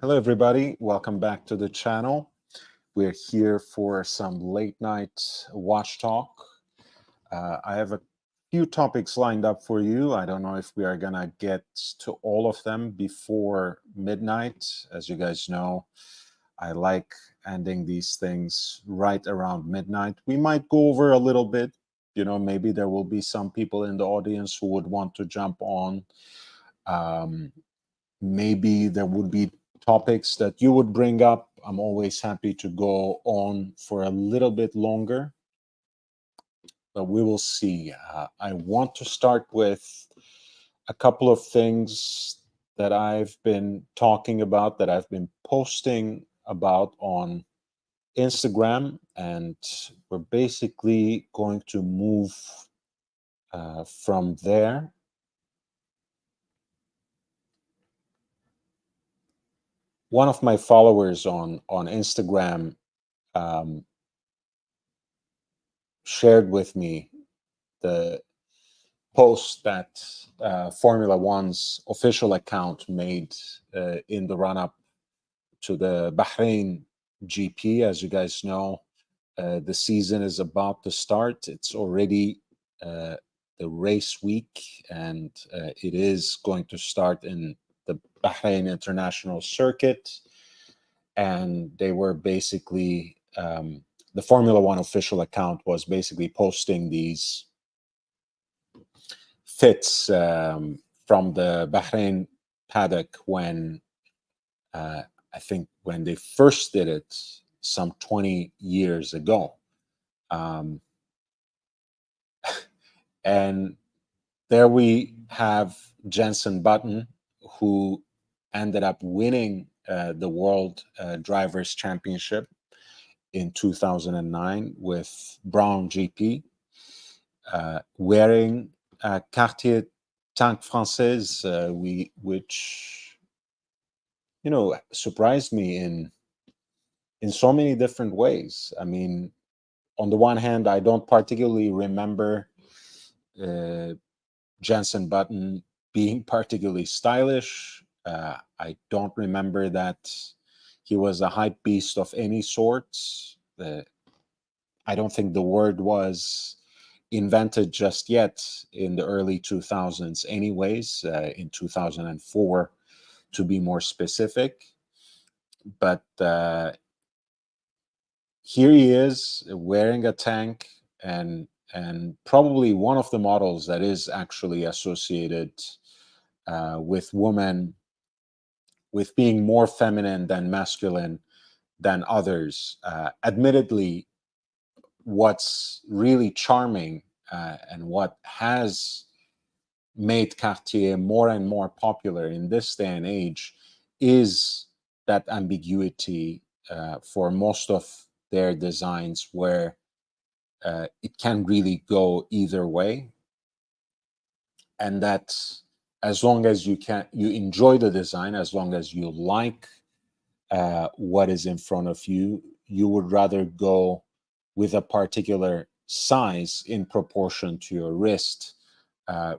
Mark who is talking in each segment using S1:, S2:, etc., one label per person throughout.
S1: Hello, everybody. Welcome back to the channel. We're here for some late night watch talk. I have a few topics lined up for you. I don't know if we are going to get to all of them before midnight. As you guys know, I like ending these things right around midnight. We might go over a little bit. Maybe there will be some people in the audience who would want to jump on. Maybe there would be topics that you would bring up. I'm always happy to go on for a little bit longer, but we will see. I want to start with a couple of things that I've been talking about, that I've been posting about on Instagram, and we're basically going to move from there. One of my followers on Instagram shared with me the post that Formula One's official account made in the run-up to the Bahrain GP. As you guys know, the season is about to start. It's already the race week, and it is going to start in the Bahrain International Circuit. And they were basically, the Formula One official account was basically posting these fits from the Bahrain paddock when I think when they first did it some 20 years ago. And there we have Jenson Button, who ended up winning the World Drivers' Championship in 2009 with Brown GP, wearing Cartier Tank Française, which surprised me in so many different ways. I mean, on the one hand, I don't particularly remember Jenson Button being particularly stylish. I don't remember that he was a hype beast of any sort. I don't think the word was invented just yet in the early 2000s anyways, in 2004 to be more specific. But here he is wearing a tank, and probably one of the models that is actually associated with women, with being more feminine than masculine than others. Admittedly, what's really charming and what has made Cartier more and more popular in this day and age is that ambiguity for most of their designs, where it can really go either way, and that as long as you enjoy the design, as long as you like what is in front of you, you would rather go with a particular size in proportion to your wrist,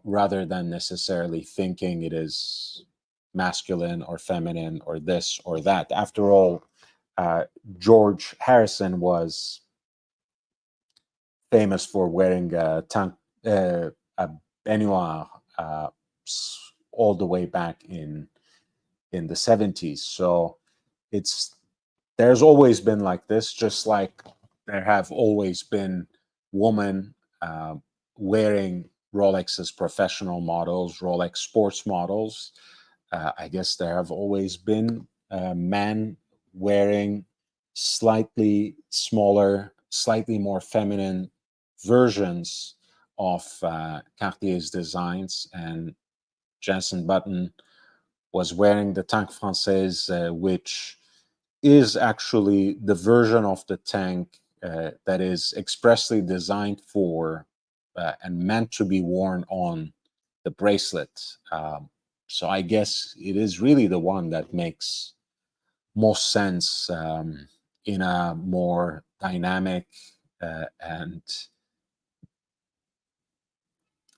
S1: rather than necessarily thinking it is masculine or feminine or this or that. After all, George Harrison was famous for wearing a peignoir all the way back in the 70s. So there's always been like this, just like there have always been women wearing Rolex's professional models, Rolex sports models. I guess there have always been men wearing slightly smaller, slightly more feminine versions of Cartier's designs, and Jenson Button was wearing the Tank Française, which is actually the version of the tank that is expressly designed for and meant to be worn on the bracelet. So I guess it is really the one that makes most sense in a more dynamic and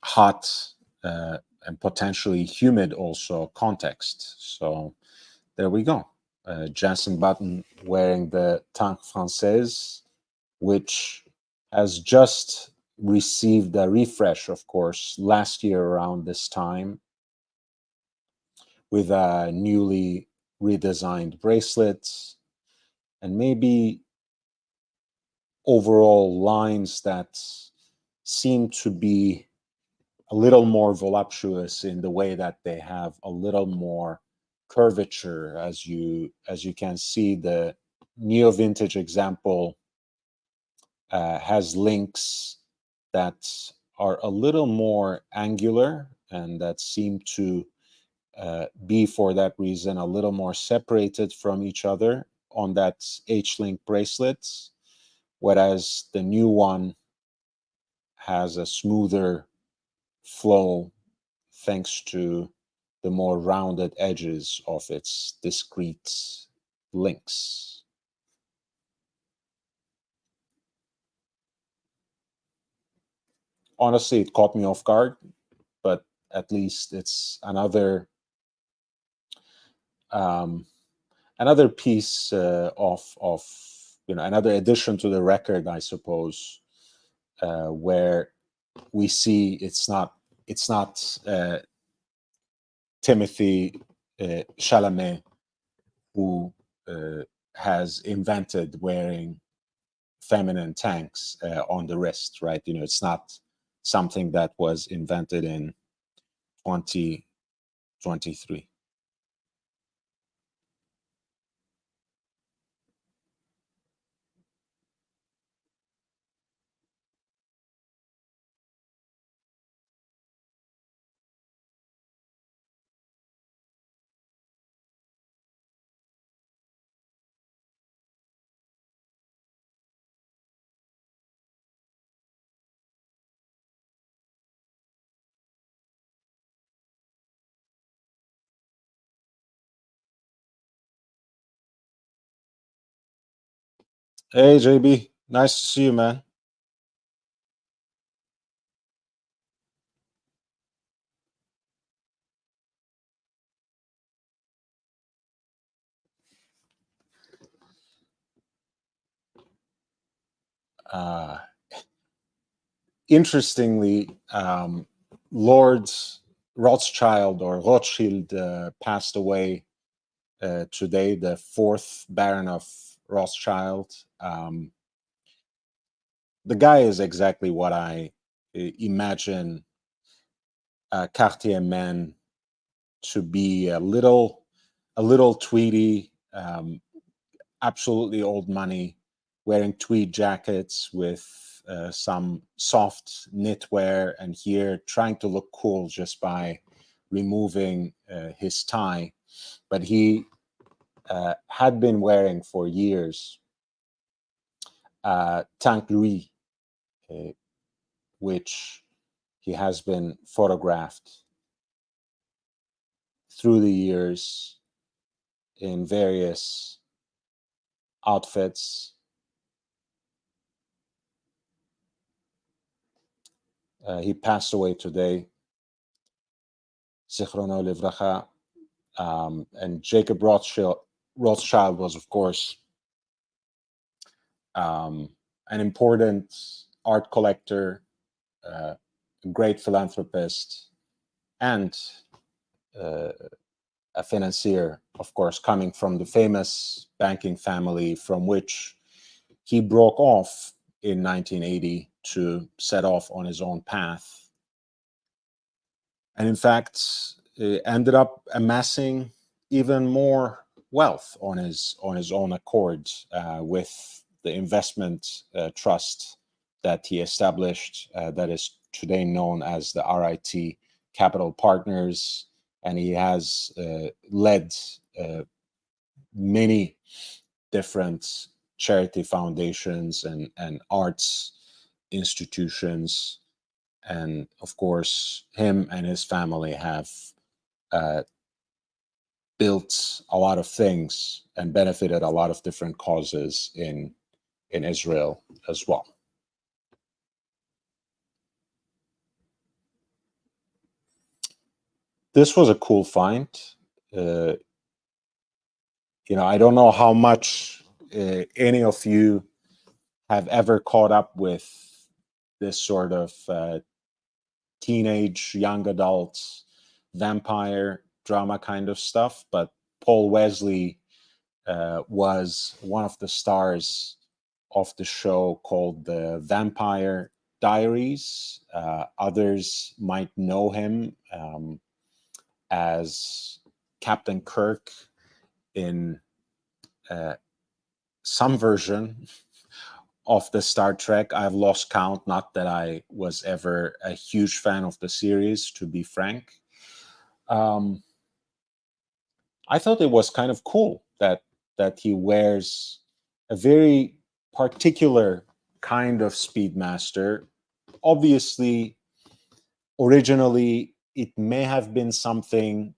S1: hot and potentially humid also context. So there we go. Jensen Button wearing the Tank Française, which has just received a refresh, of course, last year around this time, with a newly redesigned bracelet and maybe overall lines that seem to be a little more voluptuous in the way that they have a little more curvature. As you can see, the neo vintage example has links that are a little more angular and that seem to be, for that reason, a little more separated from each other on that H-link bracelet, whereas the new one has a smoother flow thanks to the more rounded edges of its discrete links. Honestly, it caught me off guard, but at least it's another piece of another addition to the record, I suppose, where we see it's not Timothy Chalamet who has invented wearing feminine tanks on the wrist, right? It's not something that was invented in 2023. Hey, JB, nice to see you, man. Uh, Interestingly, Lord Rothschild or Rothschild passed away today, the fourth Baron of Rothschild. The guy is exactly what I imagine a Cartier man to be: a little tweedy, absolutely old money, wearing tweed jackets with some soft knitwear, and here trying to look cool just by removing his tie. But he had been wearing for years Tank Louis, uh, which he has been photographed through the years in various outfits. He passed away today, Zichrono Livracha. And Jacob Rothschild was, of course, an important art collector, a great philanthropist, and a financier, of course, coming from the famous banking family from which he broke off in 1980 to set off on his own path. And in fact, ended up amassing even more wealth on his own accord with the investment trust that he established, that is today known as the RIT Capital Partners, and he has led many different charity foundations and arts institutions. And of course, him and his family have uh, built a lot of things and benefited a lot of different causes in Israel as well. This was a cool find. Uh, I don't know how much any of you have ever caught up with this sort of teenage, young adult vampire drama kind of stuff, but Paul Wesley was one of the stars of the show called The Vampire Diaries. Others might know him as Captain Kirk in some version of the Star Trek. I've lost count, not that I was ever a huge fan of the series, to be frank. I thought it was kind of cool that he wears a very particular kind of Speedmaster. Obviously, originally it may have been something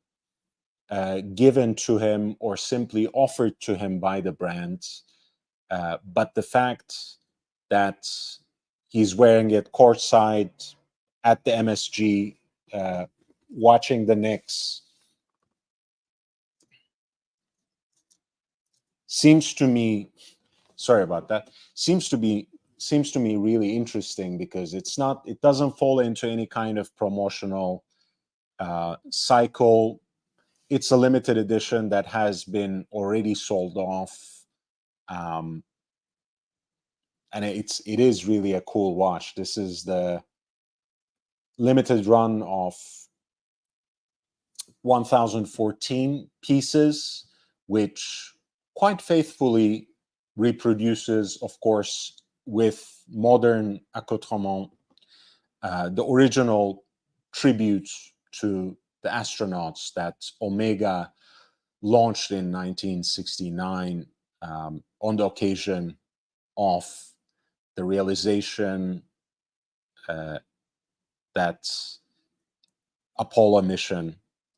S1: given to him or simply offered to him by the brand, but the fact that he's wearing it courtside at the MSG, watching the Knicks, seems to me, sorry about that, seems to me really interesting, because it doesn't fall into any kind of promotional cycle. It's a limited edition that has been already sold off, and it is really a cool watch. This is the limited run of 1014 pieces, which quite faithfully reproduces, of course, with modern accoutrement, the original tribute to the astronauts that Omega launched in 1969, on the occasion of the realization that Apollo mission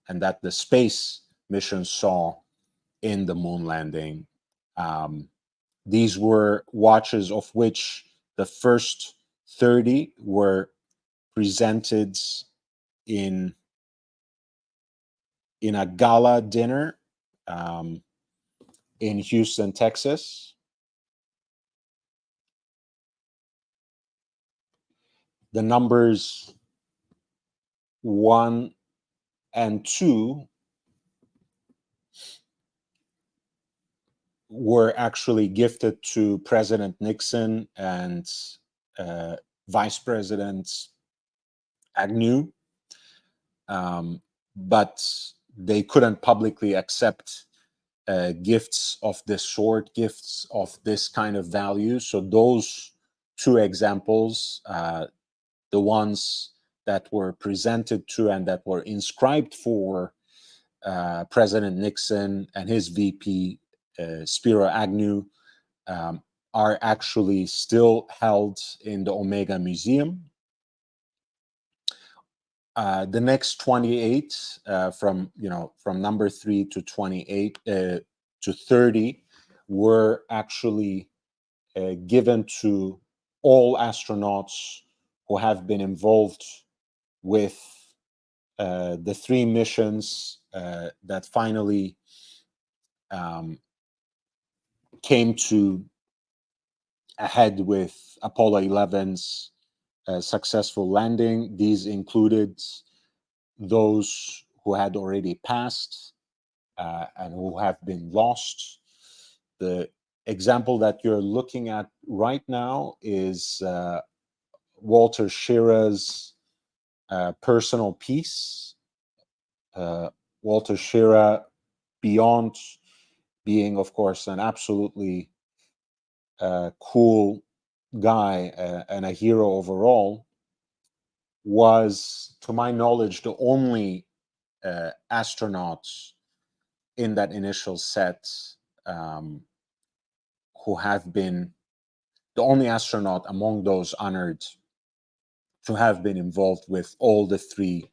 S1: and that the space mission saw in the moon landing. These were watches of which the first 30 were presented in a gala dinner in Houston, Texas. The numbers 1 and 2 were actually gifted to President Nixon and Vice President Agnew, but they couldn't publicly accept gifts of this sort, gifts of this kind of value. So those two examples, the ones that were presented to and that were inscribed for President Nixon and his VP, Spiro Agnew, are actually still held in the Omega Museum. The next 28, from number 3 to 28 to 30, were actually given to all astronauts who have been involved with the 3 missions that finally came to a head with Apollo 11's successful landing. These included those who had already passed and who have been lost. The example that you're looking at right now is Walter Schirra's personal piece. Walter Schirra, beyond being, of course, an absolutely cool guy and a hero overall, was, to my knowledge, the only astronaut in that initial set who have been the only astronaut among those honored to have been involved with all the 3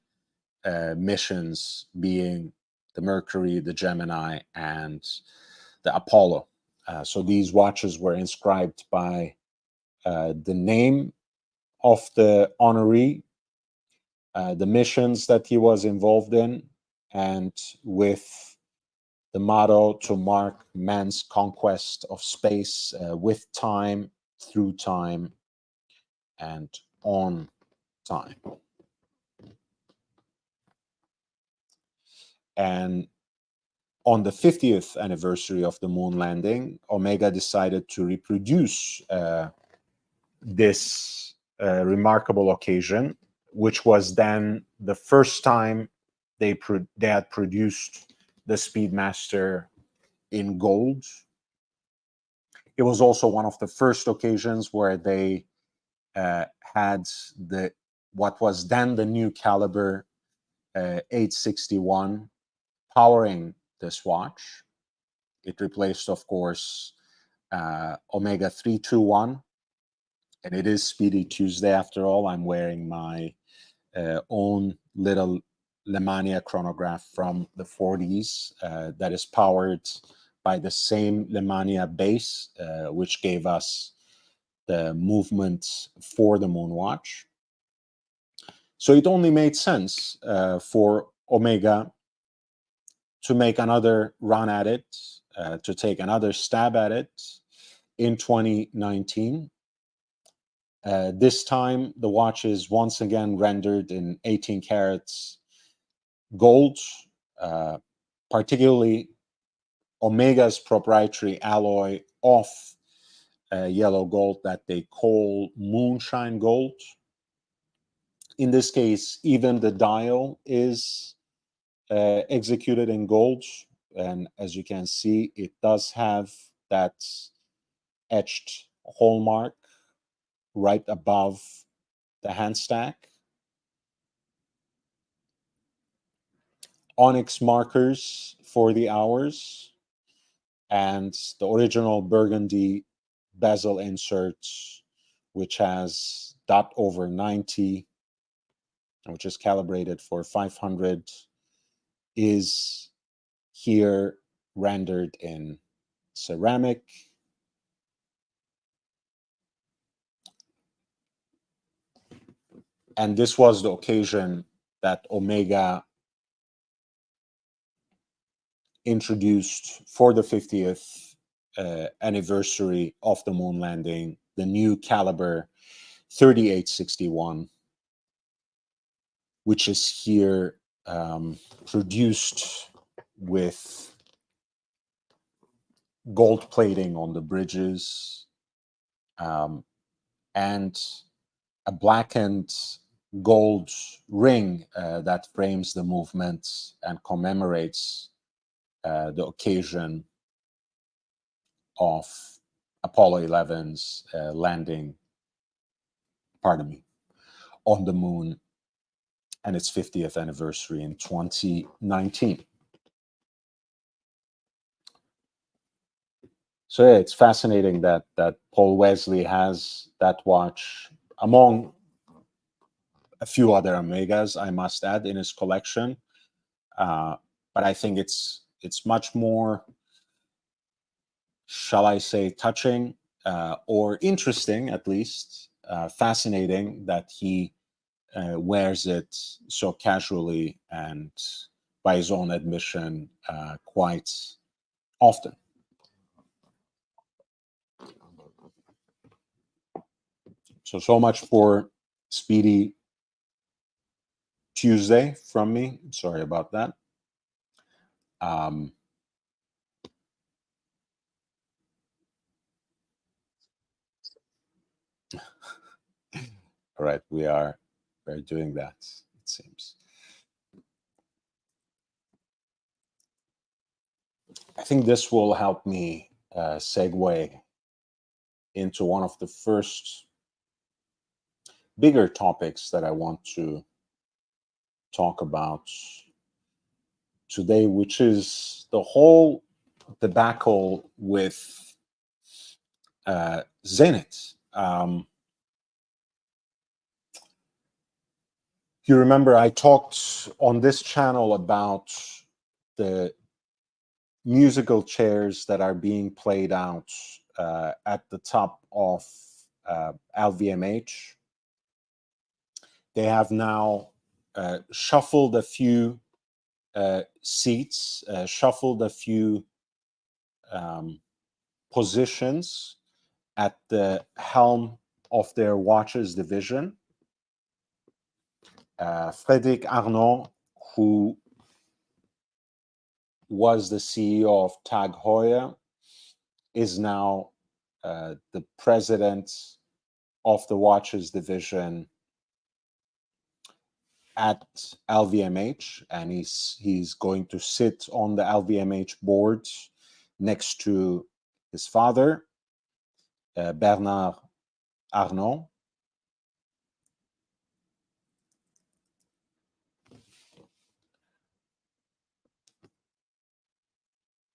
S1: missions, being the Mercury, the Gemini, and the Apollo. So these watches were inscribed by the name of the honoree, the missions that he was involved in, and with the motto to mark man's conquest of space with time, through time, and on time. And on the 50th anniversary of the moon landing, Omega decided to reproduce this remarkable occasion, which was then the first time they had produced the Speedmaster in gold. It was also one of the first occasions where they had what was then the new caliber 861 powering this watch. It replaced, of course, Omega 321, and it is Speedy Tuesday after all. I'm wearing my own little Lemania chronograph from the 40s that is powered by the same Lemania base, which gave us the movement for the moon watch. So it only made sense for Omega to make another run at it, to take another stab at it in 2019. This time, the watch is once again rendered in 18 carats gold, particularly Omega's proprietary alloy of yellow gold that they call moonshine gold. In this case, even the dial is executed in gold. And as you can see, it does have that etched hallmark right above the hand stack. Onyx markers for the hours, and the original burgundy bezel inserts, which has dot over 90, which is calibrated for 500, is here rendered in ceramic. And this was the occasion that Omega introduced for the 50th anniversary of the moon landing the new caliber 3861, which is here produced with gold plating on the bridges and a blackened gold ring that frames the movement and commemorates the occasion of Apollo 11's landing, on the moon and its 50th anniversary in 2019. So yeah, it's fascinating that Paul Wesley has that watch among a few other Omegas, I must add, in his collection. But I think it's much more, shall I say, touching or interesting, at least, fascinating that he wears it so casually and, by his own admission, quite often. So much for Speedy Tuesday from me. Sorry about that. All right, we're doing that, it seems. I think this will help me segue into one of the first bigger topics that I want to talk about today, which is the whole debacle with Zenith. You remember I talked on this channel about the musical chairs that are being played out at the top of LVMH. They have now shuffled a few seats, shuffled a few positions at the helm of their watches division. Frédéric Arnault, who was the CEO of Tag Heuer, is now the president of the watches division at LVMH, and he's going to sit on the LVMH board next to his father, Bernard Arnault.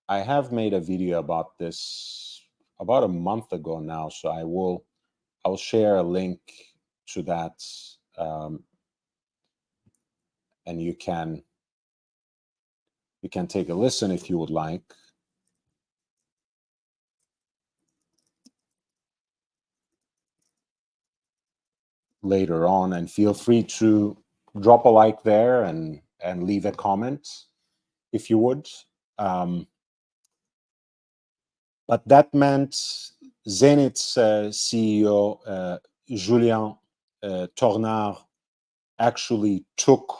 S1: I have made a video about this about a month ago now, so I'll share a link to that, and you can take a listen if you would like. Later on, and feel free to drop a like there and leave a comment if you would. But that meant Zenith's CEO Julien Tornard actually took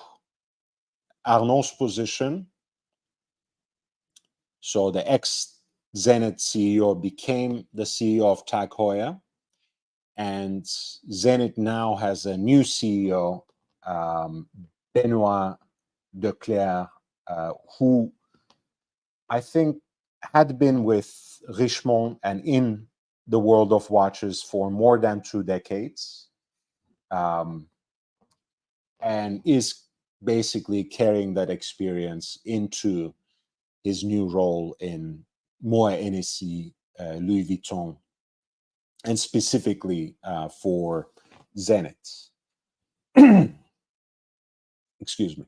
S1: Arnault's position. So the ex-Zenith CEO became the CEO of Tag Heuer, and Zenith now has a new CEO, Benoit Declercq, who I think had been with Richemont and in the world of watches for more than 2 decades, and is basically carrying that experience into his new role in Moet Hennessy, Louis Vuitton, and specifically for Zenith. Excuse me.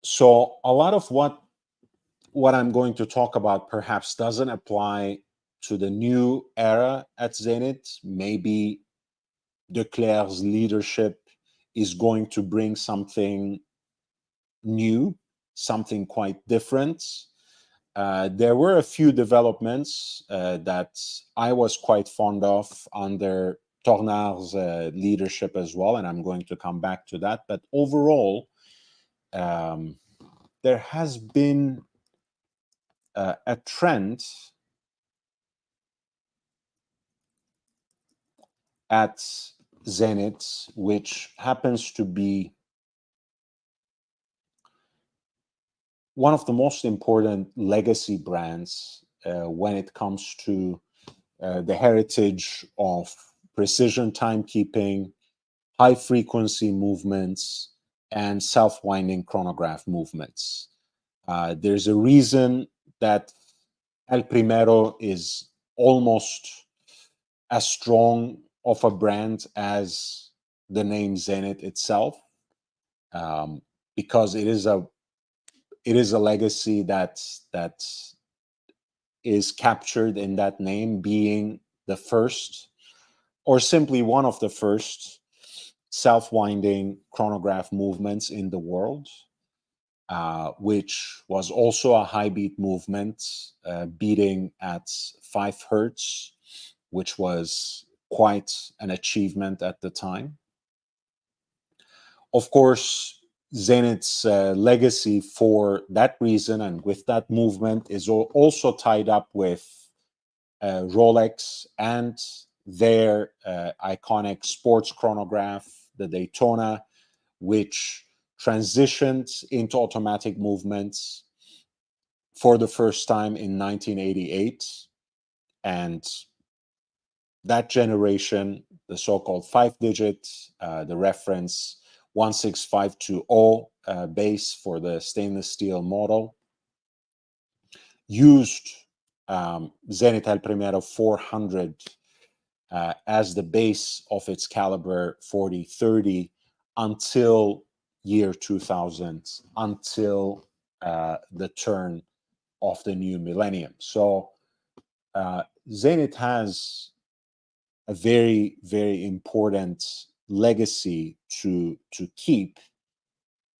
S1: So a lot of what I'm going to talk about perhaps doesn't apply to the new era at Zenith. Maybe Declercq's leadership is going to bring something new, something quite different. There were a few developments that I was quite fond of under Tornard's leadership as well, and I'm going to come back to that. But overall, there has been a trend at Zenith, which happens to be one of the most important legacy brands when it comes to the heritage of precision timekeeping, high frequency movements, and self-winding chronograph movements. There's a reason that El Primero is almost as strong of a brand as the name Zenith itself, because it is a legacy that is captured in that name, being the first, or simply one of the first, self-winding chronograph movements in the world, which was also a high beat movement, beating at 5 hertz, which was quite an achievement at the time. Of course, Zenith's legacy for that reason and with that movement is also tied up with Rolex and their iconic sports chronograph, the Daytona, which transitioned into automatic movements for the first time in 1988. And that generation, the so-called 5-digit, the reference 16520 base for the stainless steel model, used Zenith El Primero 400 as the base of its caliber 4030 until year 2000, until the turn of the new millennium. So Zenith has a very, very important legacy to keep,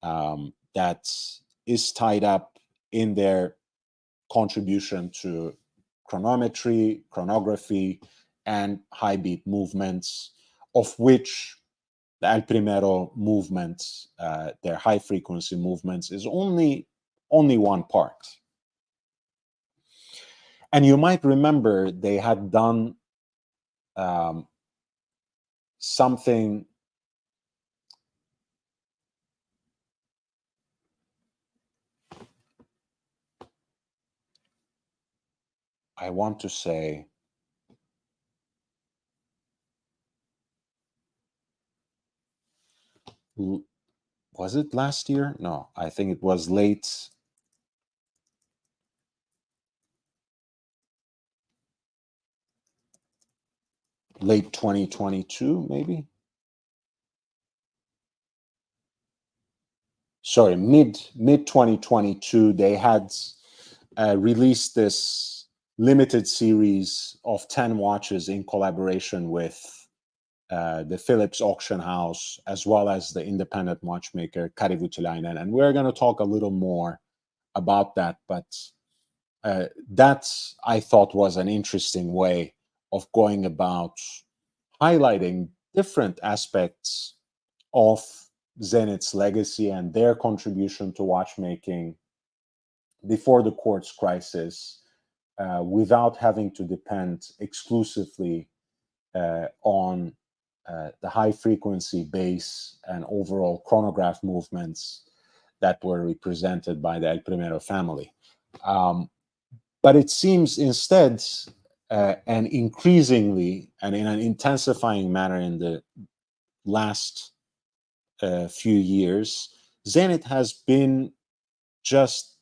S1: that is tied up in their contribution to chronometry, chronography, and high beat movements, of which the El Primero movements, their high frequency movements, is only one part. And you might remember they had done something I want to say was it last year? No, I think it was late 2022, maybe. Sorry, mid 2022. They had released this limited series of 10 watches in collaboration with the Philips auction house, as well as the independent watchmaker Kari Voutilainen. And we're going to talk a little more about that. But that, I thought, was an interesting way of going about highlighting different aspects of Zenith's legacy and their contribution to watchmaking before the quartz crisis, without having to depend exclusively on the high frequency base and overall chronograph movements that were represented by the El Primero family. But it seems instead, and increasingly and in an intensifying manner in the last few years, Zenith has been just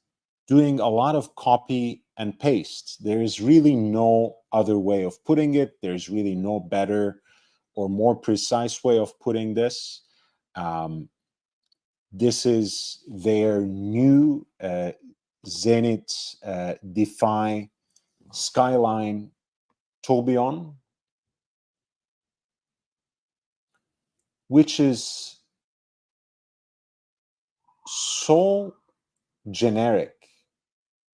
S1: doing a lot of copy and paste. There is really no other way of putting it. There's really no better or more precise way of putting this. This is their new Zenith Defy Skyline tourbillon, which is so generic,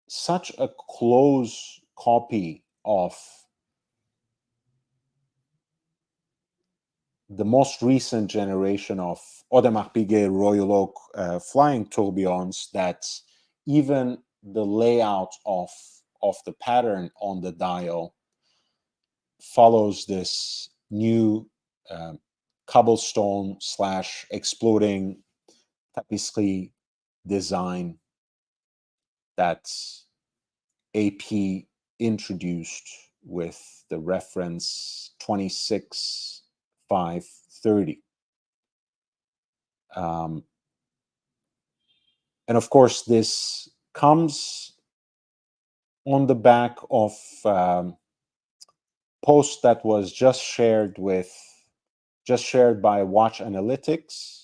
S1: such a close copy of the most recent generation of Audemars Piguet Royal Oak flying tourbillons, that even the layout of the pattern on the dial follows this new cobblestone / exploding tapisserie design that AP introduced with the reference 26530. And of course, this comes on the back of post that was just shared by Watch Analytics.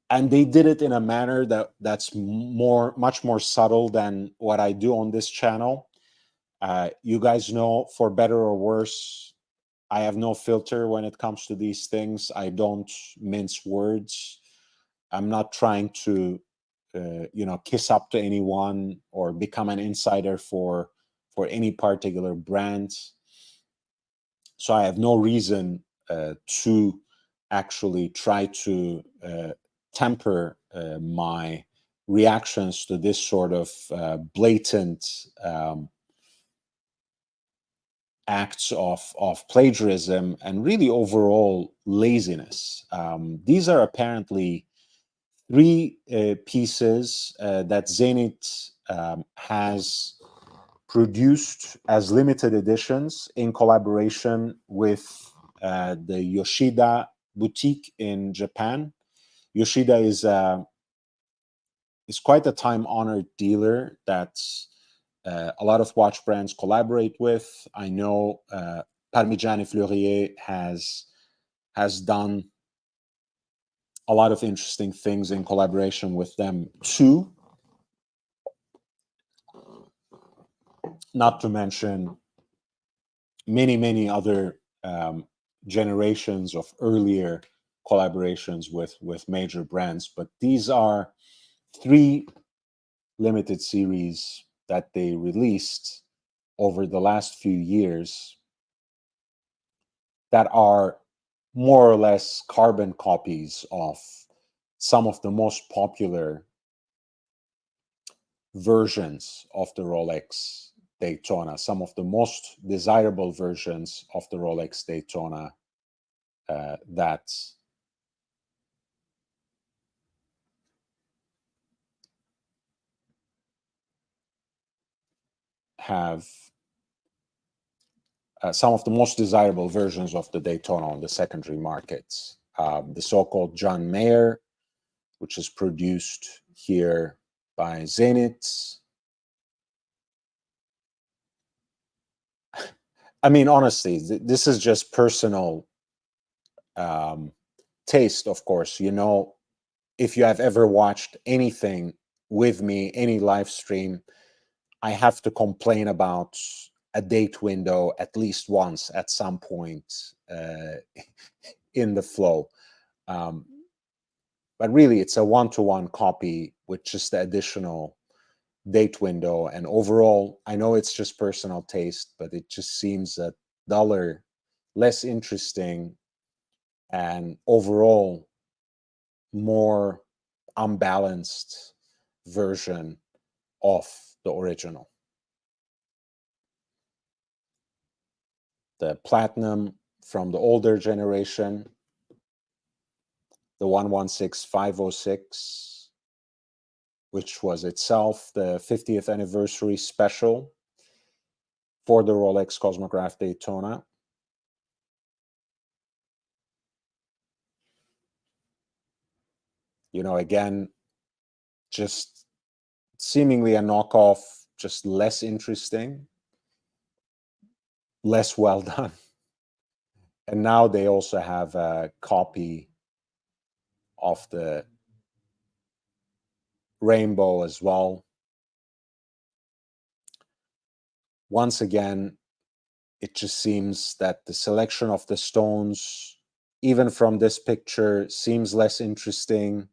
S1: And they did it in a manner that's much more subtle than what I do on this channel. You guys know, for better or worse, I have no filter when it comes to these things. I don't mince words. I'm not trying to, kiss up to anyone or become an insider for any particular brand. So I have no reason to actually try to temper my reactions to this sort of blatant acts of plagiarism and really overall laziness. These are apparently three pieces that Zenith has produced as limited editions in collaboration with the Yoshida boutique in Japan. Yoshida is quite a time-honored dealer that a lot of watch brands collaborate with. I know Parmigiani Fleurier has done a lot of interesting things in collaboration with them too. Not to mention many other generations of earlier collaborations with major brands, but these are 3 limited series that they released over the last few years that are more or less carbon copies of some of the most popular versions of the Rolex Daytona, some of the most desirable versions of the Rolex Daytona that have some of the most desirable versions of the Daytona on the secondary markets. The so-called John Mayer, which is produced here by Zenith. I mean, honestly, this is just personal taste, of course. You know, if you have ever watched anything with me, any live stream, I have to complain about a date window at least once at some point in the flow. But really, it's a one-to-one copy with just the additional date window. And overall, I know it's just personal taste, but it just seems a duller, less interesting, and overall more unbalanced version of the original. The platinum from the older generation, the 116506, which was itself the 50th anniversary special for the Rolex Cosmograph Daytona. You know, again, just seemingly a knockoff, just less interesting, less well done. And now they also have a copy of the rainbow as well. Once again, it just seems that the selection of the stones, even from this picture, seems less interesting.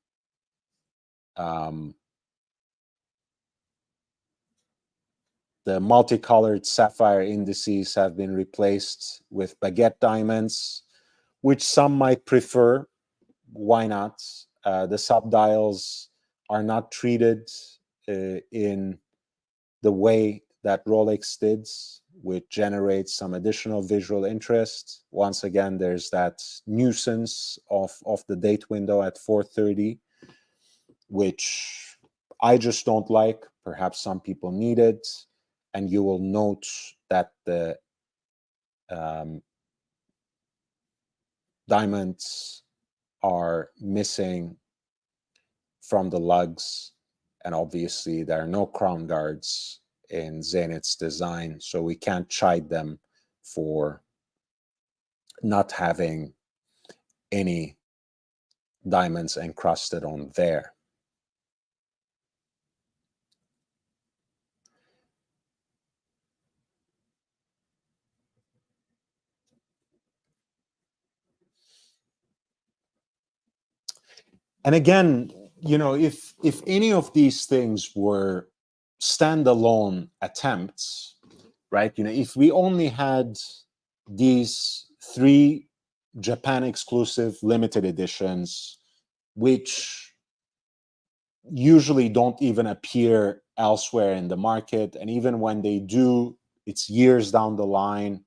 S1: The multicolored sapphire indices have been replaced with baguette diamonds, which some might prefer. Why not? The subdials are not treated in the way that Rolex did, which generates some additional visual interest. Once again, there's that nuisance of the date window at 4:30, which I just don't like. Perhaps some people need it. And you will note that the diamonds are missing from the lugs. And obviously, there are no crown guards in Zenith's design, so we can't chide them for not having any diamonds encrusted on there. And again, you know, if any of these things were standalone attempts, right? You know, if we only had these 3 Japan exclusive limited editions, which usually don't even appear elsewhere in the market, and even when they do, it's years down the line.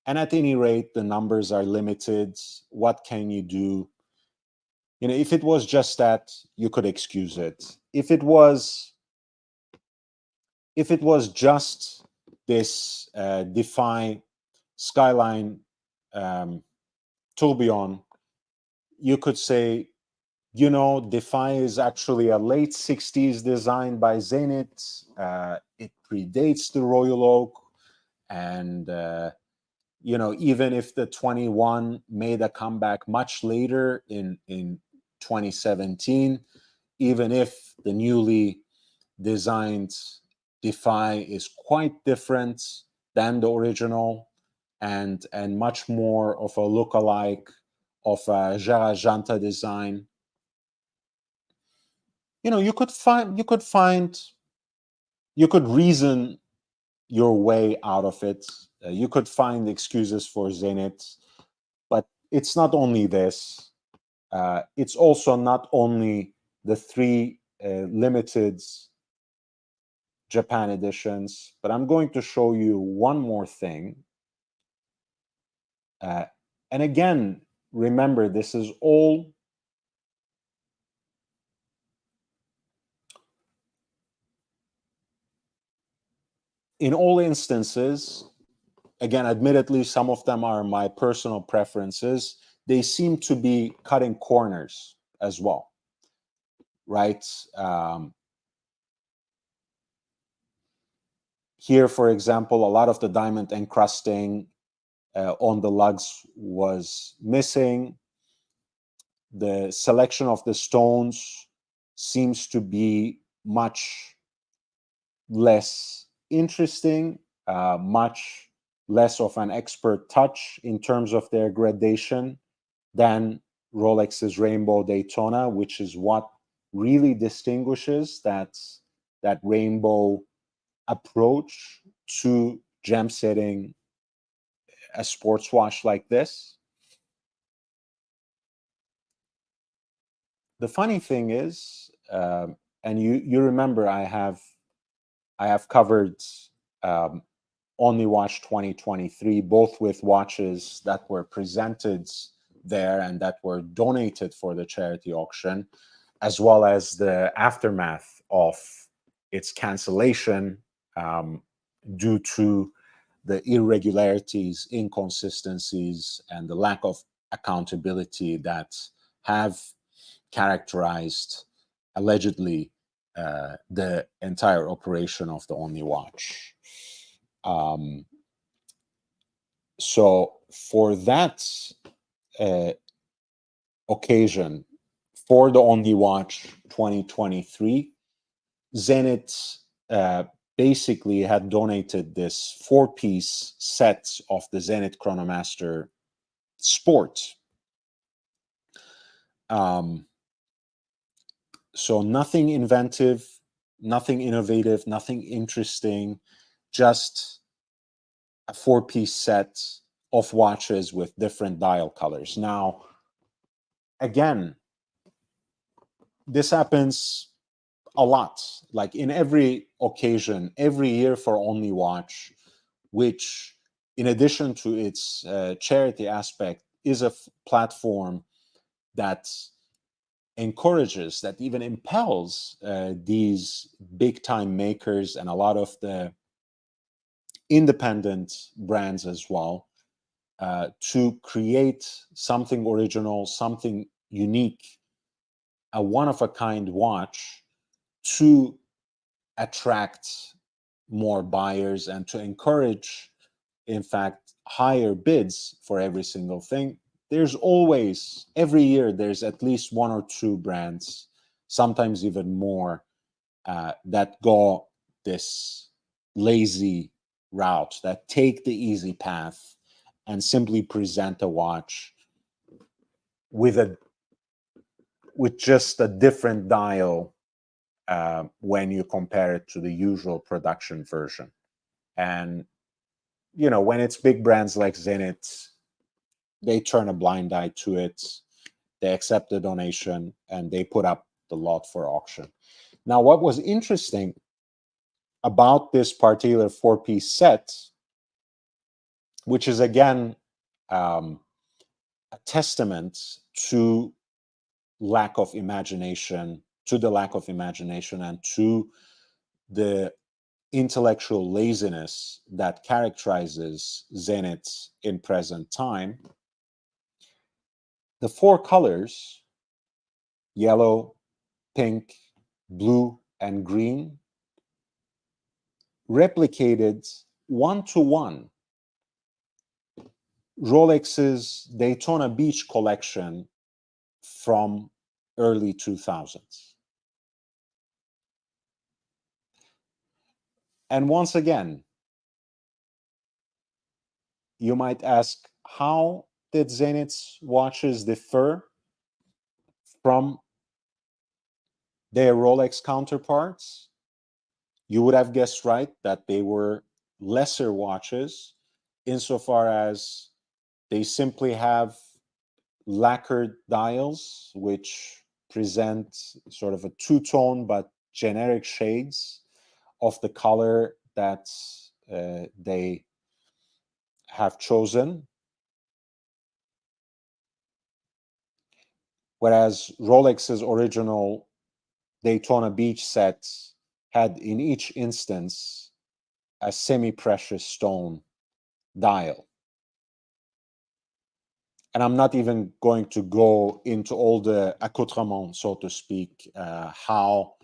S1: And at any rate, the numbers are limited. What can you do? You know, if it was just that, you could excuse it. If it was just this Defy Skyline tourbillon, you could say, you know, Defy is actually a late 60s design by Zenith. It predates the Royal Oak. And, you know, even if the 21 made a comeback much later in 2017, even if the newly designed Defy is quite different, than the original, and much more of a look-alike of a Gérard Janta design. You know, you could reason your way out of it. You could find excuses for Zenith, but it's not only this. It's also not only the three limited Japan editions, but I'm going to show you one more thing. And again, remember, this is all in all instances. Again, admittedly, some of them are my personal preferences. They seem to be cutting corners as well, right? Here, for example, a lot of the diamond encrusting on the lugs was missing. The selection of the stones seems to be much less interesting, much less of an expert touch in terms of their gradation than Rolex's Rainbow Daytona, which is what really distinguishes that rainbow approach to gem setting a sports watch like this. The funny thing is, and you remember, I have covered Only Watch 2023, both with watches that were presented there and that were donated for the charity auction, as well as the aftermath of its cancellation due to the irregularities, inconsistencies, and the lack of accountability that have characterized allegedly the entire operation of the Only Watch. So for that occasion, for the Only Watch 2023, Zenith basically had donated this 4-piece set of the Zenith Chronomaster Sport. So nothing inventive, nothing innovative, nothing interesting, just a 4-piece set of watches with different dial colors. Now, again, this happens a lot, like in every occasion, every year for Only Watch, which, in addition to its charity aspect, is a platform that encourages, that even impels these big time makers and a lot of the independent brands as well to create something original, something unique, a one of a kind watch to attract more buyers and to encourage, in fact, higher bids for every single thing. There's always, every year, there's at least one or two brands, sometimes even more, that go this lazy route, that take the easy path and simply present a watch with just a different dial when you compare it to the usual production version. And you know, when it's big brands like Zenith, they turn a blind eye to it. They accept the donation and they put up the lot for auction. Now, what was interesting about this particular 4-piece set, which is again a testament to lack of imagination, to the lack of imagination and to the intellectual laziness that characterizes Zenith in present time. The 4 colors, yellow, pink, blue, and green, replicated 1-to-1 Rolex's Daytona Beach collection from early 2000s. And once again, you might ask, how did Zenith's watches differ from their Rolex counterparts? You would have guessed right that they were lesser watches insofar as they simply have lacquered dials, which present sort of a two-tone but generic shades of the color that they have chosen. Whereas Rolex's original Daytona Beach sets had in each instance a semi-precious stone dial. And I'm not even going to go into all the accoutrements, so to speak, how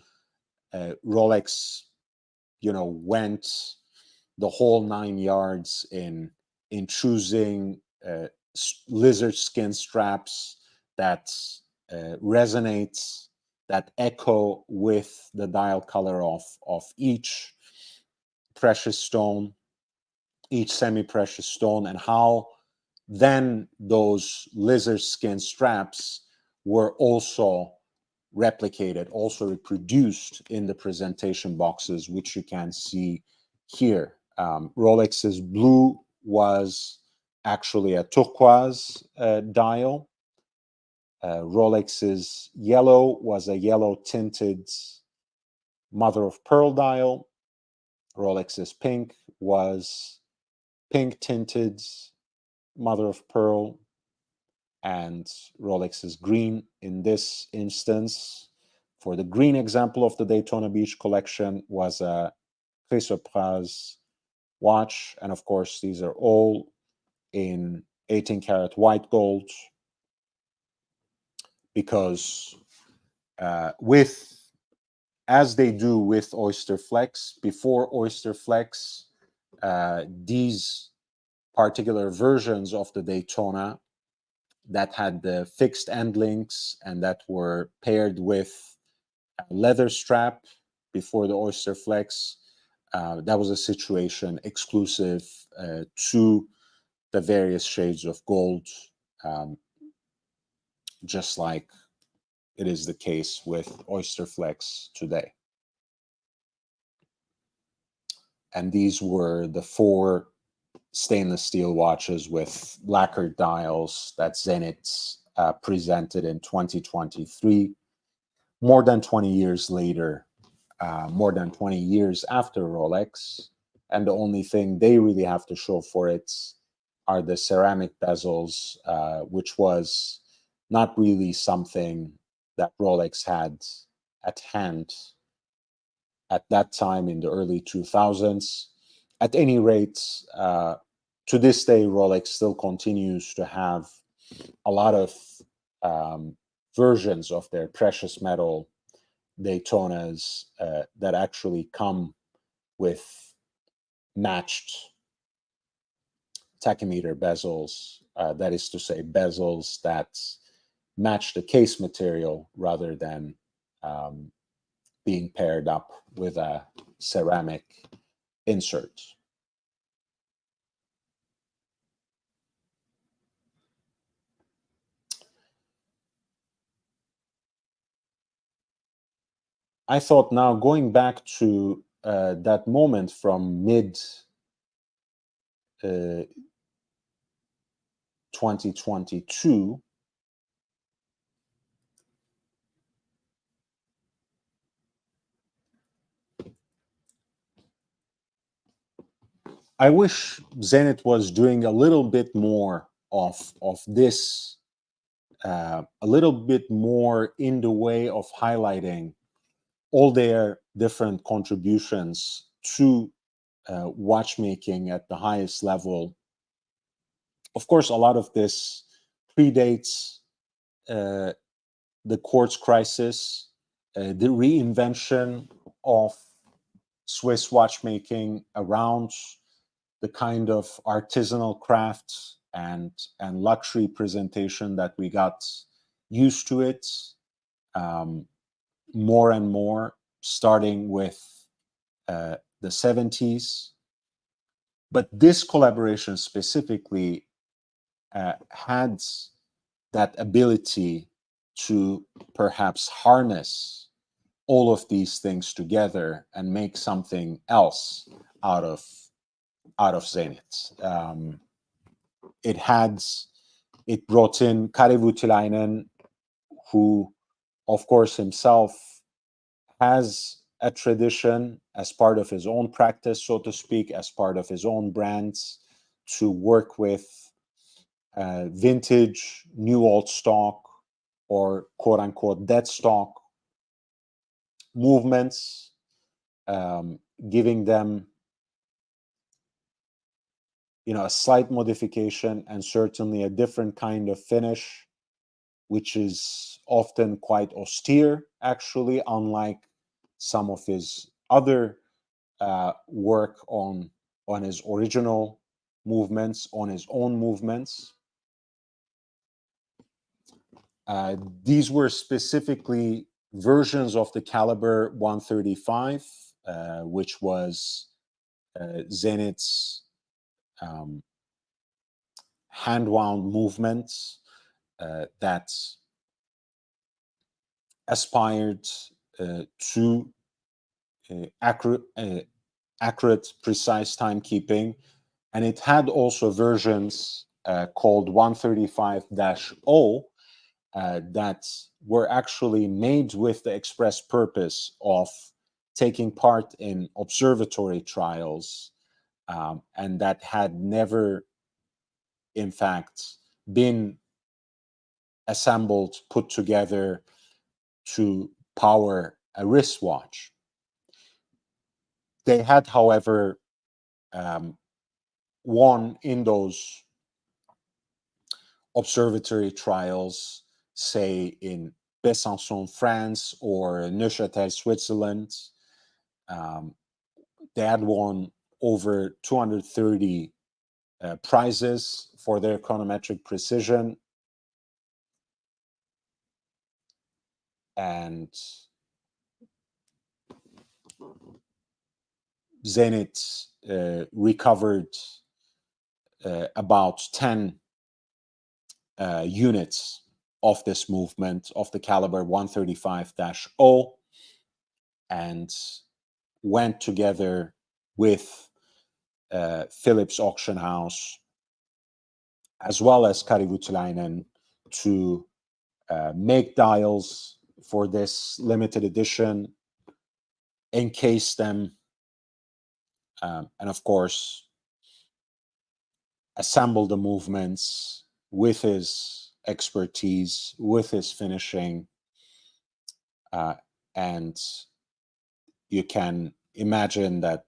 S1: Rolex, went the whole 9 yards in choosing lizard skin straps that resonate, that echo with the dial color of each precious stone, each semi-precious stone, and how then those lizard skin straps were also replicated, also reproduced in the presentation boxes, which you can see here. Rolex's blue was actually a turquoise dial. Rolex's yellow was a yellow tinted mother of pearl dial. Rolex's pink was pink tinted mother of pearl. And Rolex's green in this instance, for the green example of the Daytona Beach collection, was a Chrysoprase watch. And of course, these are all in 18 karat white gold, because as they do with Oyster Flex, before Oyster Flex, these particular versions of the Daytona that had the fixed end links and that were paired with a leather strap before the Oyster Flex, that was a situation exclusive to the various shades of gold, um, just like it is the case with Oyster Flex today. And these were the 4 stainless steel watches with lacquered dials that Zenith presented in 2023, more than 20 years later, more than 20 years after Rolex. And the only thing they really have to show for it are the ceramic bezels, which was not really something that Rolex had at hand at that time in the early 2000s. At any rate, to this day, Rolex still continues to have a lot of versions of their precious metal Daytonas that actually come with matched tachymeter bezels. That is to say, bezels that match the case material rather than being paired up with a ceramic insert. I thought now going back to that moment from mid 2022, I wish Zenith was doing a little bit more of this, a little bit more in the way of highlighting all their different contributions to watchmaking at the highest level. Of course, a lot of this predates the quartz crisis, the reinvention of Swiss watchmaking around the kind of artisanal craft and luxury presentation that we got used to it, more and more, starting with the 70s. But this collaboration specifically had that ability to perhaps harness all of these things together and make something else out of Zenith. It brought in Kari Voutilainen, who, of course, himself has a tradition as part of his own practice, so to speak, as part of his own brands, to work with vintage, new old stock, or quote unquote dead stock movements, giving them a slight modification and certainly a different kind of finish, which is often quite austere, actually, unlike some of his other work on his original movements, on his own movements. These were specifically versions of the caliber 135, which was Zenith's hand-wound movements that aspired to accurate, precise timekeeping. And it had also versions called 135-0 that were actually made with the express purpose of taking part in observatory trials, and that had never, in fact, been assembled, put together to power a wristwatch. They had, however, won in those observatory trials, say in Besançon, France, or Neuchâtel, Switzerland. They had won over 230 prizes for their chronometric precision. And Zenith recovered about 10 units of this movement of the caliber 135-0 and went together with Philips Auction House as well as Kari Voutilainen to make dials for this limited edition, encase them, and of course assemble the movements with his expertise, with his finishing, and you can imagine that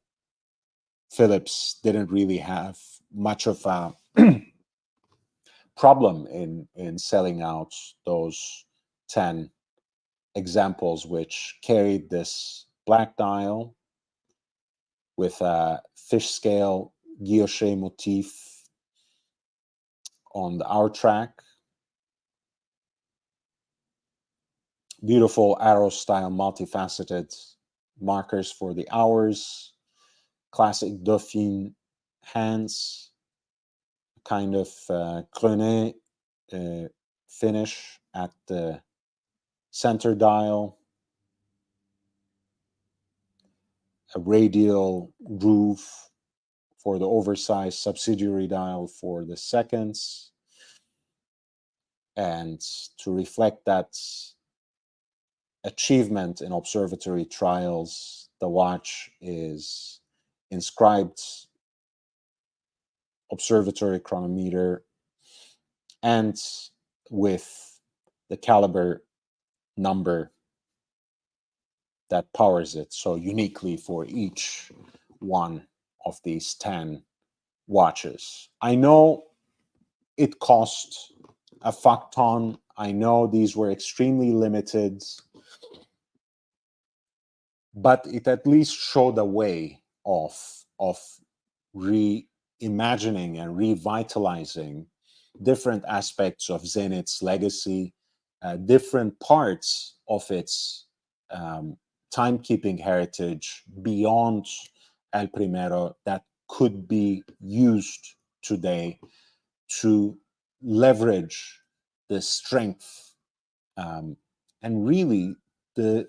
S1: Philips didn't really have much of a problem in selling out those 10 examples, which carried this black dial with a fish scale guilloche motif on the hour track, beautiful arrow style multifaceted markers for the hours, classic Dauphine hands, kind of Clonet finish at the center dial, a radial groove for the oversized subsidiary dial for the seconds. And to reflect that achievement in observatory trials, the watch is inscribed observatory chronometer and with the caliber number that powers it, so uniquely for each one of these 10 watches. I know it cost a fuck ton. I know these were extremely limited, but it at least showed a way of reimagining and revitalizing different aspects of Zenith's legacy, different parts of its timekeeping heritage beyond El Primero that could be used today to leverage the strength and really the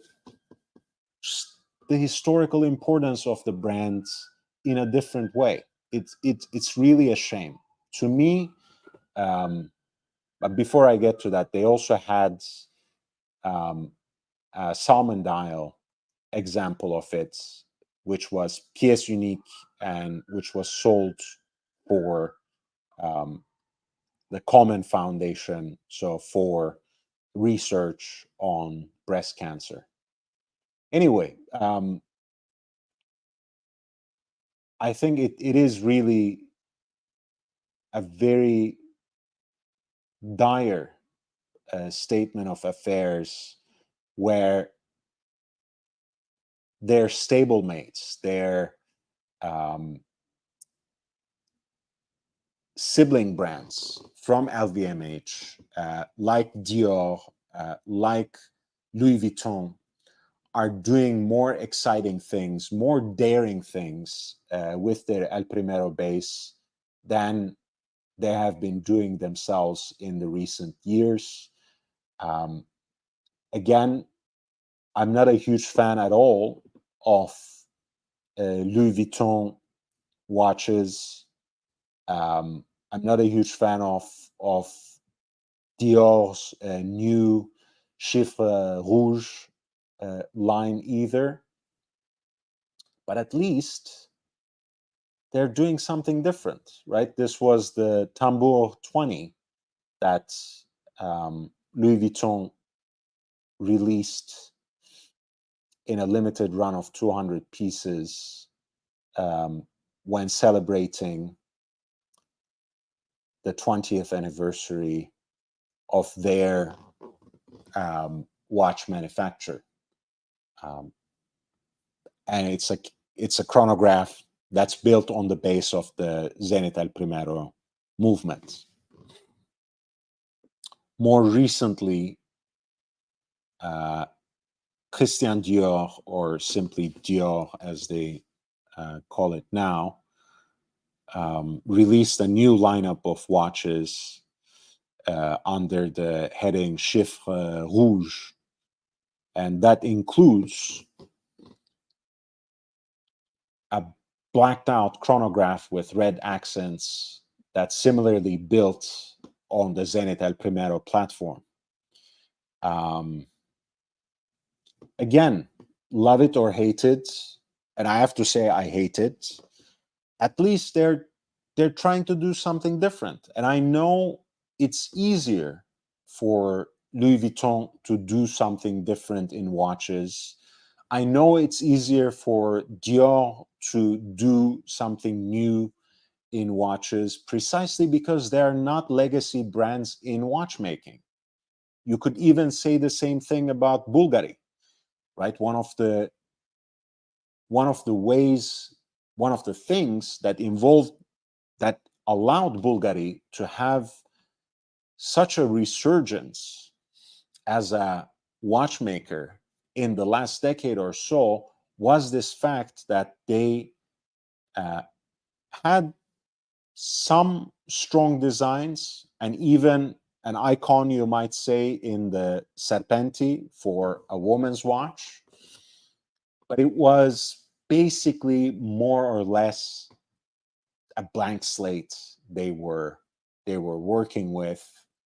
S1: historical importance of the brands in a different way. It's really a shame to me. But before I get to that, they also had a Salmon Dial example of it, which was pièce unique and which was sold for the Common Foundation, so for research on breast cancer. Anyway, I think it is really a very dire statement of affairs where their stablemates, their sibling brands from LVMH, like Dior, like Louis Vuitton, are doing more exciting things, more daring things with their El Primero base than they have been doing themselves in the recent years. Again, I'm not a huge fan at all of Louis Vuitton watches. I'm not a huge fan of Dior's new Chiffre Rouge line either. But at least they're doing something different, right? This was the Tambour 20 that Louis Vuitton released in a limited run of 200 pieces when celebrating the 20th anniversary of their watch manufacture. And it's a chronograph that's built on the base of the Zenith El Primero movement. More recently, Christian Dior, or simply Dior as they call it now, released a new lineup of watches under the heading Chiffre Rouge. And that includes a blacked out chronograph with red accents that's similarly built on the Zenith El Primero platform. Again, love it or hate it, and I have to say I hate it. At least they're trying to do something different, and I know it's easier for Louis Vuitton to do something different in watches. I know it's easier for Dior to do something new in watches precisely because they're not legacy brands in watchmaking. You could even say the same thing about Bulgari, right? One of the things that allowed Bulgari to have such a resurgence as a watchmaker in the last decade or so was this fact that they had some strong designs and even an icon, you might say, in the Serpenti for a woman's watch. But it was basically more or less a blank slate they were working with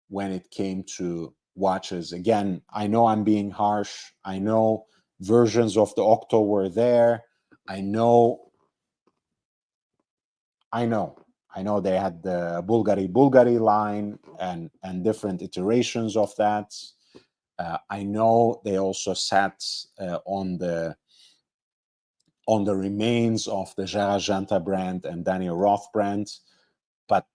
S1: when it came to watches. Again, I know I'm being harsh. I know versions of the Octo were there. I know they had the Bulgari line and different iterations of that. I know they also sat on the remains of the Gerard Janta brand and Daniel Roth brand, but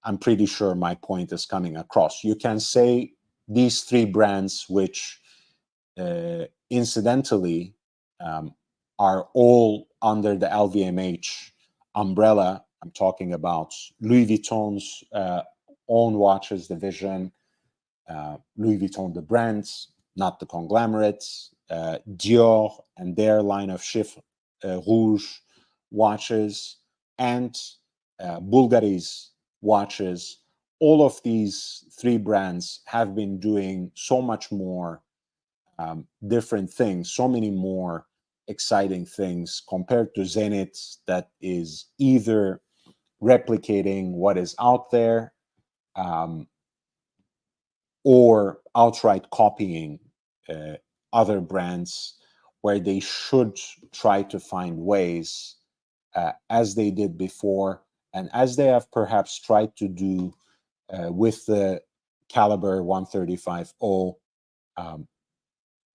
S1: I'm pretty sure my point is coming across. You can say these three brands, which incidentally are all under the LVMH umbrella. I'm talking about Louis Vuitton's own watches division, Louis Vuitton, the brands, not the conglomerates, Dior and their line of Chiffre Rouge watches, and Bulgari's watches. All of these three brands have been doing so much more different things, so many more exciting things compared to Zenith, that is either replicating what is out there um, or outright copying other brands, where they should try to find ways, as they did before, and as they have perhaps tried to do with the caliber 135.0,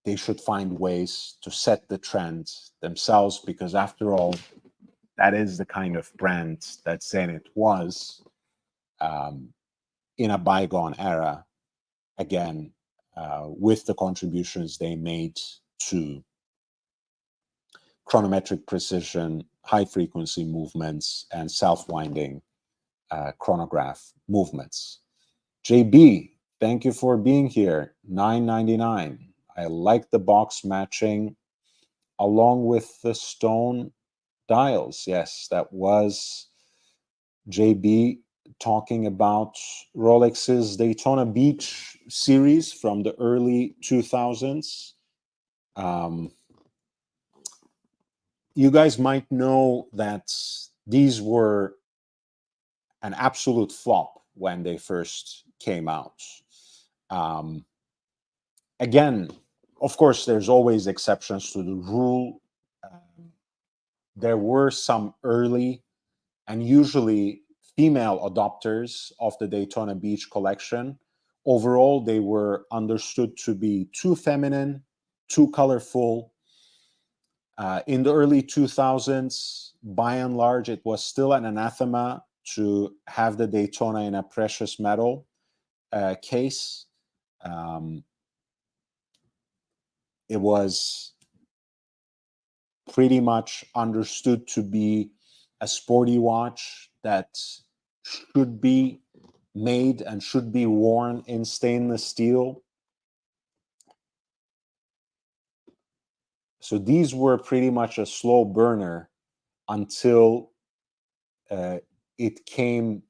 S1: they should find ways to set the trend themselves, because after all, that is the kind of brand that Zenith was in a bygone era, again, with the contributions they made to chronometric precision, high frequency movements, and self-winding chronograph movements. JB, thank you for being here. $9.99. I like the box matching along with the stone dials. Yes, that was JB talking about Rolex's Daytona Beach series from the early 2000s. You guys might know that these were an absolute flop when they first came out. Um, Again, of course, there's always exceptions to the rule. There were some early and usually female adopters of the Daytona Beach collection. Overall, they were understood to be too feminine, too colorful. In the early 2000s, by and large, it was still an anathema to have the Daytona in a precious metal case. Um, it was pretty much understood to be a sporty watch that should be made and should be worn in stainless steel. So these were pretty much a slow burner until it came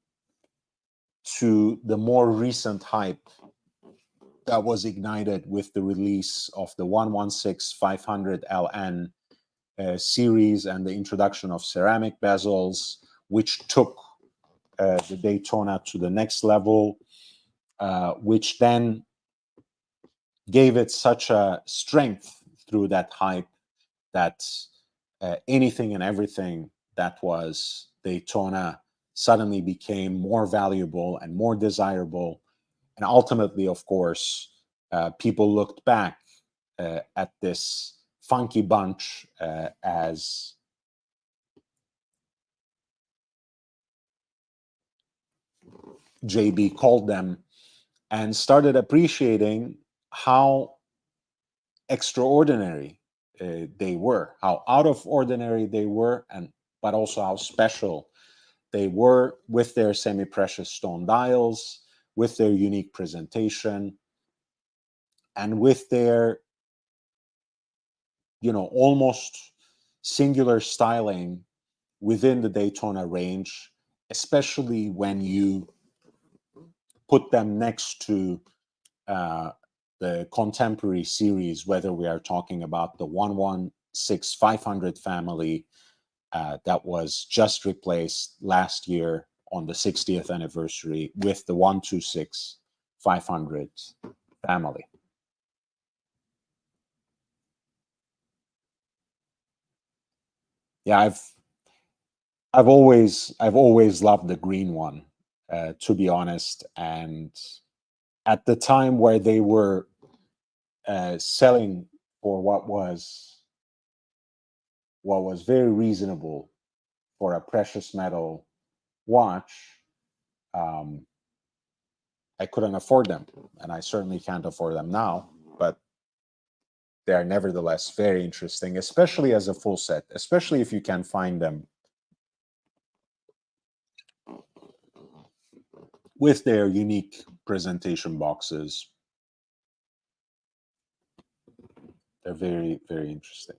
S1: to the more recent hype that was ignited with the release of the 116-500 LN series and the introduction of ceramic bezels, which took the Daytona to the next level, which then gave it such a strength through that hype that anything and everything that was Daytona suddenly became more valuable and more desirable. And ultimately, of course, people looked back at this funky bunch as JB called them, and started appreciating how extraordinary they were, how out of ordinary they were, and but also how special they were, with their semi-precious stone dials, with their unique presentation, and with their, almost singular styling within the Daytona range, especially when you put them next to the contemporary series, whether we are talking about the 116-500 family that was just replaced last year on the 60th anniversary with the 126-500 family. Yeah, I've always loved the green one, to be honest. And at the time where they were selling for what was very reasonable for a precious metal watch, um, I couldn't afford them, and I certainly can't afford them now. But they are nevertheless very interesting, especially as a full set, especially if you can find them with their unique presentation boxes. They're very, very interesting.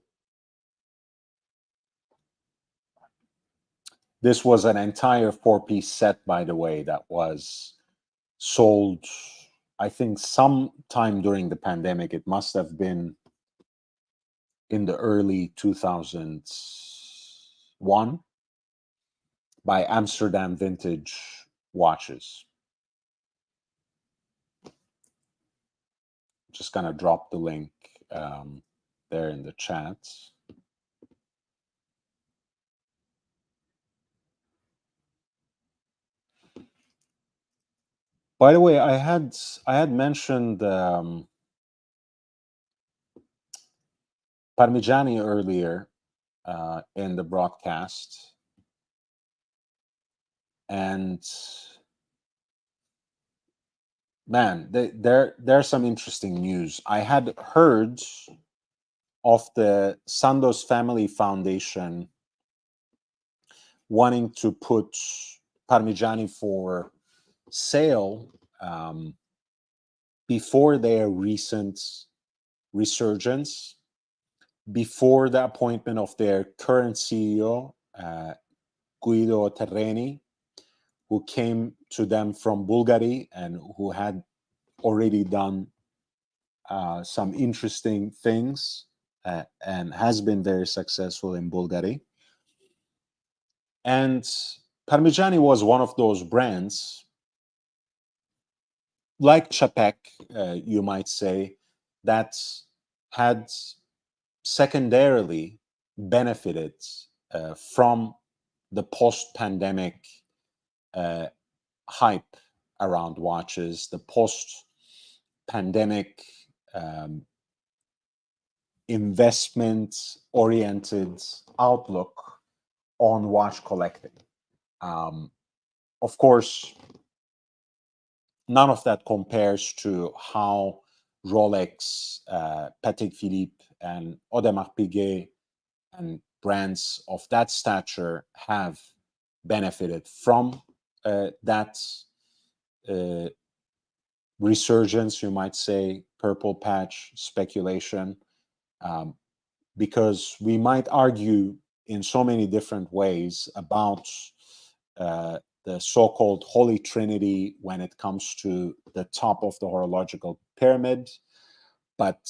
S1: This was an entire four-piece set, by the way, that was sold, I think, sometime during the pandemic. It must have been in the early 2001 by Amsterdam Vintage Watches. Just gonna drop the link there in the chat. By the way, I had mentioned Parmigiani earlier in the broadcast, and man, there's some interesting news. I had heard of the Sandoz Family Foundation wanting to put Parmigiani for sale before their recent resurgence, before the appointment of their current CEO, Guido Terreni, who came to them from Bulgaria and who had already done some interesting things and has been very successful in Bulgaria. And Parmigiani was one of those brands, like Chapek, you might say, that had secondarily benefited from the post-pandemic hype around watches, the post-pandemic investment-oriented outlook on watch collecting. Of course, none of that compares to how Rolex, Patek Philippe, and Audemars Piguet and brands of that stature have benefited from that resurgence, you might say, purple patch speculation, because we might argue in so many different ways about the so-called Holy Trinity when it comes to the top of the horological pyramid, but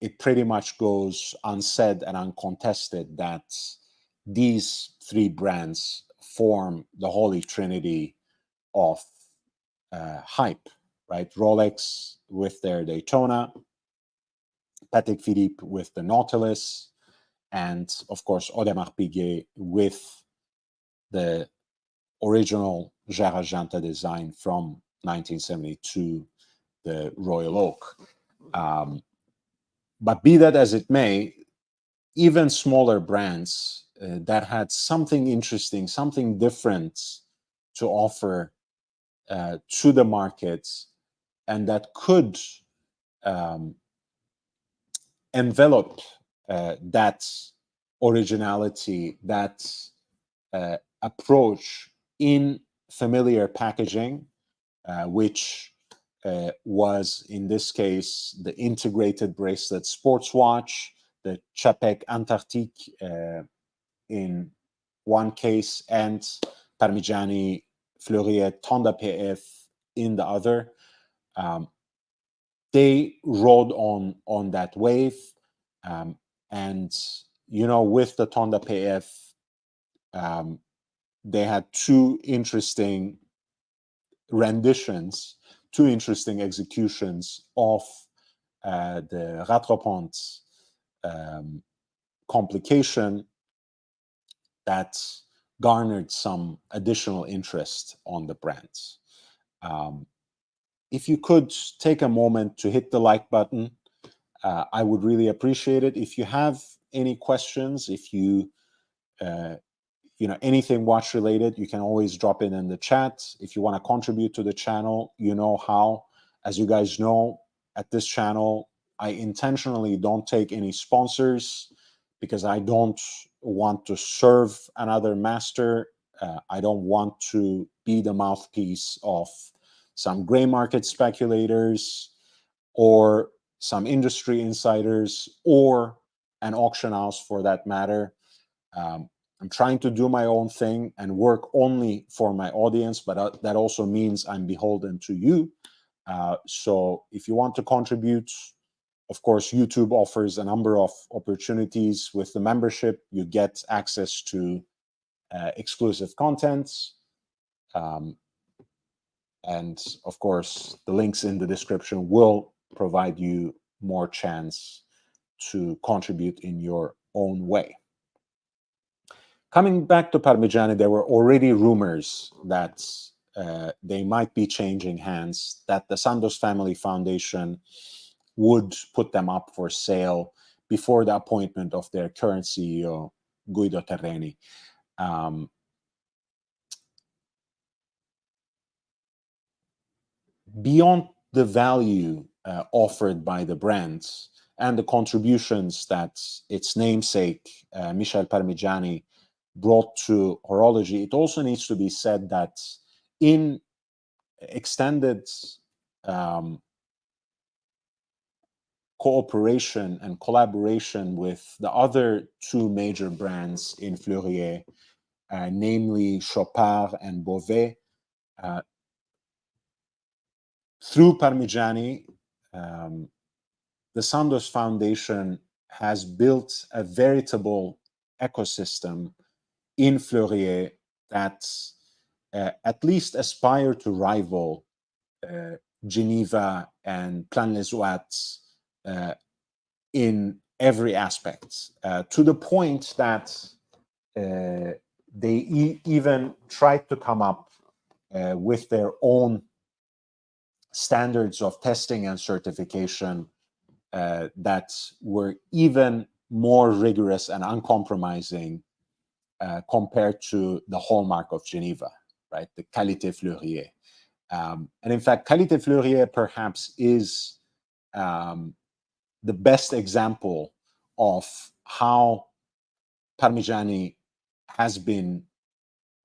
S1: it pretty much goes unsaid and uncontested that these three brands form the Holy Trinity of hype, right? Rolex with their Daytona, Patek Philippe with the Nautilus, and of course Audemars Piguet with the original Gérard Genta design from 1972, the Royal Oak. But be that as it may, even smaller brands that had something interesting, something different to offer to the markets, and that could envelop that originality, that approach in familiar packaging, which was in this case the integrated bracelet sports watch, the Chapek Antarctique in one case, and Parmigiani Fleurier Tonda PF in the other. They rode on that wave, and with the Tonda PF, they had two interesting renditions, two interesting executions of the Rattrapante complication that garnered some additional interest on the brands. If you could take a moment to hit the like button, I would really appreciate it. If you have any questions, if you anything watch related, you can always drop it in the chat. If you want to contribute to the channel, you know how. As you guys know, at this channel, I intentionally don't take any sponsors because I don't want to serve another master. I don't want to be the mouthpiece of some gray market speculators or some industry insiders or an auction house for that matter. I'm trying to do my own thing and work only for my audience, but that also means I'm beholden to you. So if you want to contribute, of course, YouTube offers a number of opportunities. With the membership, you get access to exclusive contents. And of course, the links in the description will provide you more chance to contribute in your own way. Coming back to Parmigiani, there were already rumors that they might be changing hands, that the Sandoz Family Foundation would put them up for sale before the appointment of their current CEO, Guido Terreni. Beyond the value offered by the brands and the contributions that its namesake, Michel Parmigiani, brought to horology, it also needs to be said that in extended cooperation and collaboration with the other two major brands in Fleurier, namely Chopard and Beauvais, through Parmigiani, the Sandoz Foundation has built a veritable ecosystem in Fleurier that at least aspire to rival Geneva and Plan-les-Ouates in every aspect, to the point that they even tried to come up with their own standards of testing and certification that were even more rigorous and uncompromising compared to the hallmark of Geneva, right? The Qualité Fleurier. And in fact, Qualité Fleurier perhaps is the best example of how Parmigiani has been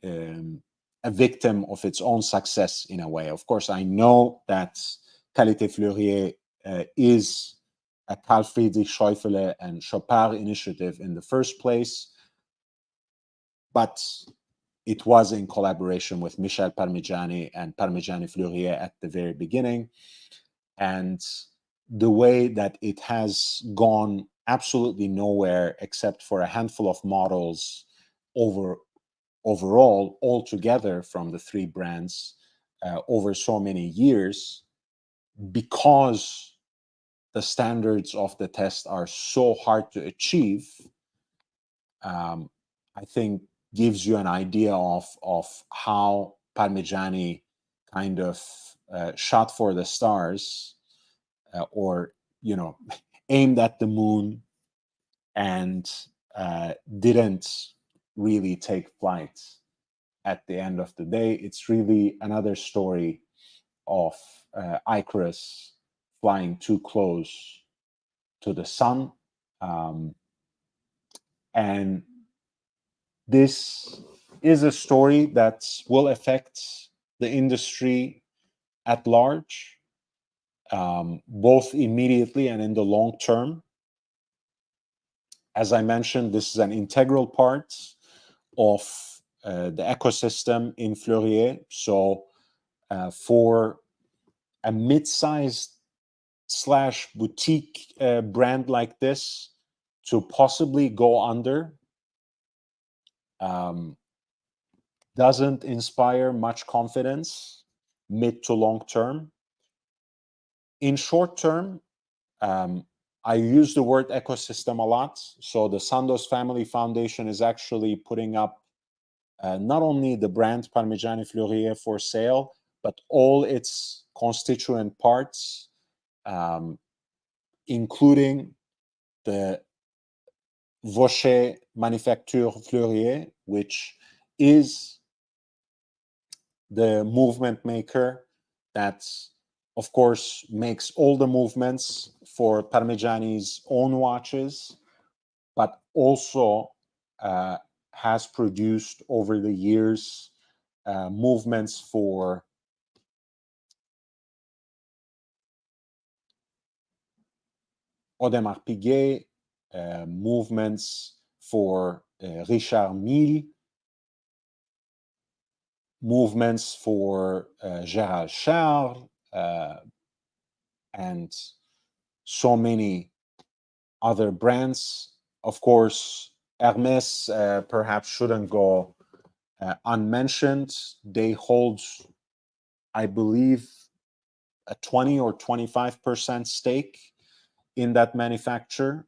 S1: a victim of its own success in a way. Of course, I know that Qualité Fleurier is a Carl Friedrich Schäufele and Chopard initiative in the first place, but it was in collaboration with Michel Parmigiani and Parmigiani Fleurier at the very beginning. And the way that it has gone absolutely nowhere except for a handful of models overall, altogether from the three brands over so many years, because the standards of the test are so hard to achieve, I think gives you an idea of how Parmigiani kind of shot for the stars, or aimed at the moon and didn't really take flight at the end of the day. It's really another story of Icarus flying too close to the sun. And this is a story that will affect the industry at large, both immediately and in the long term. As I mentioned, this is an integral part of the ecosystem in Fleurier. So for a mid-sized / boutique brand like this to possibly go under doesn't inspire much confidence mid to long term. In short term, I use the word ecosystem a lot. So the Sandoz Family Foundation is actually putting up not only the brand Parmigiani Fleurier for sale, but all its constituent parts, including the Vaucher Manufacture Fleurier, which is the movement maker that, of course, makes all the movements for Parmigiani's own watches, but also has produced over the years movements for Audemars Piguet, movements for Richard Mille, movements for Gérald Charles, and so many other brands. Of course, Hermes perhaps shouldn't go unmentioned. They hold, I believe, a 20 or 25% stake in that manufacturer,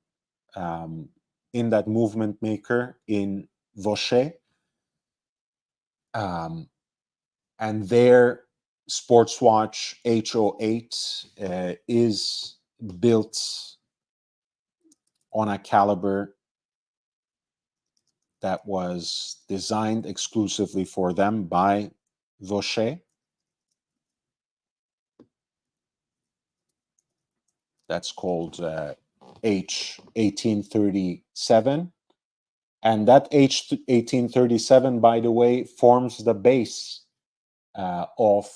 S1: in that movement maker in Vaucher. And their sports watch H08 is built on a caliber that was designed exclusively for them by Vaucher. That's called H1837. And that H1837, by the way, forms the base of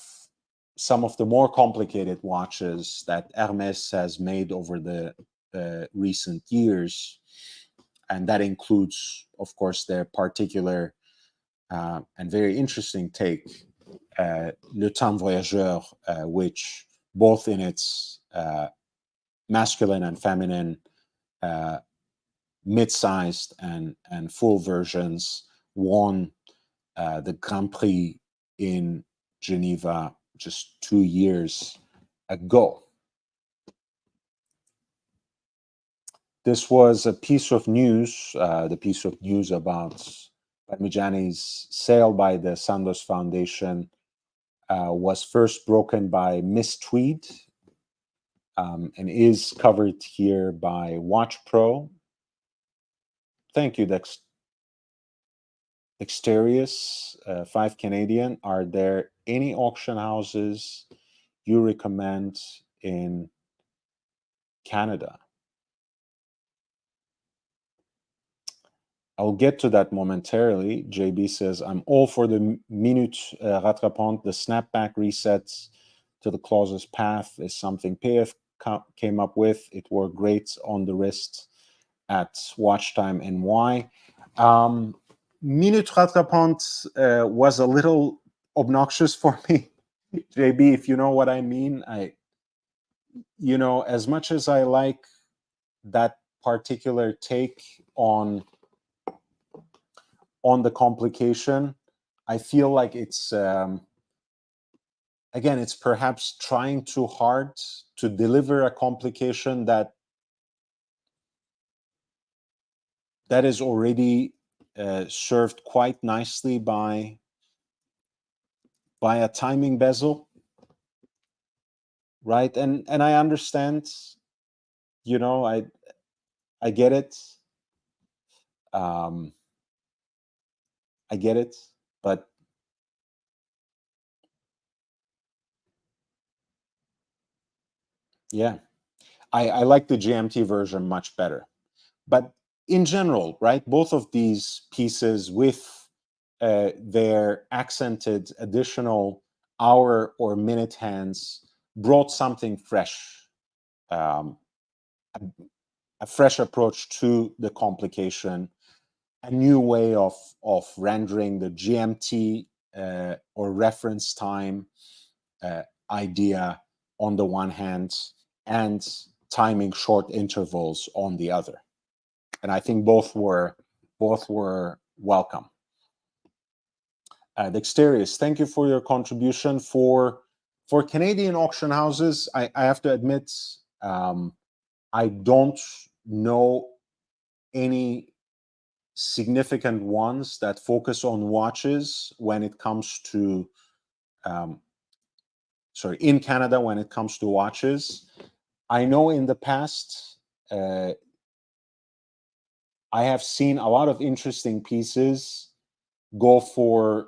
S1: some of the more complicated watches that Hermes has made over the recent years. And that includes, of course, their particular and very interesting take, Le Temps Voyageur, which both in its masculine and feminine mid-sized and full versions won the Grand Prix in Geneva just 2 years ago. This was a piece of news, the piece of news about Parmigiani's sale by the Sandoz Foundation was first broken by Miss Tweed and is covered here by Watch Pro. Thank you, Dexterius, 5 Canadian. Are there any auction houses you recommend in Canada? I'll get to that momentarily. JB says, I'm all for the minute rattrapante. The snapback resets to the closest path is something PF came up with. It worked great on the wrist at Watch Time NY. Minute rattrapante was a little obnoxious for me. JB, if you know what I mean, as much as I like that particular take on the complication, I feel like it's again, it's perhaps trying too hard to deliver a complication that is already served quite nicely by a timing bezel, right? And I understand, I get it. I get it, but yeah, I like the GMT version much better. But in general, right, both of these pieces with their accented additional hour or minute hands brought something fresh, a fresh approach to the complication, a new way of rendering the GMT or reference time idea on the one hand, and timing short intervals on the other. And I think both were welcome. Dexterius, thank you for your contribution. For Canadian auction houses, I have to admit, I don't know any significant ones that focus on watches when it comes to, in Canada when it comes to watches. I know in the past, I have seen a lot of interesting pieces go for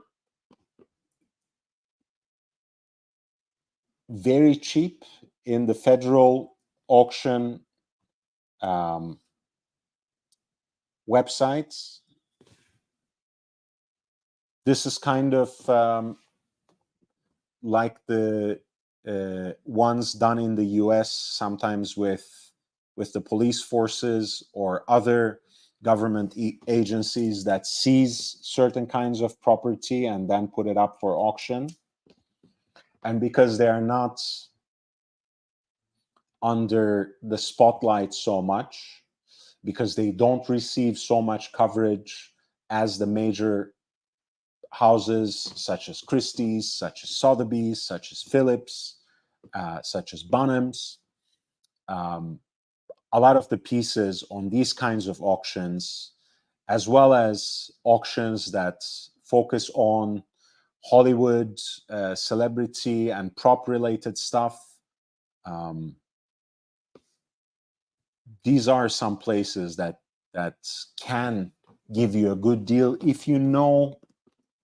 S1: very cheap in the federal auction websites. This is kind of like the ones done in the US, sometimes with the police forces or other government agencies that seize certain kinds of property and then put it up for auction. And because they are not under the spotlight so much, because they don't receive so much coverage as the major houses such as Christie's, such as Sotheby's, such as Phillips, such as Bonhams. A lot of the pieces on these kinds of auctions, as well as auctions that focus on Hollywood, celebrity, and prop related stuff. These are some places that can give you a good deal if you know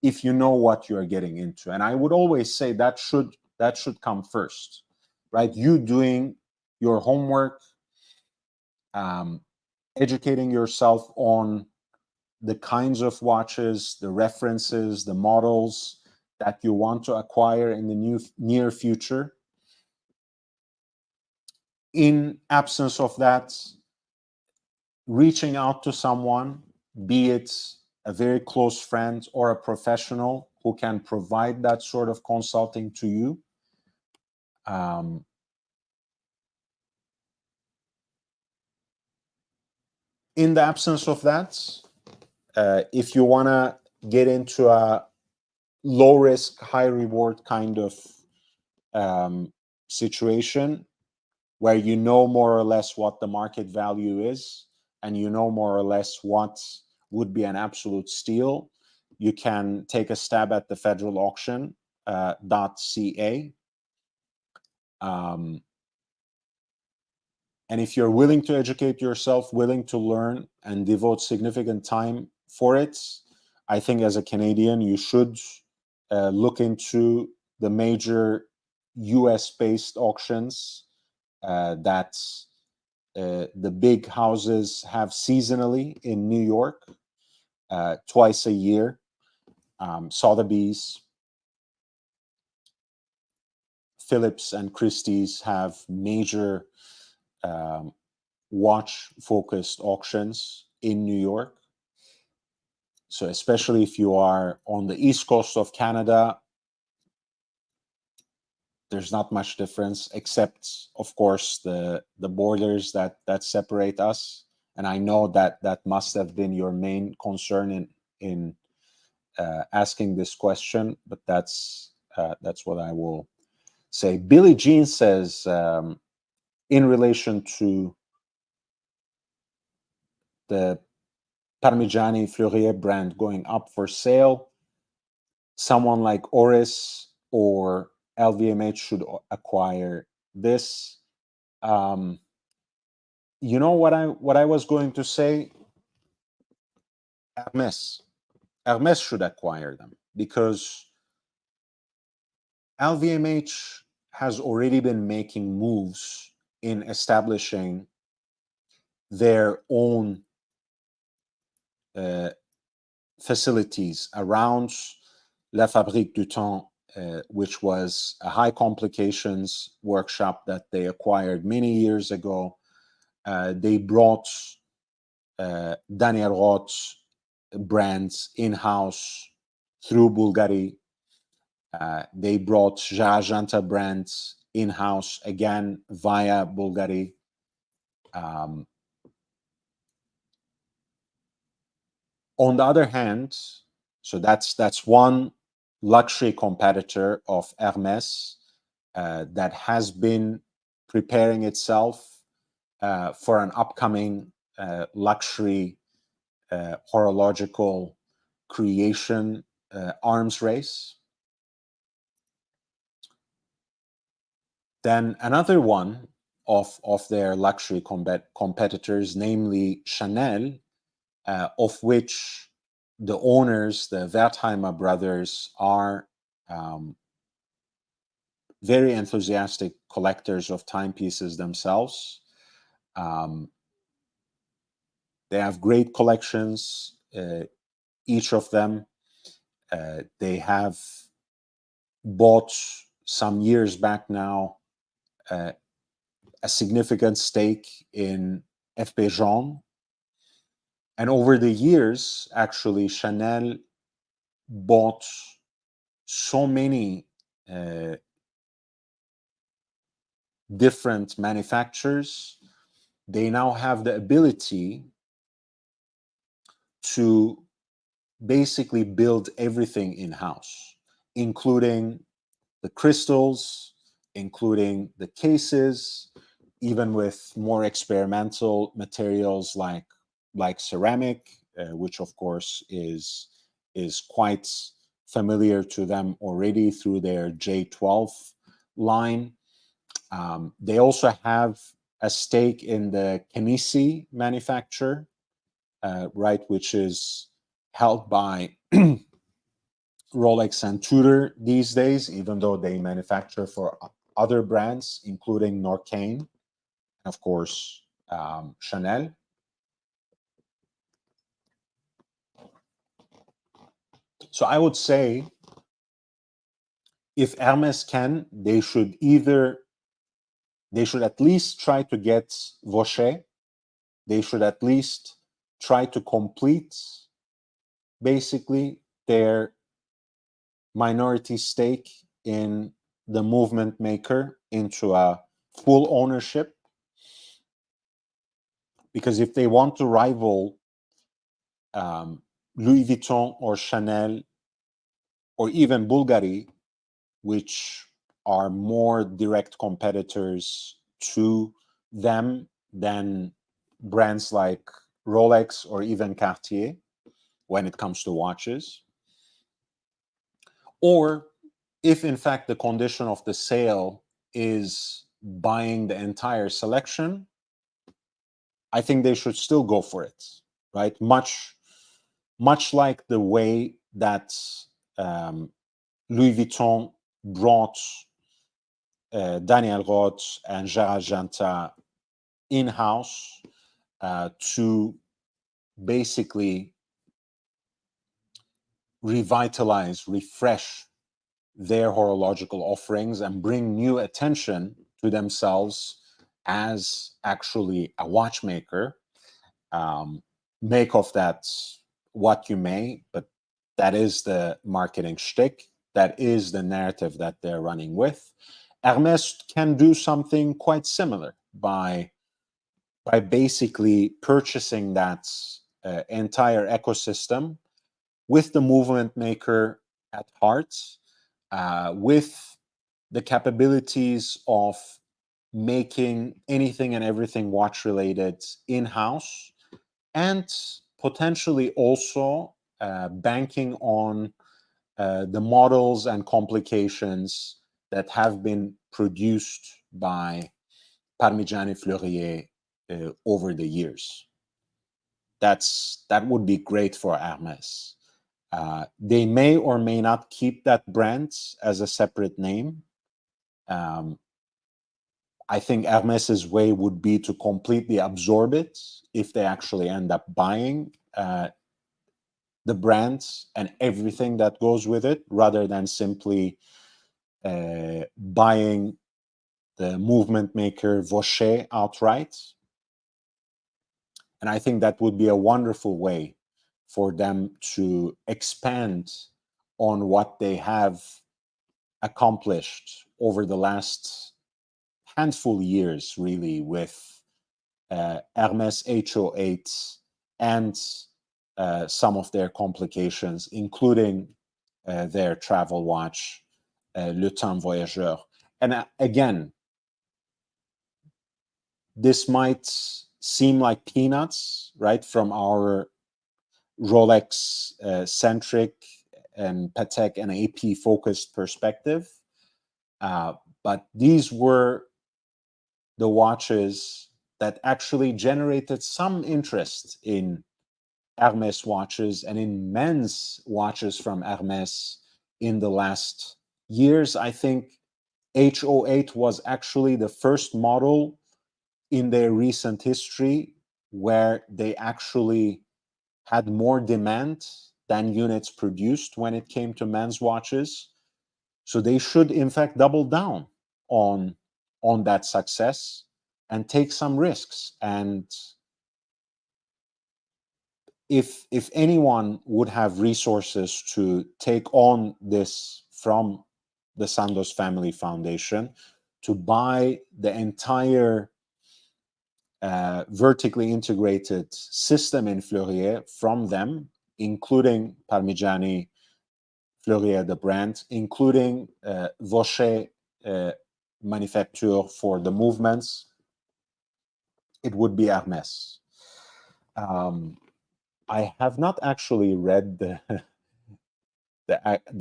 S1: what you're getting into. And I would always say that should come first, right? You doing your homework, educating yourself on the kinds of watches, the references, the models that you want to acquire in the near future. In absence of that, reaching out to someone, be it a very close friend or a professional who can provide that sort of consulting to you. In the absence of that, if you want to get into a low risk, high reward kind of situation where you know more or less what the market value is and you know more or less what would be an absolute steal, you can take a stab at the federal auction .ca. And if you're willing to educate yourself, willing to learn and devote significant time for it, I think as a Canadian, you should look into the major US-based auctions that the big houses have seasonally in New York, twice a year. Sotheby's, Phillips, and Christie's have major watch-focused auctions in New York. So especially if you are on the east coast of Canada, there's not much difference, except, of course, the borders that separate us. And I know that must have been your main concern in asking this question, but that's what I will say. Billie Jean says, in relation to the Parmigiani Fleurier brand going up for sale, someone like Oris or LVMH should acquire this. You know what I was going to say? Hermes should acquire them because LVMH has already been making moves in establishing their own facilities around La Fabrique du Temps, which was a high complications workshop that they acquired many years ago. They brought Daniel Roth brands in-house through Bulgari. They brought Jarajanta brands in-house again via Bulgari. On the other hand, so that's one luxury competitor of Hermes that has been preparing itself for an upcoming luxury horological creation arms race. Then another one of their luxury competitors, namely Chanel, of which the owners, the Wertheimer brothers, are very enthusiastic collectors of timepieces themselves. They have great collections, each of them. They have bought some years back now a significant stake in FP Jean, And over the years, actually, Chanel bought so many different manufacturers. They now have the ability to basically build everything in-house, including the crystals, including the cases, even with more experimental materials like ceramic, which of course is quite familiar to them already through their J12 line. They also have a stake in the Kenisi manufacture, right, which is held by Rolex and Tudor these days, even though they manufacture for other brands, including Norqain, and of course, Chanel. So I would say if Hermes can, they should at least try to get Vaucher. They should at least try to complete basically their minority stake in the movement maker into a full ownership. Because if they want to rival Louis Vuitton or Chanel or even Bulgari, which are more direct competitors to them than brands like Rolex or even Cartier when it comes to watches, or if in fact the condition of the sale is buying the entire selection, I think they should still go for it, right? Much like the way that Louis Vuitton brought Daniel Roth and Gerard Janta in-house to basically revitalize, refresh their horological offerings and bring new attention to themselves as actually a watchmaker. Make of that what you may, but that is the marketing shtick. That is the narrative that they're running with. Hermes can do something quite similar by basically purchasing that entire ecosystem with the movement maker at heart, with the capabilities of making anything and everything watch related in-house, and potentially also banking on the models and complications that have been produced by Parmigiani Fleurier over the years. That would be great for Hermes. They may or may not keep that brand as a separate name. I think Hermes's way would be to completely absorb it if they actually end up buying the brands and everything that goes with it, rather than simply buying the movement maker Vaucher outright. And I think that would be a wonderful way for them to expand on what they have accomplished over the last handful years, really, with Hermes HO8 and some of their complications, including their travel watch, Le Temps Voyageur. And again, this might seem like peanuts, right, from our Rolex centric and Patek and AP focused perspective. But these were the watches that actually generated some interest in Hermes watches and in men's watches from Hermes in the last years. I think HO8 was actually the first model in their recent history where they actually had more demand than units produced when it came to men's watches. So they should, in fact, double down on that success and take some risks and if anyone would have resources to take on this from the Sandoz Family Foundation, to buy the entire vertically integrated system in Fleurier from them, including Parmigiani Fleurier, the brand, including Vaucher manufacture for the movements, it would be Hermes. I have not actually read the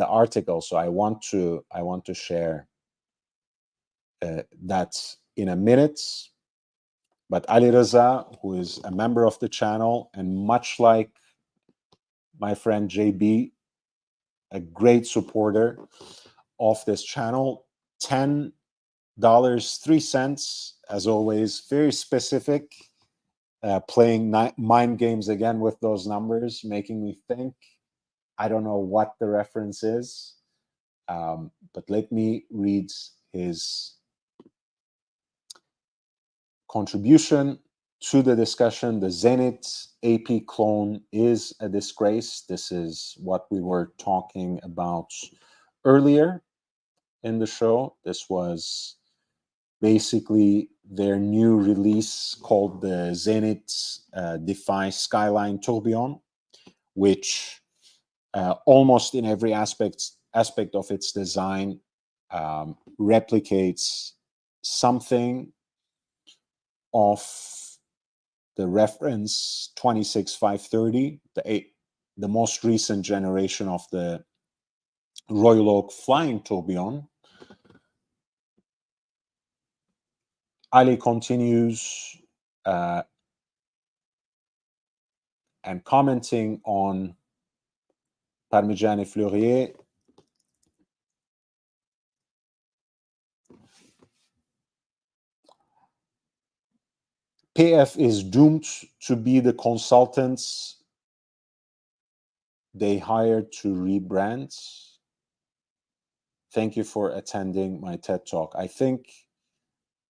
S1: article, so I want to share that in a minute. But Ali Reza, who is a member of the channel, and much like my friend JB, a great supporter of this channel, $10.03, as always, very specific. Playing mind games again with those numbers, making me think. I don't know what the reference is, but let me read his contribution to the discussion. The Zenith AP clone is a disgrace. This is what we were talking about earlier in the show. This was basically their new release called the Zenith Defy Skyline Tourbillon, which almost in every aspect of its design replicates something of the reference 26530, the most recent generation of the Royal Oak Flying Tourbillon. Ali continues and commenting on Parmigiani Fleurier. PF is doomed to be the consultants they hired to rebrand. Thank you for attending my TED Talk. I think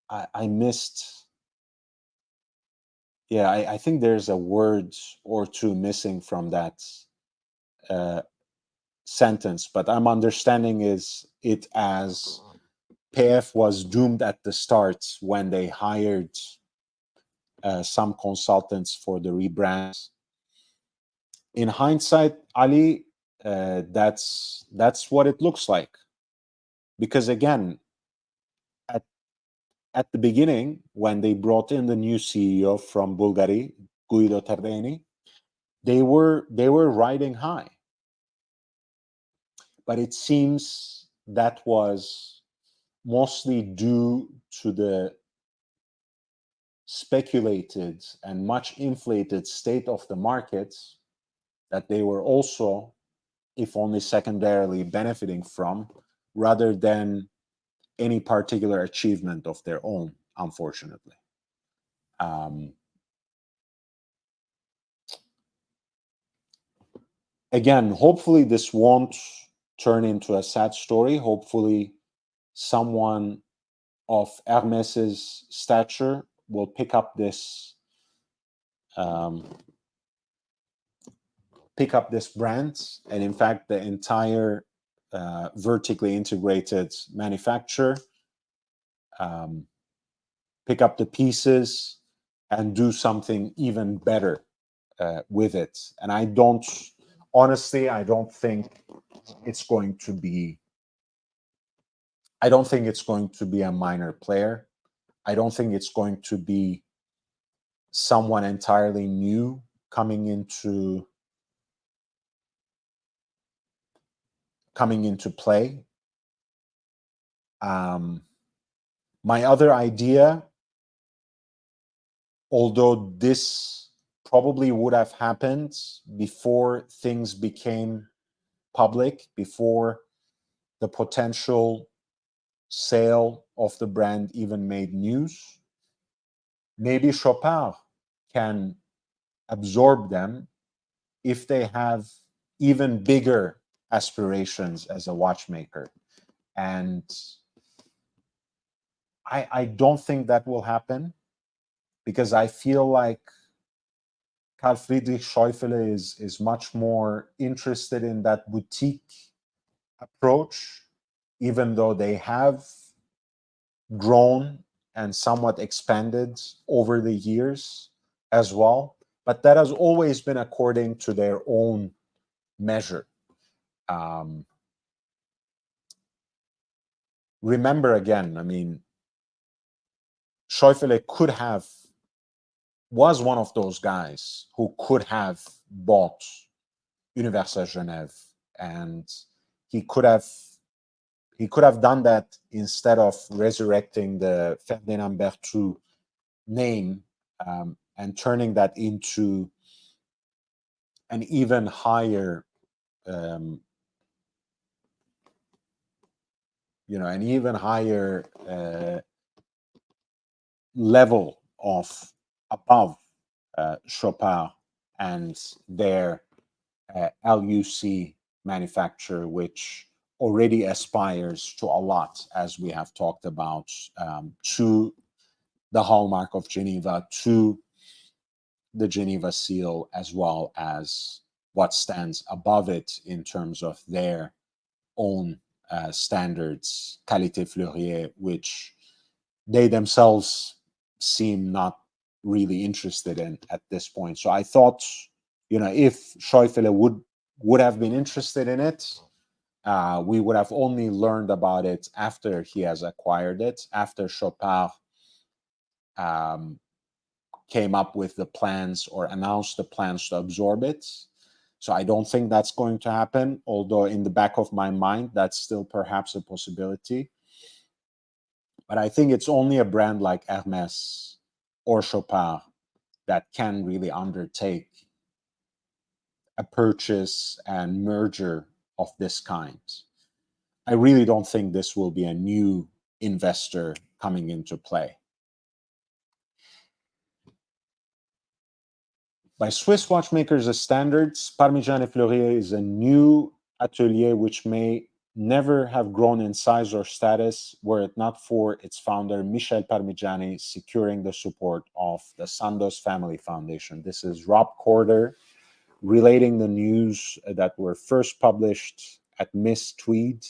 S1: I missed. Yeah, I think there's a word or two missing from that sentence, but I'm understanding it as PF was doomed at the start when they hired some consultants for the rebrand. In hindsight, Ali, that's what it looks like. Because again, at the beginning, when they brought in the new CEO from Bulgari, Guido Tardeni, they were riding high. But it seems that was mostly due to the speculated and much inflated state of the markets that they were also, if only secondarily, benefiting from, rather than any particular achievement of their own, unfortunately. Again, hopefully this won't turn into a sad story. Hopefully someone of Hermes's stature will pick up this brand, and in fact the entire vertically integrated manufacture, pick up the pieces and do something even better with it. And I don't think it's going to be a minor player. I don't think it's going to be someone entirely new coming into play. My other idea, although this probably would have happened before things became public, before the potential sale of the brand even made news, maybe Chopard can absorb them if they have even bigger aspirations as a watchmaker. And I don't think that will happen, because I feel like Carl Friedrich Schäufele is much more interested in that boutique approach, even though they have grown and somewhat expanded over the years as well. But that has always been according to their own measure. Remember again, I mean, Schäufele was one of those guys who could have bought Universal Genève, and he could have done that instead of resurrecting the Ferdinand Berthoud name, and turning that into an even higher, an even higher level of above Chopin and their LUC manufacturer, which already aspires to a lot, as we have talked about, to the hallmark of Geneva, to the Geneva seal, as well as what stands above it in terms of their own standards, Qualité Fleurier, which they themselves seem not really interested in at this point. So I thought, if Schäufele would have been interested in it, we would have only learned about it after he has acquired it, after Chopin came up with the plans or announced the plans to absorb it. So I don't think that's going to happen, although in the back of my mind, that's still perhaps a possibility. But I think it's only a brand like Hermès or Chopin that can really undertake a purchase and merger of this kind. I really don't think this will be a new investor coming into play. By Swiss watchmakers' standards, Parmigiani Fleurier is a new atelier which may never have grown in size or status were it not for its founder, Michel Parmigiani, securing the support of the Sandoz Family Foundation. This is Rob Corder relating the news that were first published at Miss Tweed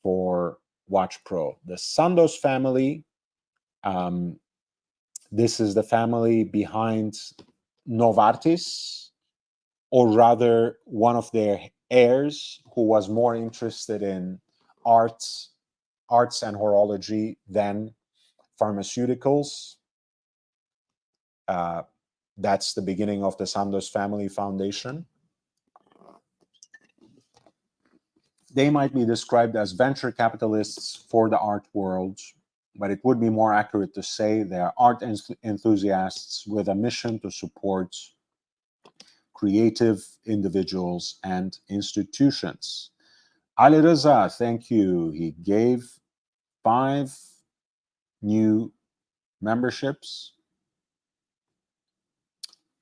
S1: for Watch Pro. The Sandoz family, this is the family behind Novartis, or rather one of their heirs who was more interested in arts and horology than pharmaceuticals. That's the beginning of the Sandoz Family Foundation. They might be described as venture capitalists for the art world, but it would be more accurate to say they are art enthusiasts with a mission to support creative individuals and institutions. Ali Reza, thank you. He gave 5 new memberships,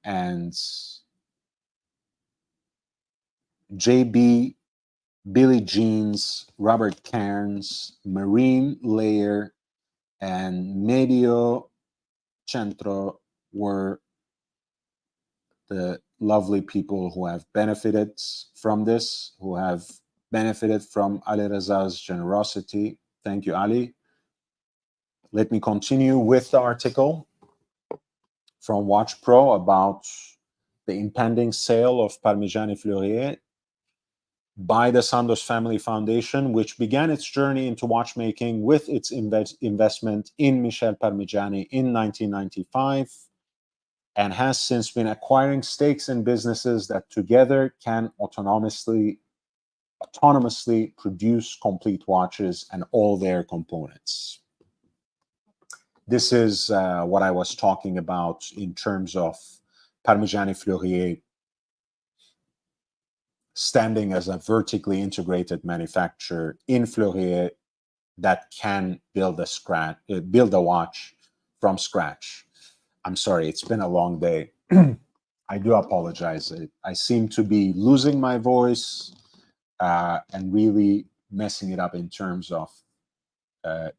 S1: and JB, Billy Jeans, Robert Cairns, Marine Layer, and Medio Centro were the lovely people who have benefited from this, who have benefited from Ali Reza's generosity. Thank you, Ali. Let me continue with the article from Watch Pro about the impending sale of Parmigiani Fleurier by the Sandoz Family Foundation, which began its journey into watchmaking with its investment in Michel Parmigiani in 1995, and has since been acquiring stakes in businesses that together can autonomously produce complete watches and all their components. This is what I was talking about in terms of Parmigiani Fleurier standing as a vertically integrated manufacturer in Fleurier that can build a watch from scratch. I'm sorry, it's been a long day. I do apologize. I seem to be losing my voice and really messing it up in terms of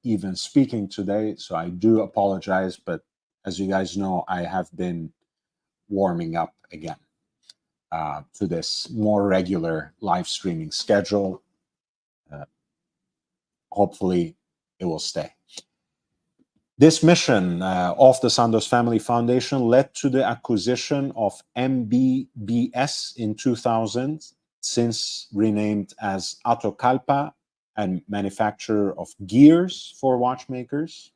S1: even speaking today. So I do apologize, but as you guys know, I have been warming up again to this more regular live streaming schedule. Hopefully, it will stay. This mission of the Sandoz Family Foundation led to the acquisition of MBBS in 2000, since renamed as Autocalpa, and manufacturer of gears for watchmakers.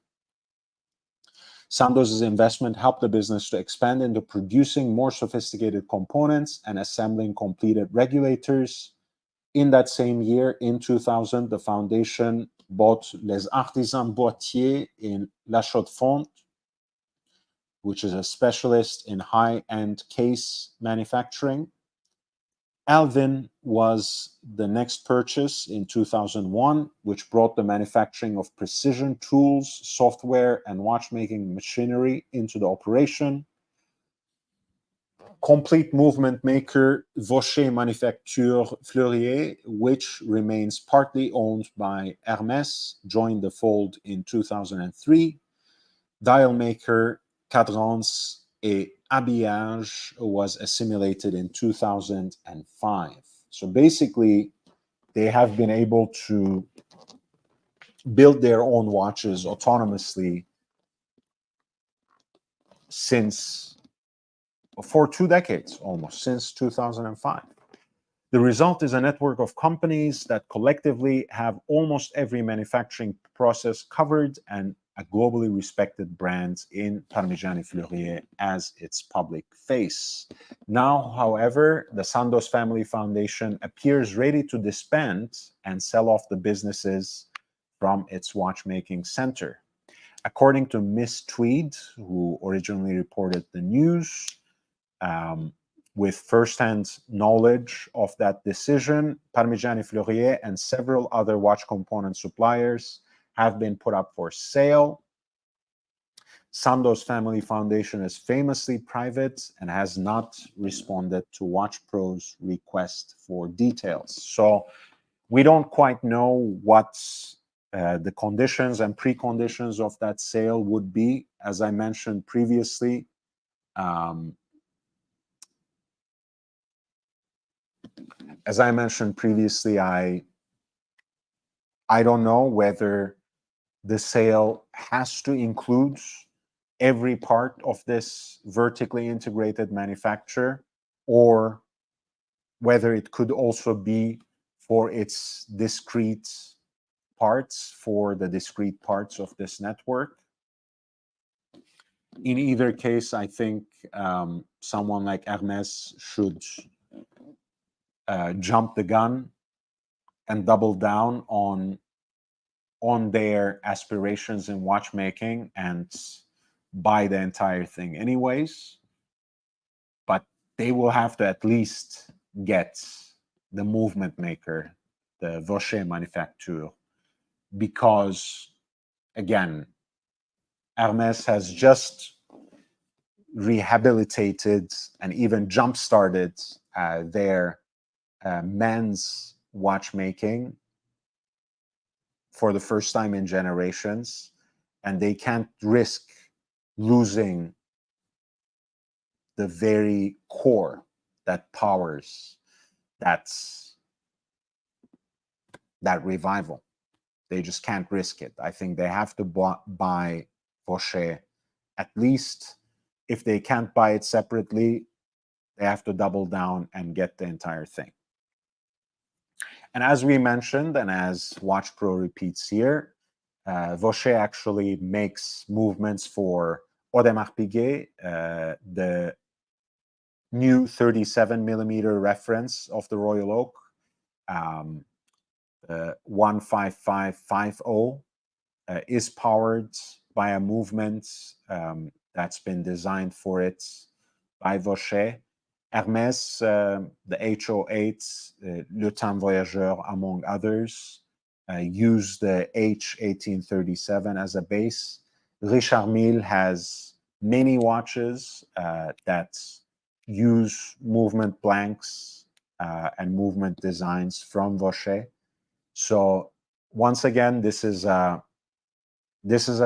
S1: Sandoz's investment helped the business to expand into producing more sophisticated components and assembling completed regulators. In that same year, in 2000, the foundation bought Les Artisans Boîtiers in La Chaux-de-Fonds, which is a specialist in high-end case manufacturing. Alvin was the next purchase in 2001, which brought the manufacturing of precision tools, software, and watchmaking machinery into the operation. Complete movement maker Vaucher Manufacture Fleurier, which remains partly owned by Hermès, joined the fold in 2003. Dial maker Cadrance et Habillage was assimilated in 2005. So basically, they have been able to build their own watches autonomously for 2 decades almost, since 2005. The result is a network of companies that collectively have almost every manufacturing process covered, and a globally respected brand in Parmigiani Fleurier as its public face. Now, however, the Sandoz Family Foundation appears ready to disband and sell off the businesses from its watchmaking center. According to Miss Tweed, who originally reported the news, with first-hand knowledge of that decision, Parmigiani Fleurier and several other watch component suppliers have been put up for sale. Sandoz Family Foundation is famously private and has not responded to WatchPro's request for details. So we don't quite know what the conditions and preconditions of that sale would be. As I mentioned previously, I don't know whether the sale has to include every part of this vertically integrated manufacture, or whether it could also be for its discrete parts, for the discrete parts of this network. In either case, I think someone like Hermès should jump the gun and double down on their aspirations in watchmaking and buy the entire thing anyways. But they will have to at least get the movement maker, the Vaucher Manufacture, because, again, Hermès has just rehabilitated and even jump-started their men's watchmaking for the first time in generations, and they can't risk losing the very core that powers that revival. They just can't risk it. I think they have to buy Vaucher. At least if they can't buy it separately, they have to double down and get the entire thing. And as we mentioned, and as WatchPro repeats here, Vaucher actually makes movements for Audemars Piguet, the new 37mm reference of the Royal Oak, 15550, is powered by a movement that's been designed for it by Vaucher. Hermès, the HO8, Le Temps Voyageur, among others, use the H1837 as a base. Richard Mille has many watches that use movement blanks and movement designs from Vaucher. So once again, this is a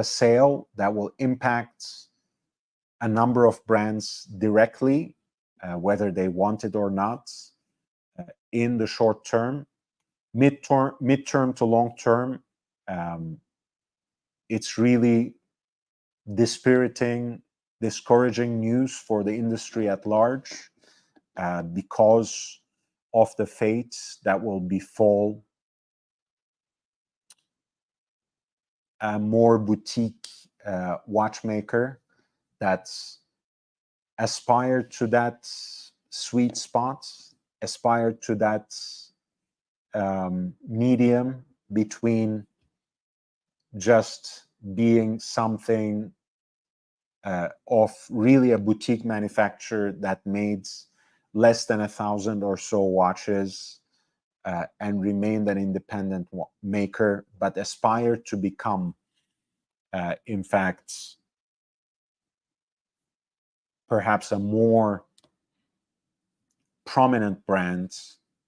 S1: sale that will impact a number of brands directly, whether they want it or not, in the short term. Midterm to long term, it's really dispiriting, discouraging news for the industry at large, because of the fates that will befall a more boutique watchmaker that's aspired to that sweet spot, aspired to that medium between just being something of really a boutique manufacturer that made less than 1,000 or so watches, and remained an independent maker, but aspired to become, in fact, perhaps a more prominent brand,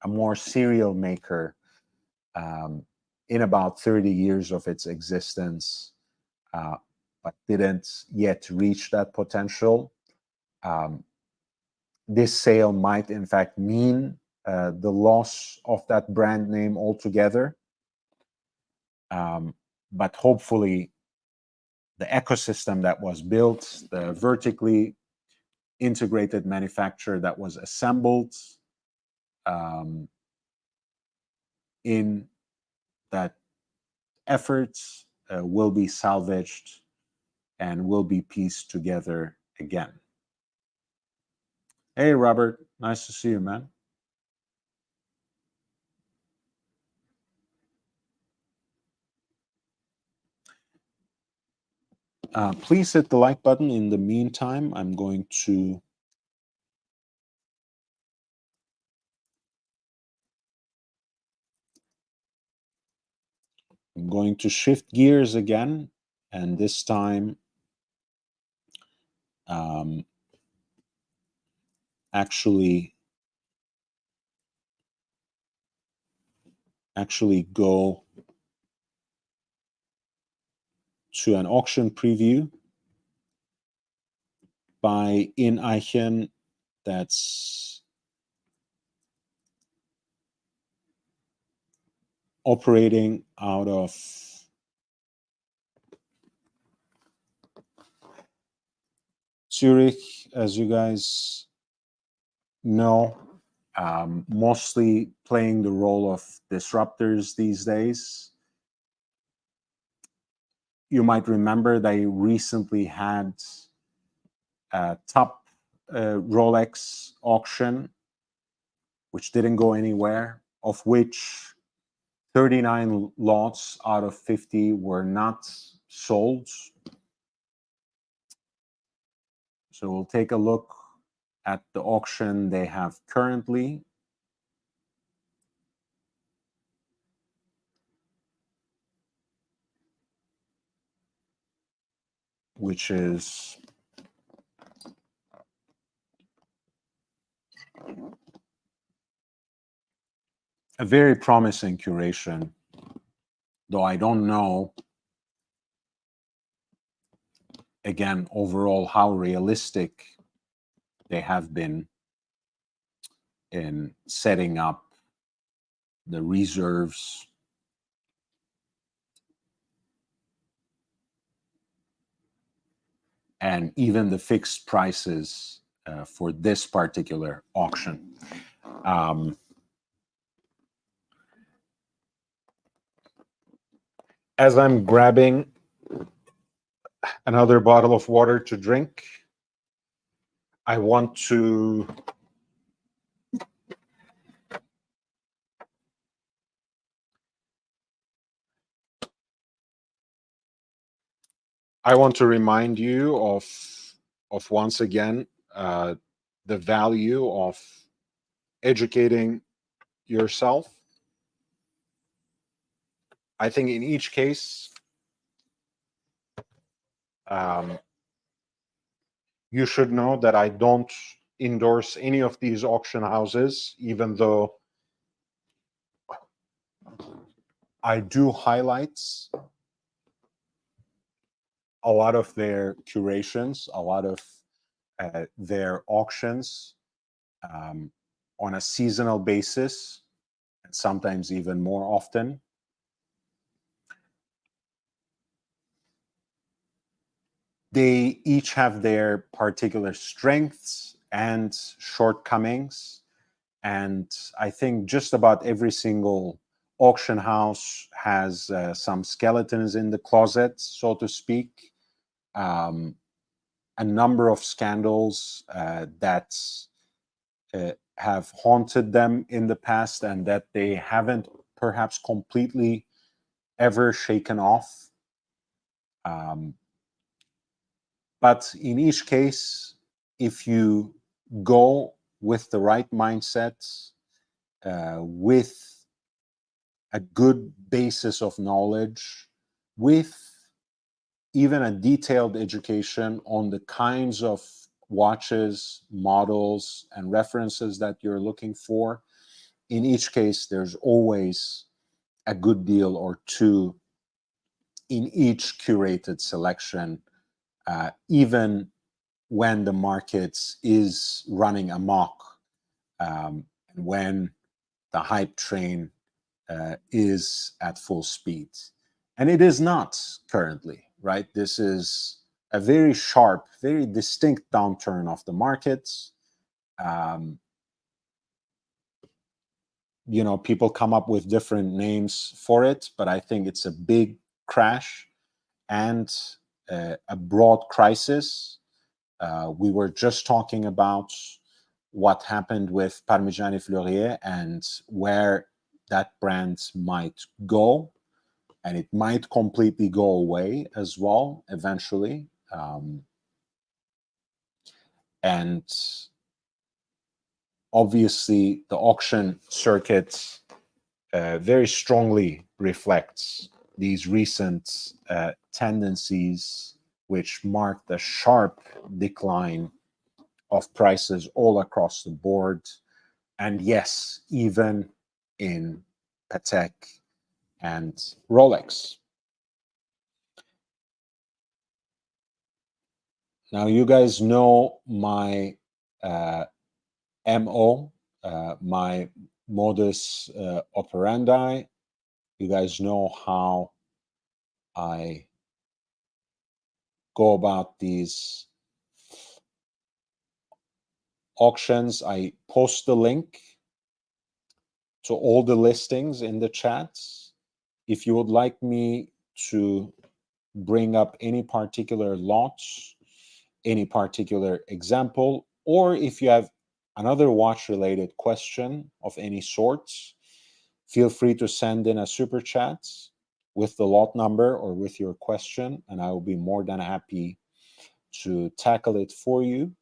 S1: a more serial maker, in about 30 years of its existence, but didn't yet reach that potential. This sale might, in fact, mean the loss of that brand name altogether. But hopefully, the ecosystem that was built, the vertically integrated manufacturer that was assembled in that effort, will be salvaged and will be pieced together again. Hey, Robert, nice to see you, man. Please hit the like button. In the meantime, I'm going to shift gears again, and this time actually go to an auction preview by Ineichen that's operating out of Zurich, as you guys know, mostly playing the role of disruptors these days. You might remember they recently had a top Rolex auction, which didn't go anywhere, of which 39 lots out of 50 were not sold. So we'll take a look at the auction they have currently. Which is a very promising curation, though I don't know, again, overall, how realistic they have been in setting up the reserves and even the fixed prices for this particular auction. As I'm grabbing another bottle of water to drink, I want to remind you of once again the value of educating yourself. I think in each case, you should know that I don't endorse any of these auction houses, even though I do highlight a lot of their curations, a lot of their auctions on a seasonal basis, and sometimes even more often. They each have their particular strengths and shortcomings. And I think just about every single auction house has some skeletons in the closet, so to speak. A number of scandals that have haunted them in the past and that they haven't perhaps completely ever shaken off. But in each case, if you go with the right mindset, with a good basis of knowledge, with even a detailed education on the kinds of watches, models, and references that you're looking for, in each case, there's always a good deal or two in each curated selection, even when the market is running amok, when the hype train is at full speed. And it is not currently, right? This is a very sharp, very distinct downturn of the markets. You know, people come up with different names for it, but I think it's a big crash and a broad crisis. We were just talking about what happened with Parmigiani Fleurier and where that brand might go, and it might completely go away as well eventually. And obviously, the auction circuit very strongly reflects these recent tendencies, which marked a sharp decline of prices all across the board. And yes, even in Patek and Rolex. Now, you guys know my MO, my modus operandi. You guys know how I go about these auctions. I post the link to all the listings in the chats. If you would like me to bring up any particular lots, any particular example, or if you have another watch related question of any sorts, feel free to send in a super chat with the lot number or with your question, and I will be more than happy to tackle it for you.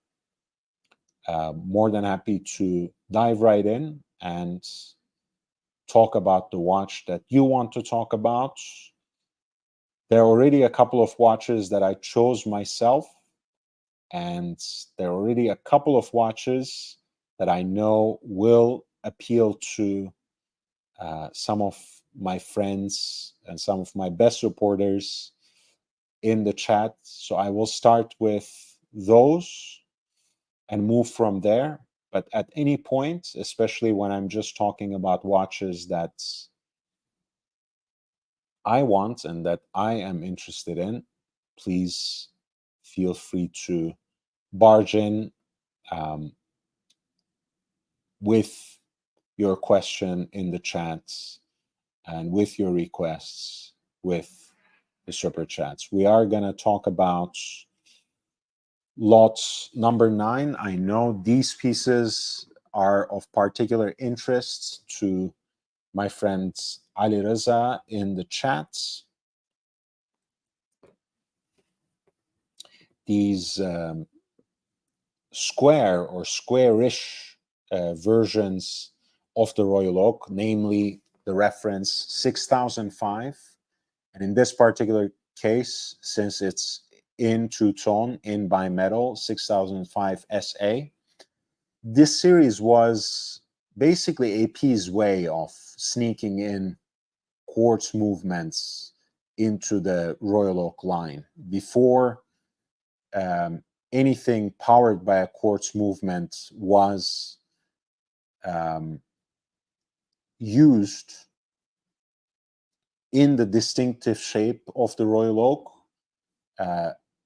S1: More than happy to dive right in and talk about the watch that you want to talk about. There are already a couple of watches that I chose myself, and there are already a couple of watches that I know will appeal to some of my friends and some of my best supporters in the chat. So I will start with those and move from there. But at any point, especially when I'm just talking about watches that I want and that I am interested in, please feel free to barge in with your question in the chats and with your requests with the super chats. We are going to talk about lot number 9. I know these pieces are of particular interest to my friend Ali Reza in the chats. These square or squarish versions of the Royal Oak, namely the reference 6005. And in this particular case, since it's in two-tone, in bimetal, 6005 SA, this series was basically AP's way of sneaking in quartz movements into the Royal Oak line. Before anything powered by a quartz movement was used in the distinctive shape of the Royal Oak.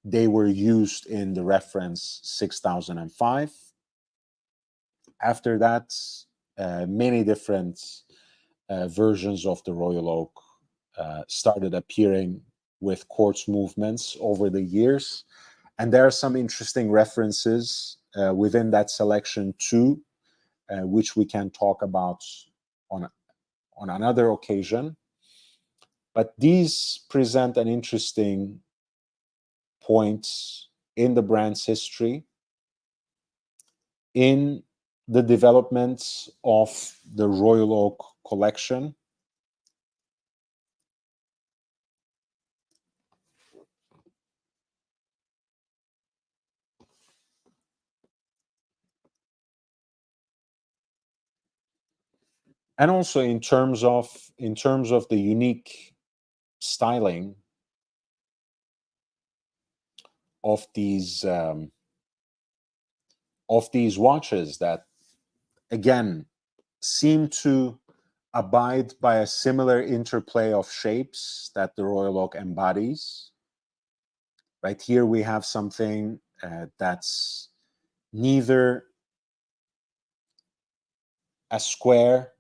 S1: They were used in the reference 6005. After that, many different versions of the Royal Oak started appearing with quartz movements over the years. And there are some interesting references within that selection too, which we can talk about on another occasion. But these present an interesting point in the brand's history, in the development of the Royal Oak collection. And also in terms of the unique styling of these watches that again seem to abide by a similar interplay of shapes that the Royal Oak embodies. Right here we have something that's neither a square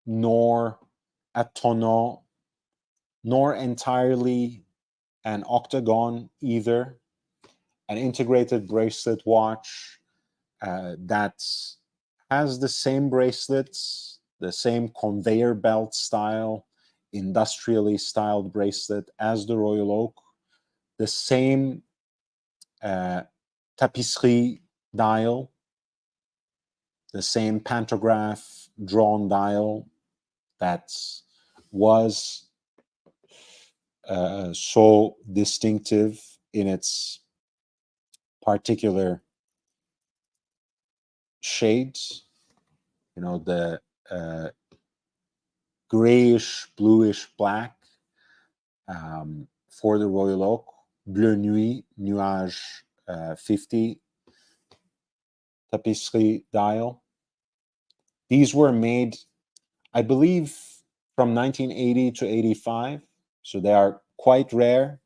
S1: nor a tonneau nor entirely an octagon either. An integrated bracelet watch that has the same bracelets, the same conveyor belt style, industrially styled bracelet as the Royal Oak, the same tapisserie dial, the same pantograph drawn dial that was so distinctive in its particular shades, the grayish, bluish black for the Royal Oak, Bleu Nuit, Nuage 50 tapisserie dial. These were made, I believe, from 1980 to 85, so they are quite rare.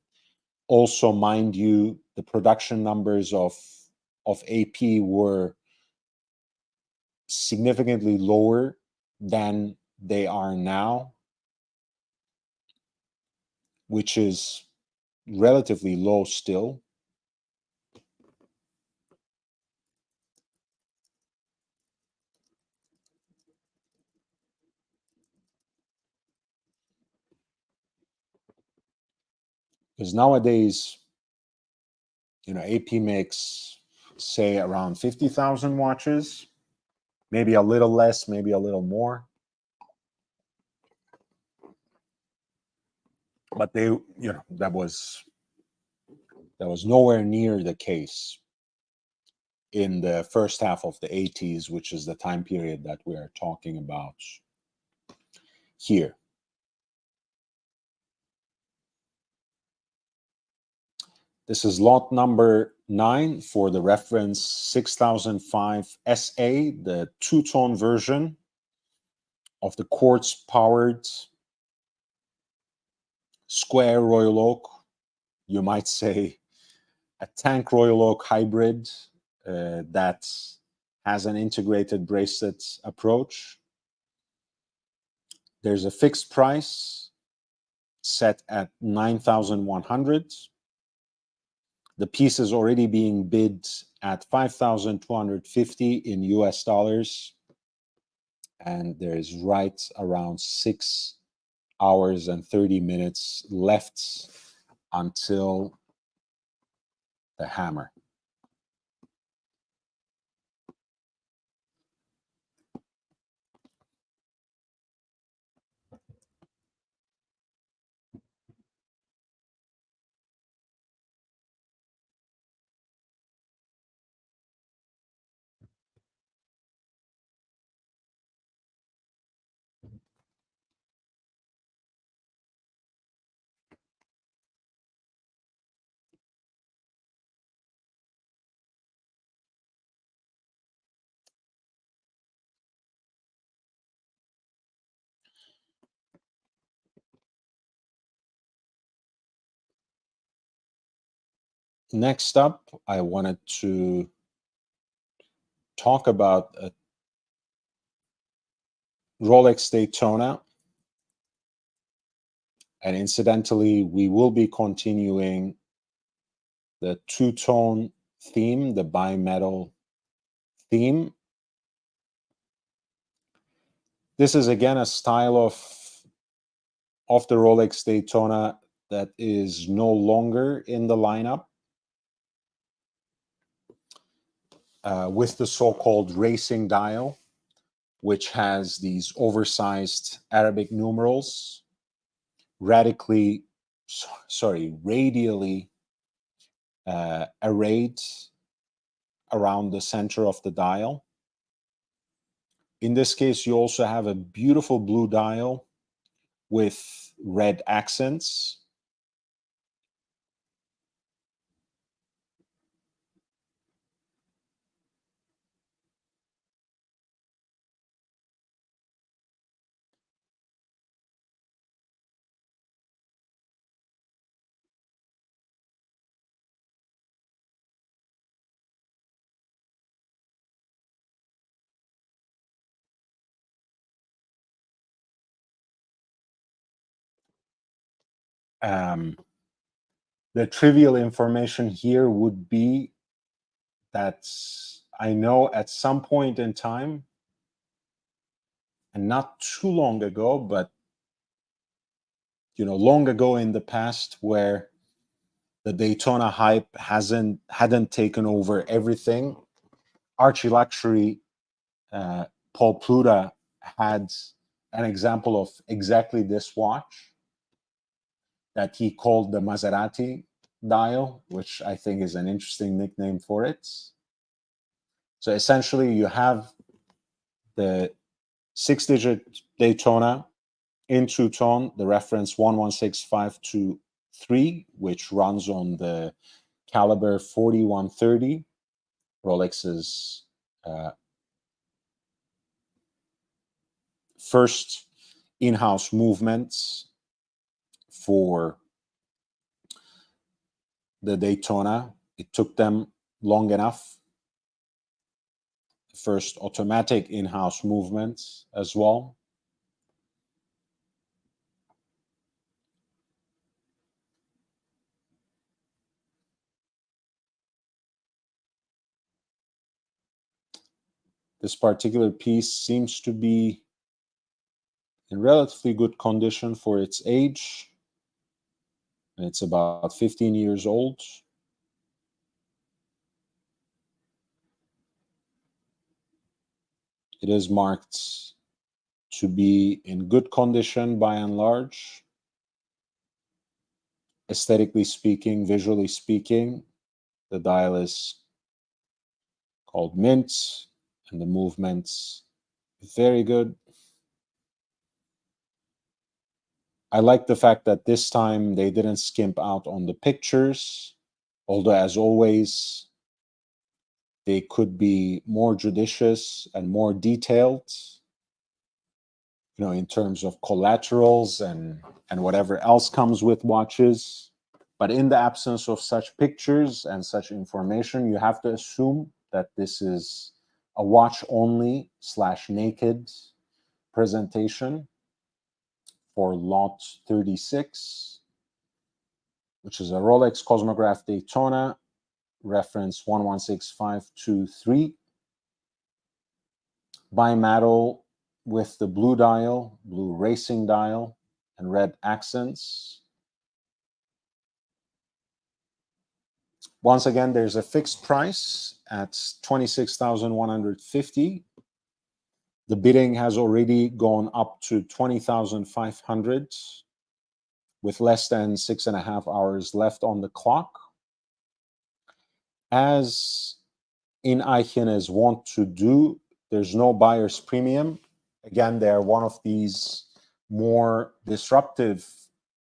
S1: Also, mind you, the production numbers of AP were significantly lower than they are now, which is relatively low still. Because nowadays, AP makes, say, around 50,000 watches, maybe a little less, maybe a little more. But that was nowhere near the case in the first half of the 80s, which is the time period that we are talking about here. This is lot number 9 for the reference 6005 SA, the two-tone version of the quartz-powered square Royal Oak. You might say a tank Royal Oak hybrid that has an integrated bracelet approach. There's a fixed price set at 9,100. The piece is already being bid at 5,250 in US dollars. And there's right around 6 hours and 30 minutes left until the hammer. Next up, I wanted to talk about a Rolex Daytona. And incidentally, we will be continuing the two-tone theme, the bimetal theme. This is again a style of the Rolex Daytona that is no longer in the lineup, with the so-called racing dial, which has these oversized Arabic numerals, radially arrayed around the center of the dial. In this case, you also have a beautiful blue dial with red accents. The trivial information here would be that I know at some point in time, and not too long ago, but long ago in the past, where the Daytona hype hadn't taken over everything, Archie Luxury, Paul Pluta had an example of exactly this watch that he called the Maserati dial, which I think is an interesting nickname for it. So essentially, you have the 6-digit Daytona in two-tone, the reference 116523, which runs on the caliber 4130, Rolex's first in-house movements for the Daytona. It took them long enough. First automatic in-house movements as well. This particular piece seems to be in relatively good condition for its age. And it's about 15 years old. It is marked to be in good condition by and large. Aesthetically speaking, visually speaking, the dial is called mint, and the movements very good. I like the fact that this time they didn't skimp out on the pictures, although as always, they could be more judicious and more detailed, in terms of collaterals and whatever else comes with watches. But in the absence of such pictures and such information, you have to assume that this is a watch only / naked presentation for lot 36, which is a Rolex Cosmograph Daytona, reference 116523, bimetal with the blue dial, blue racing dial, and red accents. Once again, there's a fixed price at 26,150. The bidding has already gone up to 20,500 with less than 6.5 hours left on the clock. As Ineichen is wont to do, there's no buyer's premium. Again, they're one of these more disruptive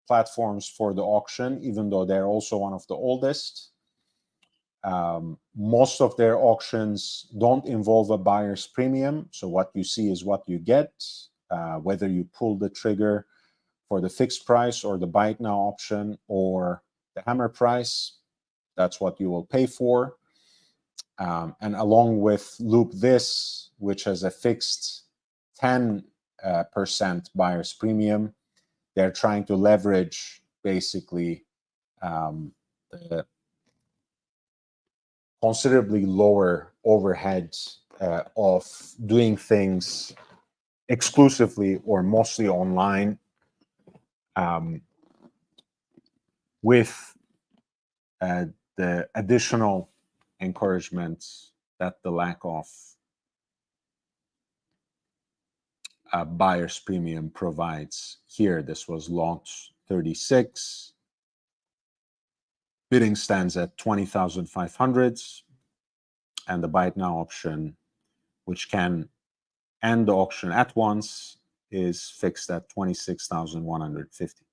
S1: platforms for the auction, even though they're also one of the oldest. Most of their auctions don't involve a buyer's premium. So what you see is what you get, whether you pull the trigger for the fixed price or the buy it now option or the hammer price. that's what you will pay for. And along with Loop This, which has a fixed 10% buyer's premium, they're trying to leverage basically the considerably lower overheads of doing things exclusively or mostly online, with the additional encouragement that the lack of buyer's premium provides. Here, this was lot 36. Bidding stands at 20,500, and the buy it now option, which can end the auction at once, is fixed at 26,150.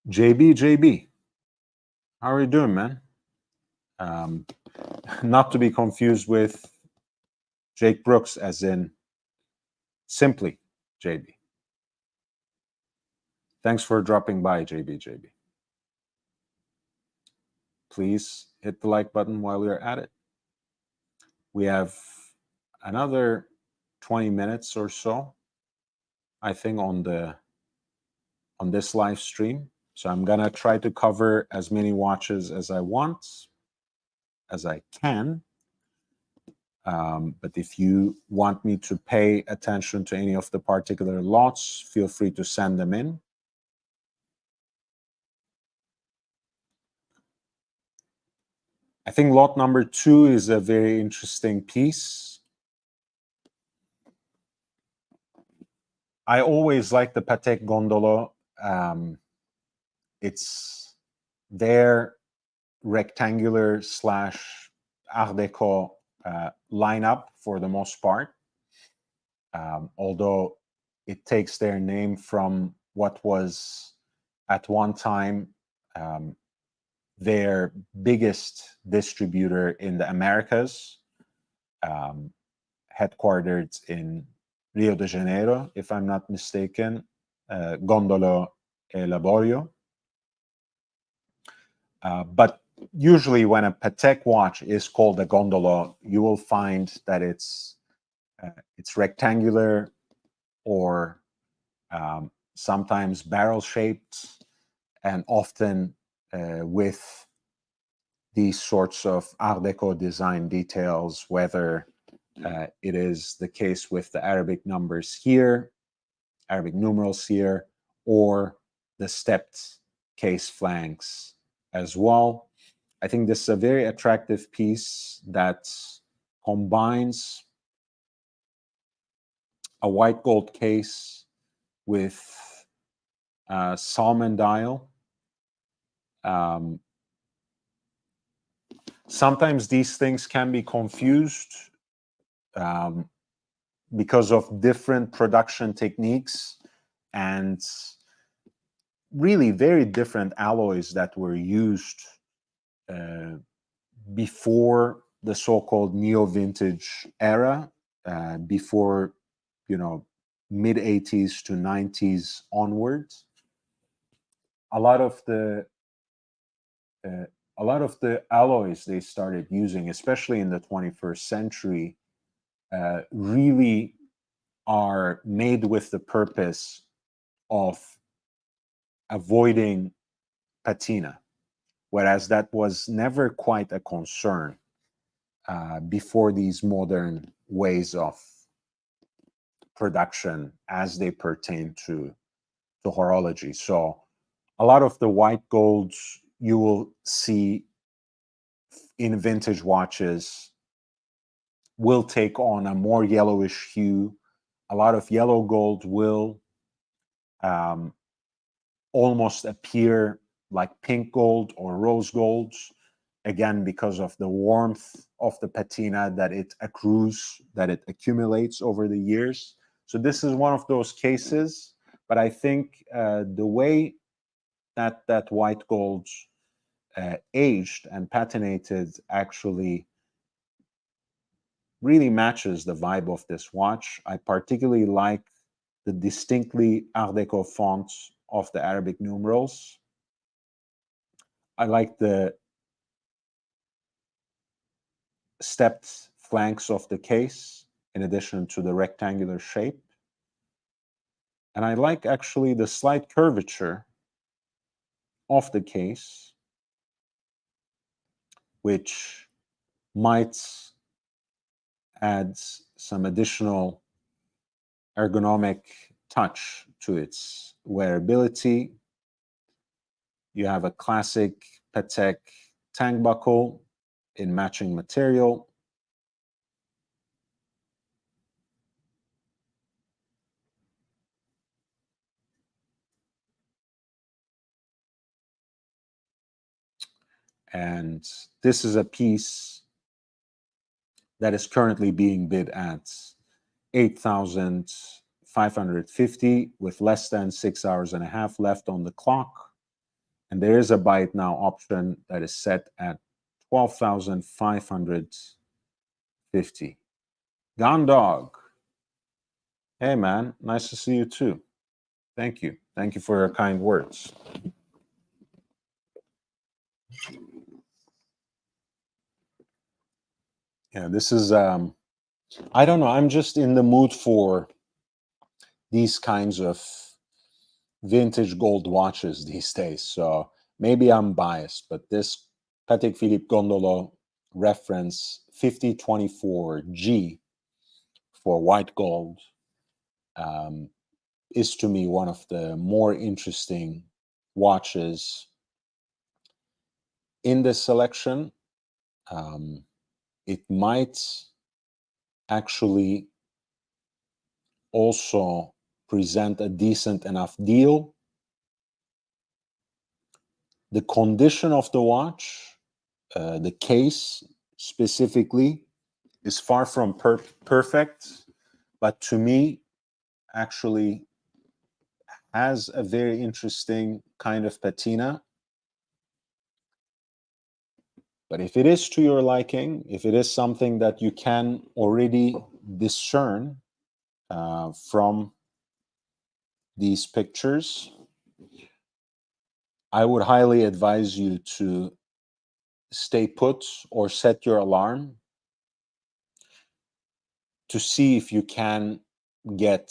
S1: JB, how are you doing, man? Not to be confused with Jake Brooks, as in simply JB. Thanks for dropping by, JB. Please hit the like button while we're at it. We have another 20 minutes or so, I think, on this live stream. So I'm gonna try to cover as many watches as I want, as I can. But if you want me to pay attention to any of the particular lots, feel free to send them in. I think lot number 2 is a very interesting piece. I always like the Patek Gondolo. It's their rectangular / Art Deco lineup for the most part, although it takes their name from what was at one time their biggest distributor in the Americas, headquartered in Rio de Janeiro, if I'm not mistaken, Gondolo e Laborio. But usually when a Patek watch is called a Gondolo, you will find that it's rectangular or sometimes barrel-shaped, and often with these sorts of Art Deco design details, whether it is the case with the Arabic numbers here, Arabic numerals here, or the stepped case flanks as well. I think this is a very attractive piece that combines a white gold case with salmon dial. Sometimes these things can be confused because of different production techniques and really very different alloys that were used before the so-called neo-vintage era, before, mid-80s to 90s onwards. A lot of the alloys they started using, especially in the 21st century, really are made with the purpose of avoiding patina, whereas that was never quite a concern before these modern ways of production as they pertain to horology. So a lot of the white golds you will see in vintage watches will take on a more yellowish hue. A lot of yellow gold will almost appear like pink gold or rose golds, again, because of the warmth of the patina that it accrues, that it accumulates over the years. So this is one of those cases, but I think the way that white gold aged and patinated actually really matches the vibe of this watch. I particularly like the distinctly Art Deco font of the Arabic numerals. I like the stepped flanks of the case in addition to the rectangular shape. And I like actually the slight curvature of the case, which might add some additional ergonomic touch to its wearability. You have a classic Patek tank buckle in matching material. And this is a piece that is currently being bid at 8,550 with less than 6 hours and a half left on the clock. And there is a buy it now option that is set at 12,550. Gone Dog. Hey man, nice to see you too. Thank you. Thank you for your kind words. Yeah, this is I don't know, I'm just in the mood for these kinds of vintage gold watches these days. So maybe I'm biased, but this Patek Philippe Gondolo reference 5024G for white gold is to me one of the more interesting watches in this selection. It might actually also present a decent enough deal. The condition of the watch, the case specifically, is far from perfect, but to me, actually has a very interesting kind of patina. But if it is to your liking, if it is something that you can already discern from these pictures, I would highly advise you to stay put or set your alarm to see if you can get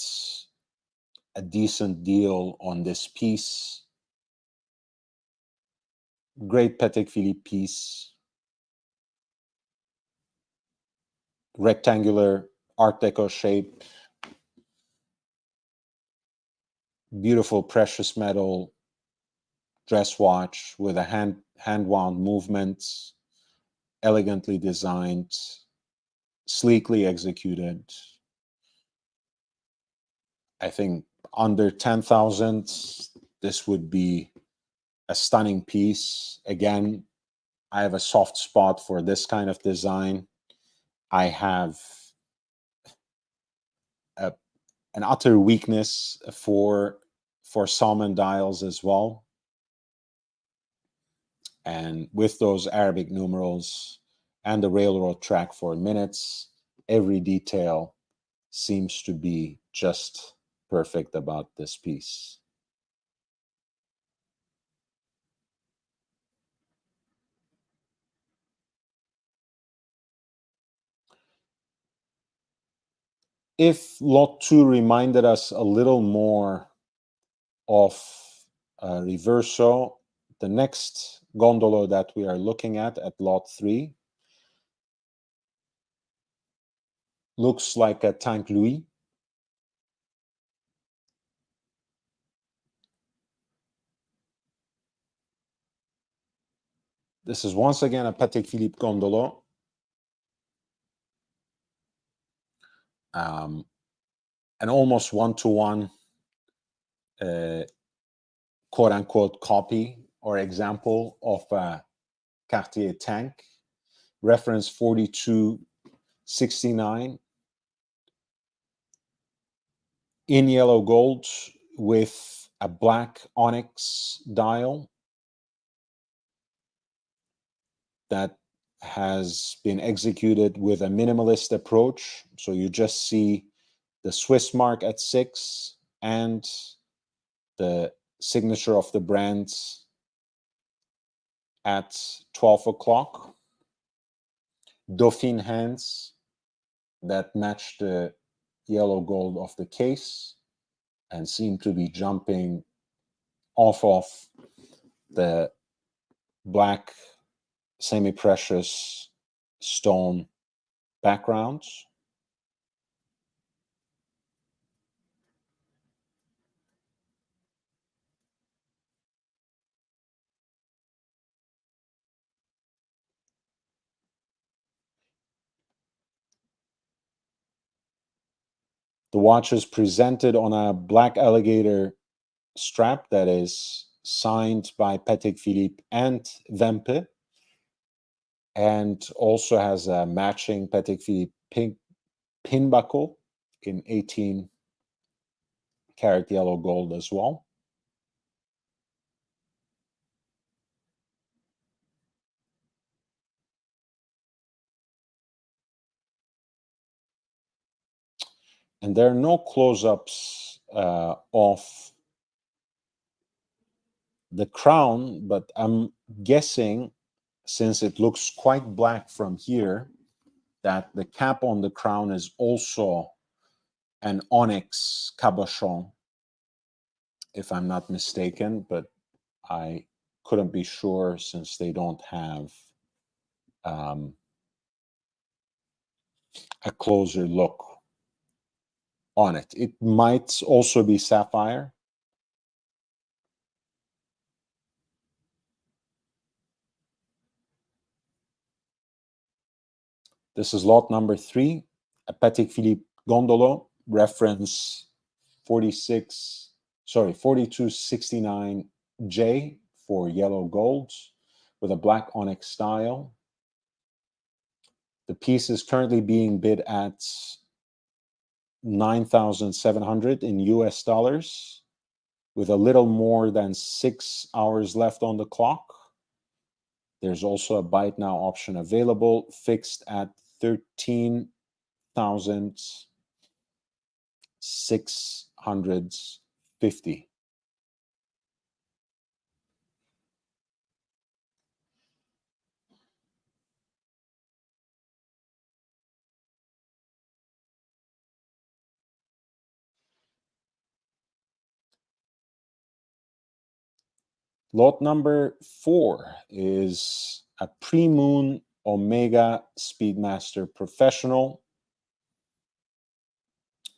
S1: a decent deal on this piece. Great Patek Philippe piece. Rectangular Art Deco shape. Beautiful precious metal dress watch with a hand wound movement. Elegantly designed. Sleekly executed. I think under 10,000, this would be a stunning piece. Again, I have a soft spot for this kind of design. I have an utter weakness for salmon dials as well. And with those Arabic numerals and the railroad track for minutes, every detail seems to be just perfect about this piece. If lot 2 reminded us a little more of Reverso, the next gondolo that we are looking at lot 3 looks like a Tank Louis. This is once again a Patek Philippe gondolo. An almost one-to-one quote-unquote copy or example of a Cartier tank, reference 4269, in yellow gold with a black onyx dial that has been executed with a minimalist approach. So you just see the Swiss mark at 6 and the signature of the brand at 12 o'clock. Dauphine hands that match the yellow gold of the case and seem to be jumping off of the black semi-precious stone backgrounds. The watch is presented on a black alligator strap that is signed by Patek Philippe and Wempe, and also has a matching Patek Philippe pin buckle in 18 karat yellow gold as well. And there are no close-ups of the crown, but I'm guessing, since it looks quite black from here, that the cap on the crown is also an onyx cabochon, if I'm not mistaken, but I couldn't be sure since they don't have a closer look on it. It might also be sapphire. This is lot number 3, a Patek Philippe Gondolo, reference 4269J for yellow gold with a black onyx style. The piece is currently being bid at 9,700 in US dollars, with a little more than 6 hours left on the clock. There's also a buy it now option available, fixed at 13,650. Lot number 4 is a pre-moon Omega Speedmaster Professional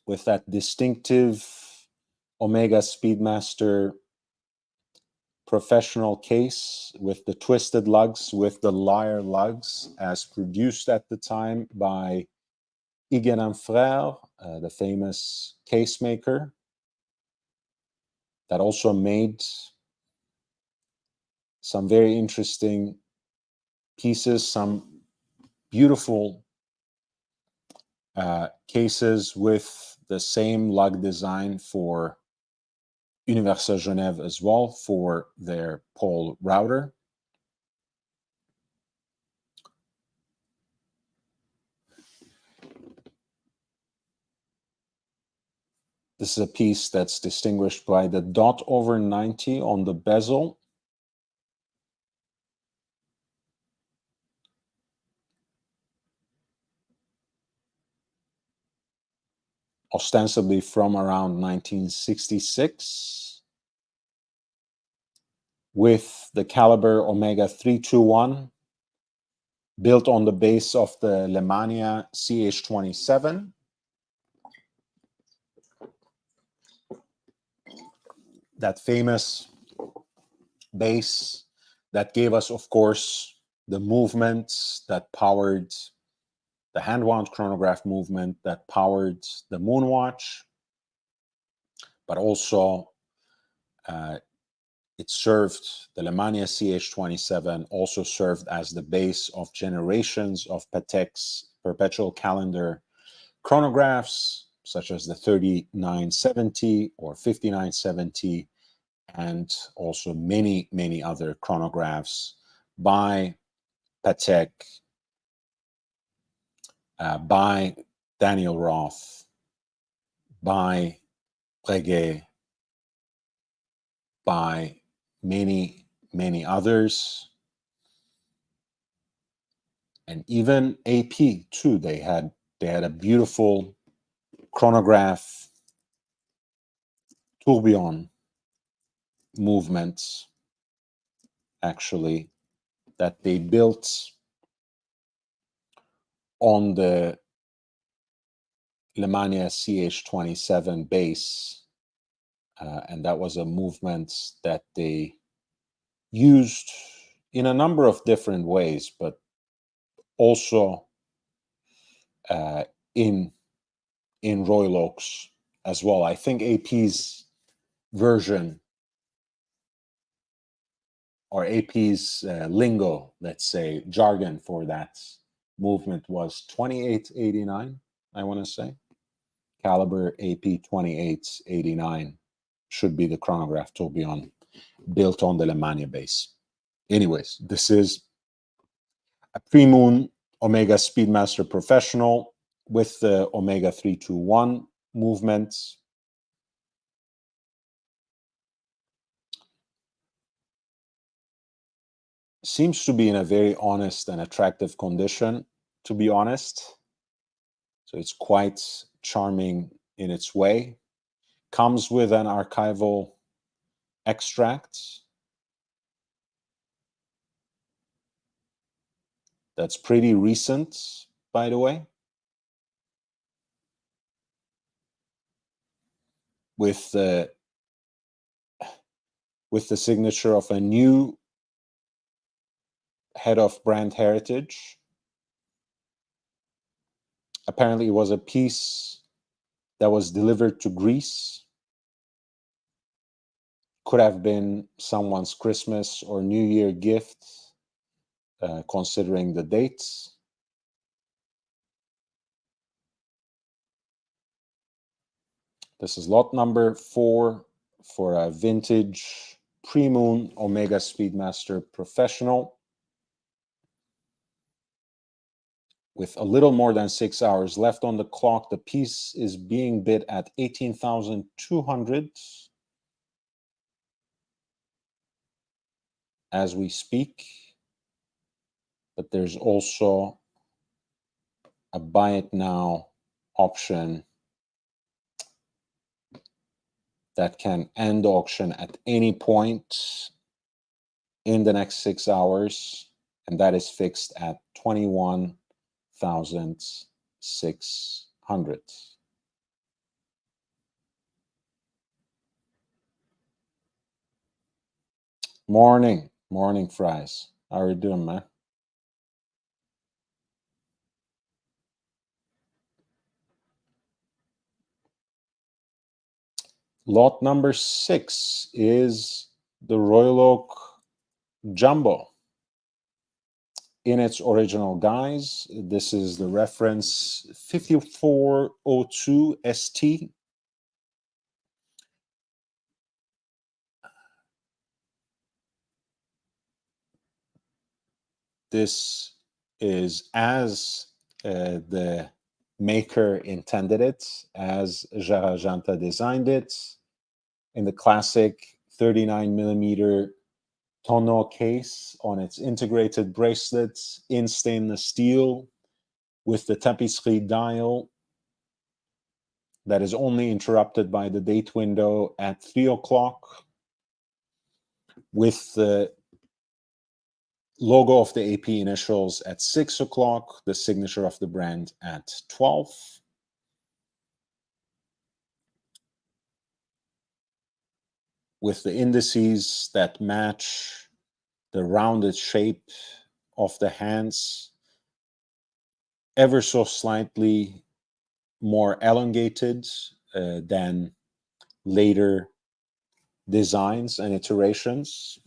S1: with that distinctive Omega Speedmaster Professional case with the twisted lugs, with the lyre lugs, as produced at the time by Ineichen and Frères, the famous case maker that also made some very interesting pieces, some beautiful cases with the same lug design for Universal Genève as well, for their pole router. This is a piece that's distinguished by the dot over 90 on the bezel. Ostensibly from around 1966, with the caliber Omega 321, built on the base of the Lemania CH27. That famous base that gave us, of course, the movements that powered the hand-wound chronograph movement, that powered the Moonwatch, but also it served, the Lemania CH27 also served as the base of generations of Patek's perpetual calendar chronographs, such as the 3970 or 5970, and also many, many other chronographs by Patek, by Daniel Roth, by Breguet, by many, many others. And even AP too, they had a beautiful chronograph tourbillon movements, actually, that they built on the Lemania CH27 base. And that was a movement that they used in a number of different ways, but also in Royal Oaks as well. I think AP's version, or AP's lingo, let's say, jargon for that movement was 2889, I want to say. Caliber AP 2889 should be the chronograph tourbillon built on the Lemania base. Anyways, this is a pre-moon Omega Speedmaster Professional with the Omega 321 movement. Seems to be in a very honest and attractive condition, to be honest. So it's quite charming in its way. Comes with an archival extract that's pretty recent, by the way, with the signature of a new head of brand heritage. Apparently, it was a piece that was delivered to Greece. Could have been someone's Christmas or New Year gift, considering the dates. This is lot number 4 for a vintage pre-moon Omega Speedmaster Professional. With a little more than 6 hours left on the clock, the piece is being bid at 18,200 as we speak. But there's also a buy it now option that can end auction at any point in the next 6 hours, and that is fixed at 21,600. Morning, Fries. How are you doing, man? Lot number 6 is the Royal Oak Jumbo. In its original guise, this is the reference 5402 ST. This is as the maker intended it, as Jarajanta designed it, in the classic 39 millimeter tonneau case on its integrated bracelets in stainless steel with the tapisserie dial that is only interrupted by the date window at 3 o'clock, with the logo of the AP initials at 6 o'clock, the signature of the brand at 12. With the indices that match the rounded shape of the hands, ever so slightly more elongated than later designs and iterations.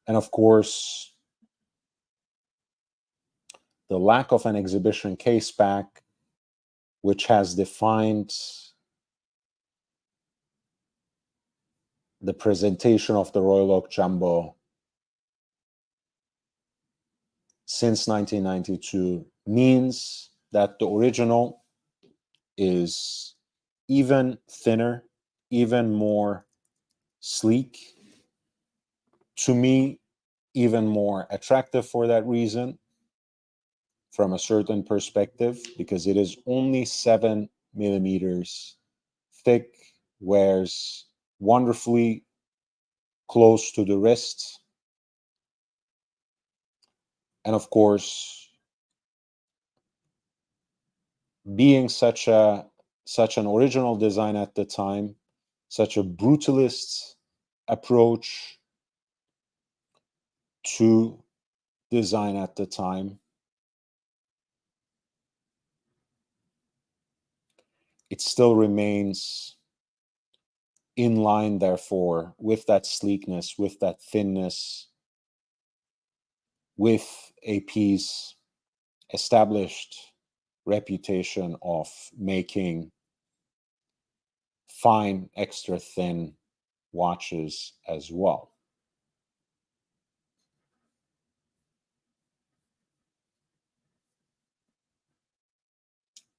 S1: And of course, the lack of an exhibition case back, which has defined the presentation of the Royal Oak Jumbo since 1992, means that the original is even thinner, even more sleek. To me, even more attractive for that reason, from a certain perspective, because it is only 7 millimeters thick, wears wonderfully close to the wrist, and of course, being such an original design at the time, such a brutalist approach to design at the time, it still remains in line, therefore, with that sleekness, with that thinness, with AP's established reputation of making fine, extra thin watches as well.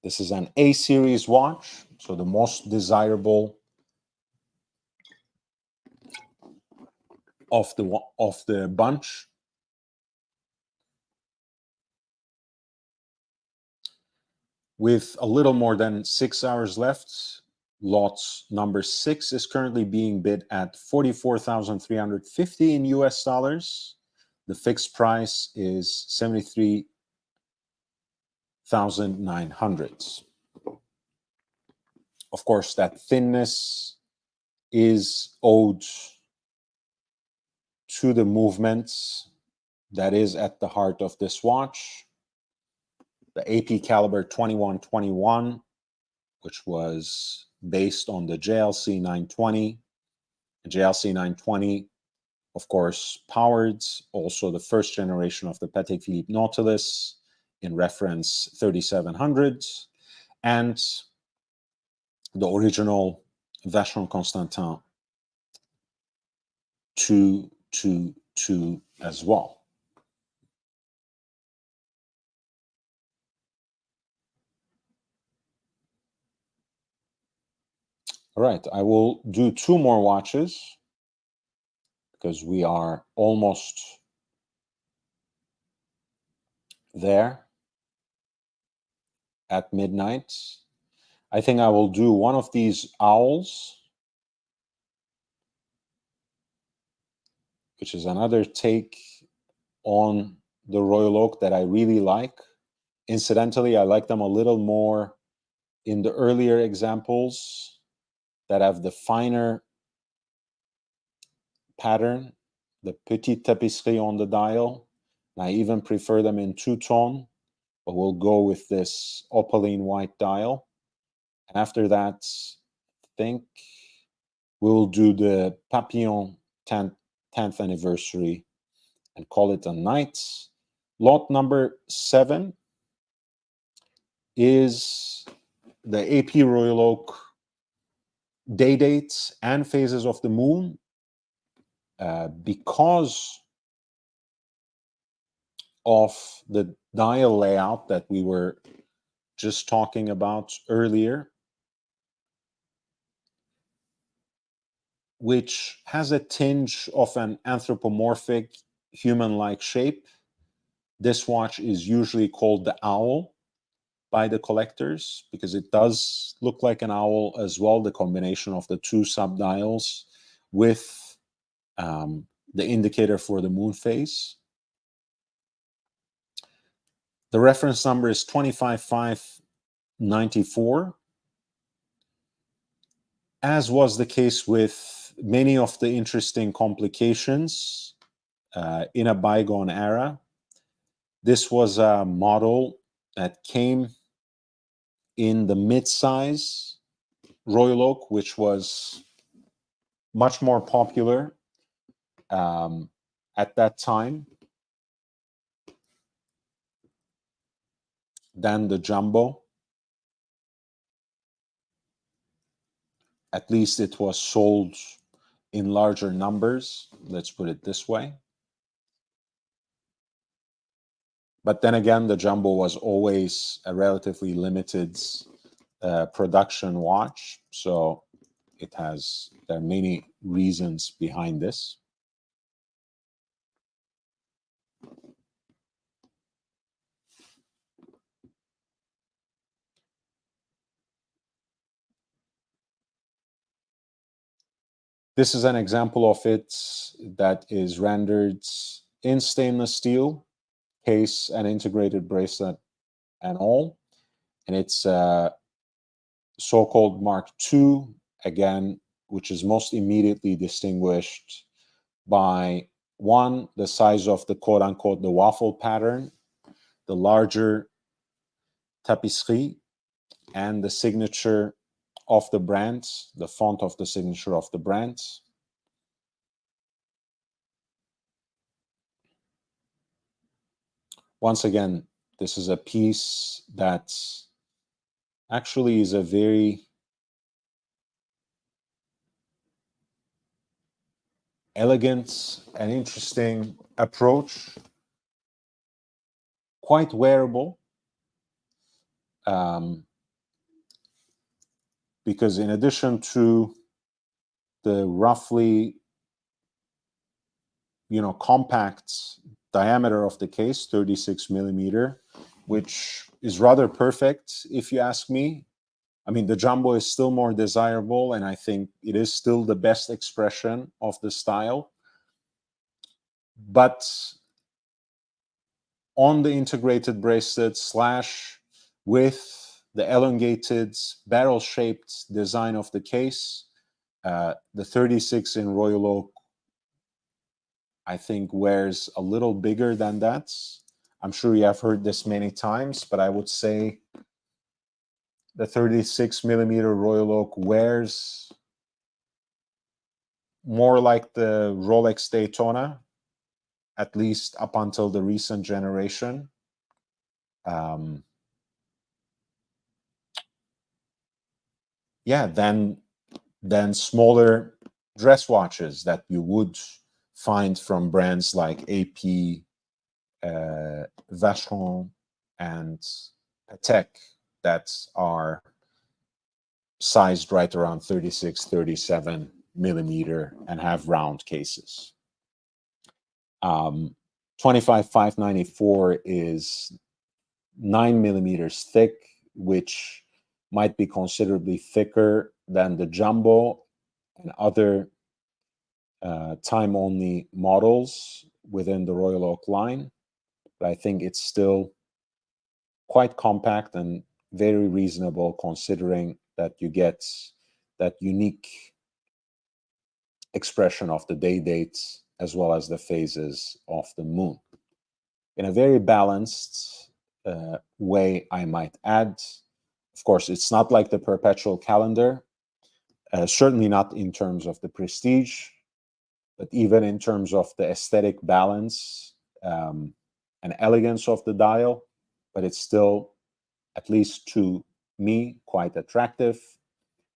S1: This is an A series watch, so the most desirable of the bunch. With a little more than 6 hours left, lot number 6 is currently being bid at $44,350 in US dollars. The fixed price is $73,900. Of course, that thinness is owed to the movements that is at the heart of this watch. The AP caliber 2121, which was based on the JLC 920. The JLC 920, of course, powered also the first generation of the Patek Philippe Nautilus in reference 3700, and the original Vacheron Constantin 222 as well. All right, I will do 2 more watches because we are almost there at midnight. I think I will do one of these owls, which is another take on the Royal Oak that I really like. Incidentally, I like them a little more in the earlier examples that have the finer pattern, the petite tapisserie on the dial. And I even prefer them in two-tone, but we'll go with this opaline white dial. And after that, I think we'll do the Papillon 10th anniversary and call it a night. Lot number 7 is the AP Royal Oak day dates and phases of the moon. Because of the dial layout that we were just talking about earlier, which has a tinge of an anthropomorphic human-like shape. This watch is usually called the owl by the collectors because it does look like an owl as well, the combination of the 2 subdials with the indicator for the moon phase. The reference number is 25594. As was the case with many of the interesting complications in a bygone era, this was a model that came in the mid-size Royal Oak, which was much more popular at that time than the Jumbo. At least it was sold in larger numbers, let's put it this way. But then again, the Jumbo was always a relatively limited production watch, so there are many reasons behind this. This is an example of it that is rendered in stainless steel, case and integrated bracelet and all. And it's so-called Mark II, again, which is most immediately distinguished by, one, the size of the quote-unquote the waffle pattern, the larger tapisserie, and the signature of the brand, the font of the signature of the brand. Once again, this is a piece that actually is a very elegant and interesting approach, quite wearable, because in addition to the roughly, compact diameter of the case, 36 millimeter, which is rather perfect if you ask me. I mean, the jumbo is still more desirable, and I think it is still the best expression of the style. But on the integrated bracelet / with the elongated barrel-shaped design of the case, the 36 in Royal Oak, I think, wears a little bigger than that. I'm sure you have heard this many times, but I would say the 36 millimeter Royal Oak wears more like the Rolex Daytona, at least up until the recent generation. Than smaller dress watches that you would find from brands like AP, Vacheron, and Patek that are sized right around 36, 37 millimeter and have round cases. 25-594 is 9 millimeters thick, which might be considerably thicker than the jumbo and other time-only models within the Royal Oak line. But I think it's still quite compact and very reasonable, considering that you get that unique expression of the day dates as well as the phases of the moon in a very balanced way, I might add. Of course, it's not like the perpetual calendar, certainly not in terms of the prestige, but even in terms of the aesthetic balance and elegance of the dial. But it's still, at least to me, quite attractive.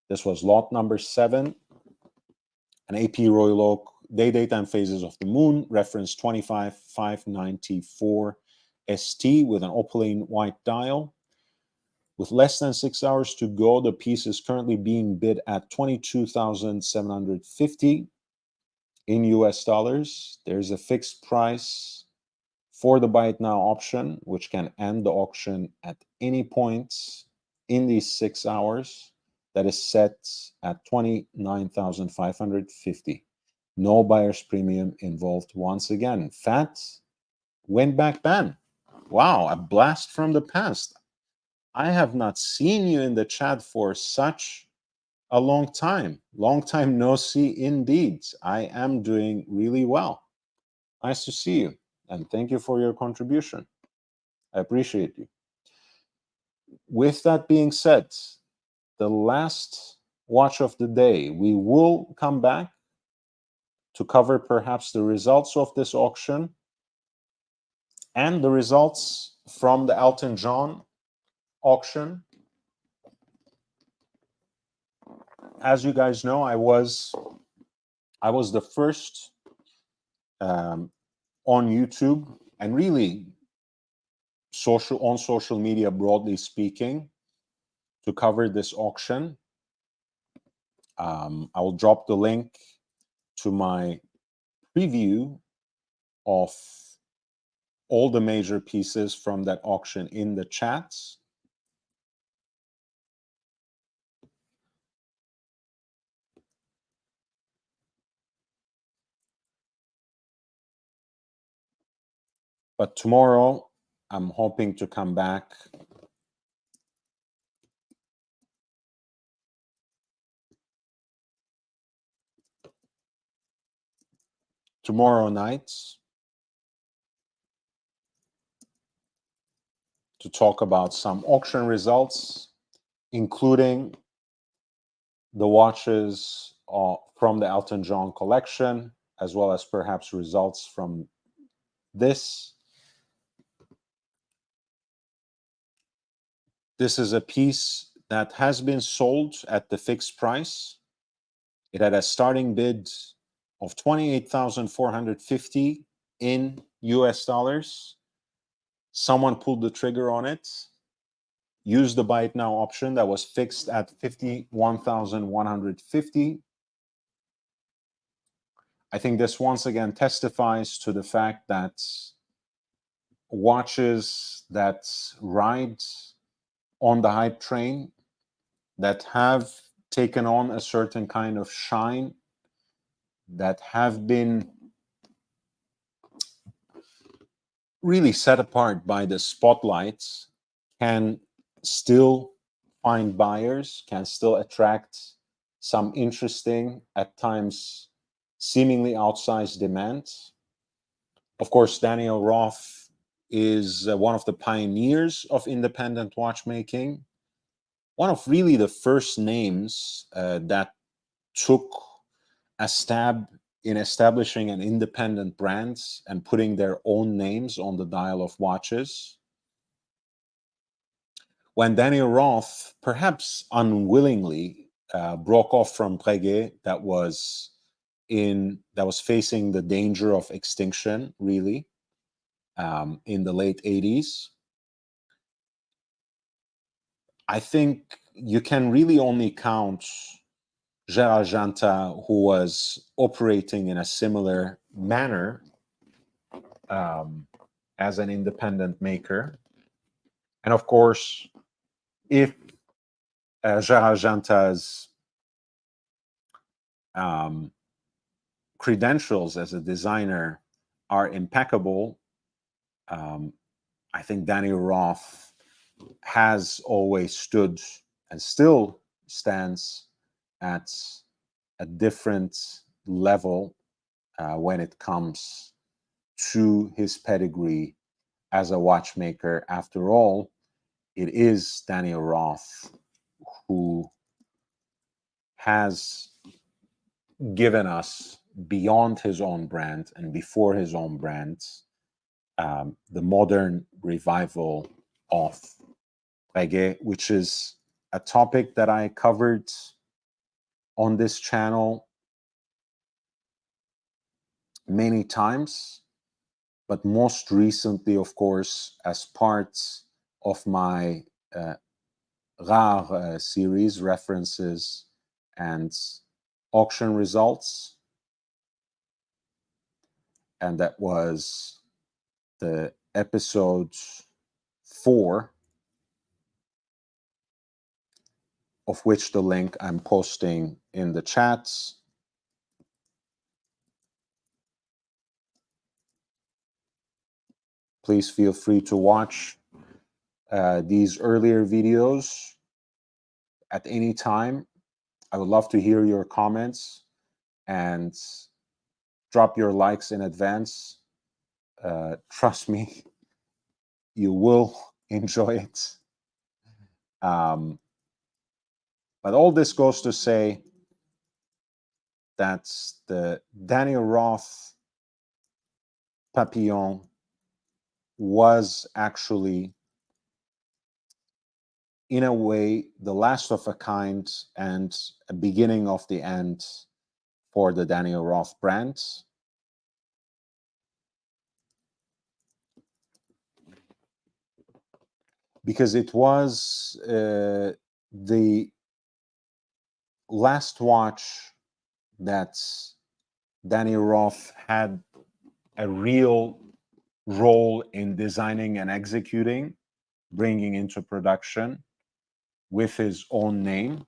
S1: This was lot number 7, an AP Royal Oak day, daytime phases of the moon, reference 25-594 ST with an opaline white dial. With less than 6 hours to go, the piece is currently being bid at $22,750 in US dollars. There's a fixed price for the buy it now option, which can end the auction at any point in these 6 hours. That is set at $29,550. No buyer's premium involved once again. Fat win back ban. Wow, a blast from the past. I have not seen you in the chat for such a long time. Long time no see indeed. I am doing really well. Nice to see you. And thank you for your contribution. I appreciate you. With that being said, the last watch of the day, we will come back to cover perhaps the results of this auction and the results from the Elton John auction. As you guys know, I was the first on YouTube and really on social media, broadly speaking, to cover this auction. I will drop the link to my preview of all the major pieces from that auction in the chats. But tomorrow, I'm hoping to come back tomorrow night to talk about some auction results, including the watches from the Elton John collection, as well as perhaps results from this. This is a piece that has been sold at the fixed price. It had a starting bid of 28,450 in US dollars. Someone pulled the trigger on it, used the buy it now option that was fixed at 51,150. I think this once again testifies to the fact that watches that ride on the hype train, that have taken on a certain kind of shine, that have been really set apart by the spotlights, can still find buyers, can still attract some interesting, at times seemingly outsized demand. Of course, Daniel Roth is one of the pioneers of independent watchmaking, one of really the first names that took a stab in establishing an independent brand and putting their own names on the dial of watches. When Daniel Roth, perhaps unwillingly, broke off from Breguet, that was facing the danger of extinction, really, in the late 80s. I think you can really only count Gérard Janta, who was operating in a similar manner as an independent maker. And of course, if Gérard Janta's credentials as a designer are impeccable, I think Daniel Roth has always stood and still stands at a different level when it comes to his pedigree as a watchmaker. After all, it is Daniel Roth who has given us, beyond his own brand and before his own brand, the modern revival of Breguet, which is a topic that I covered on this channel many times, but most recently, of course, as part of my Rare series, references and auction results. And that was the episode 4, of which the link I'm posting in the chats. Please feel free to watch these earlier videos at any time. I would love to hear your comments and drop your likes in advance. Trust me, you will enjoy it. But all this goes to say that the Daniel Roth Papillon was actually, in a way, the last of a kind and a beginning of the end for the Daniel Roth brand. Because it was The last watch that Danny Roth had a real role in designing and executing, bringing into production with his own name.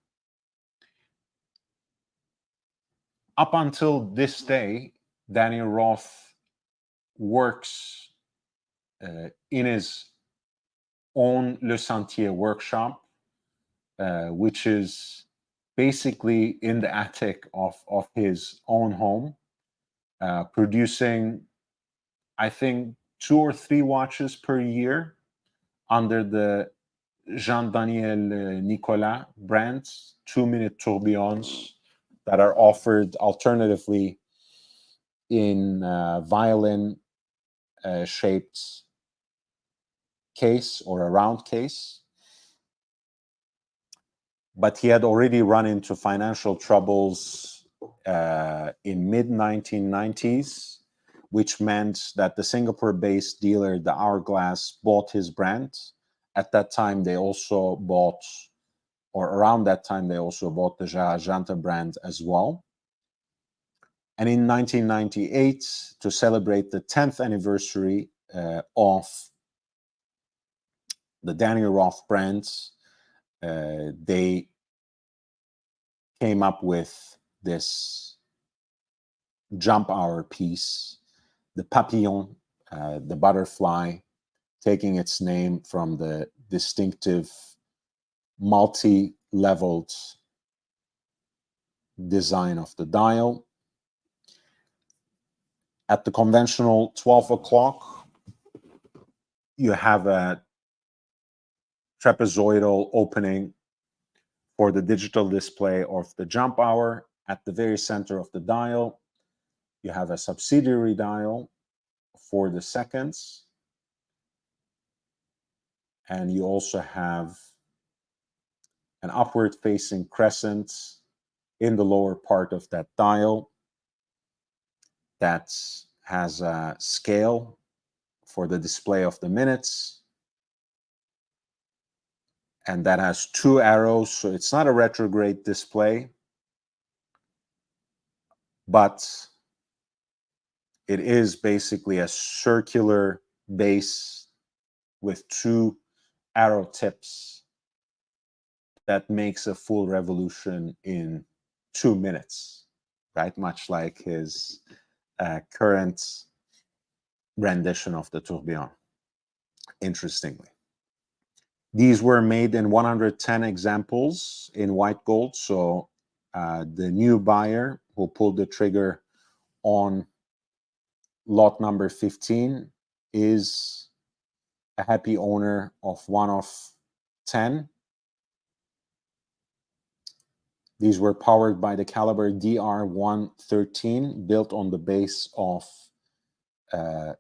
S1: Up until this day, Danny Roth works in his own Le Sentier workshop, which is basically in the attic of his own home, producing, I think, 2 or 3 watches per year under the Jean-Daniel Nicolas brands, 2-minute tourbillons that are offered alternatively in violin shaped case or a round case. But he had already run into financial troubles in mid-1990s, which meant that the Singapore-based dealer, the Hourglass, bought his brand. At that time, they also bought, or around that time, they also bought the Jarajanta brand as well. And in 1998, to celebrate the 10th anniversary of the Danny Roth brands, they came up with this jump hour piece, the papillon, the butterfly, taking its name from the distinctive multi-leveled design of the dial. At the conventional 12 o'clock, you have a trapezoidal opening for the digital display of the jump hour. At the very center of the dial, you have a subsidiary dial for the seconds. And you also have an upward facing crescent in the lower part of that dial that has a scale for the display of the minutes. And that has 2 arrows, so it's not a retrograde display, but it is basically a circular base with 2 arrow tips that makes a full revolution in 2 minutes, right? Much like his current rendition of the tourbillon, interestingly. These were made in 110 examples in white gold, so the new buyer who pulled the trigger on lot number 15 is a happy owner of 1 of 10. These were powered by the caliber DR113, built on the base of the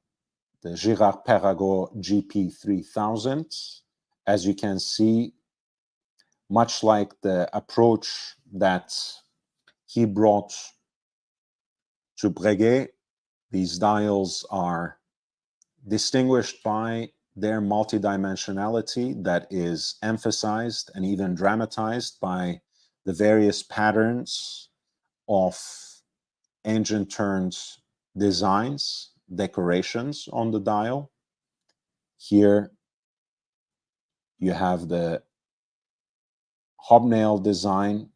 S1: Girard-Perregaux GP3000. As you can see, much like the approach that he brought to Breguet, these dials are distinguished by their multidimensionality that is emphasized and even dramatized by the various patterns of engine-turned designs, decorations on the dial. Here you have the hobnail design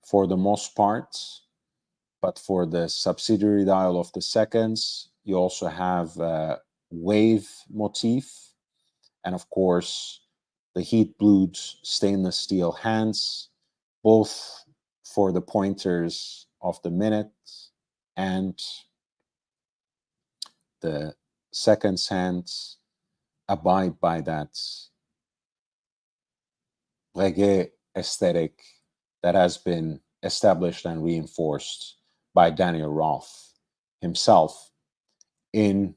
S1: for the most part, but for the subsidiary dial of the seconds, you also have a wave motif, and of course, the heat-blued stainless steel hands, both for the pointers of the minute and the seconds hands abide by that Breguet aesthetic that has been established and reinforced by Daniel Roth himself in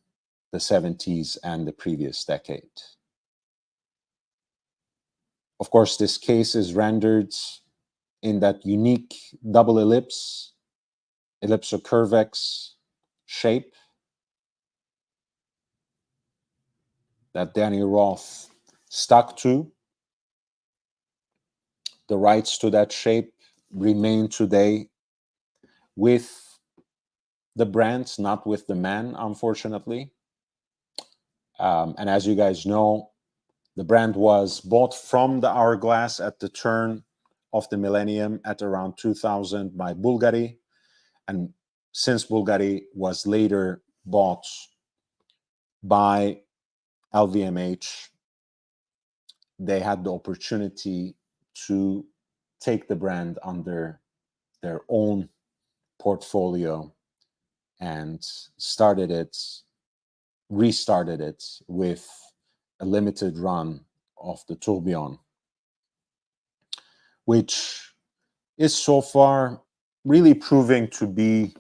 S1: the 70s and the previous decade. Of course, this case is rendered in that unique double ellipse, ellipsocurvex shape that Danny Roth stuck to. the rights to that shape remain today with the brand, not with the man, unfortunately. And as you guys know, the brand was bought from the Hourglass at the turn of the millennium at around 2000 by Bulgari. And since Bulgari was later bought by LVMH, they had the opportunity to take the brand under their own portfolio and restarted it with a limited run of the Tourbillon, which is so far really proving to be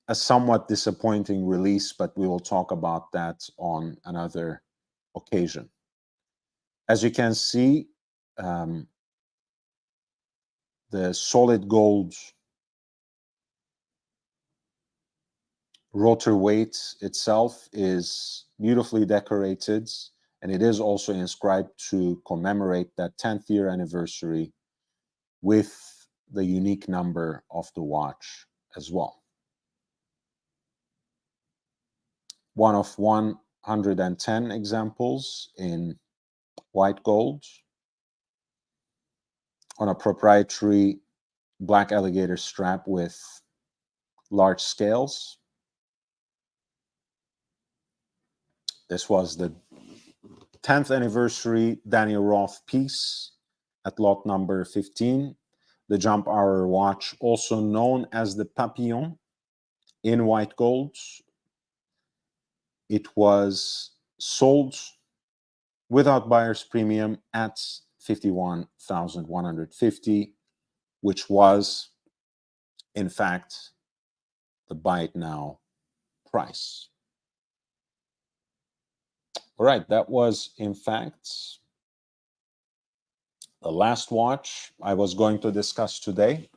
S1: a somewhat disappointing release, but we will talk about that on another occasion. As you can see, the solid gold rotor weight itself is beautifully decorated, and it is also inscribed to commemorate that 10th year anniversary with the unique number of the watch as well. One of 110 examples in white gold on a proprietary black alligator strap with large scales. This was the 10th anniversary Daniel Roth piece at lot number 15. The jump hour watch, also known as the Papillon, in white gold. It was sold without buyer's premium at 51,150, which was, in fact, the buy it now price. All right, that was, in fact, the last watch I was going to discuss today.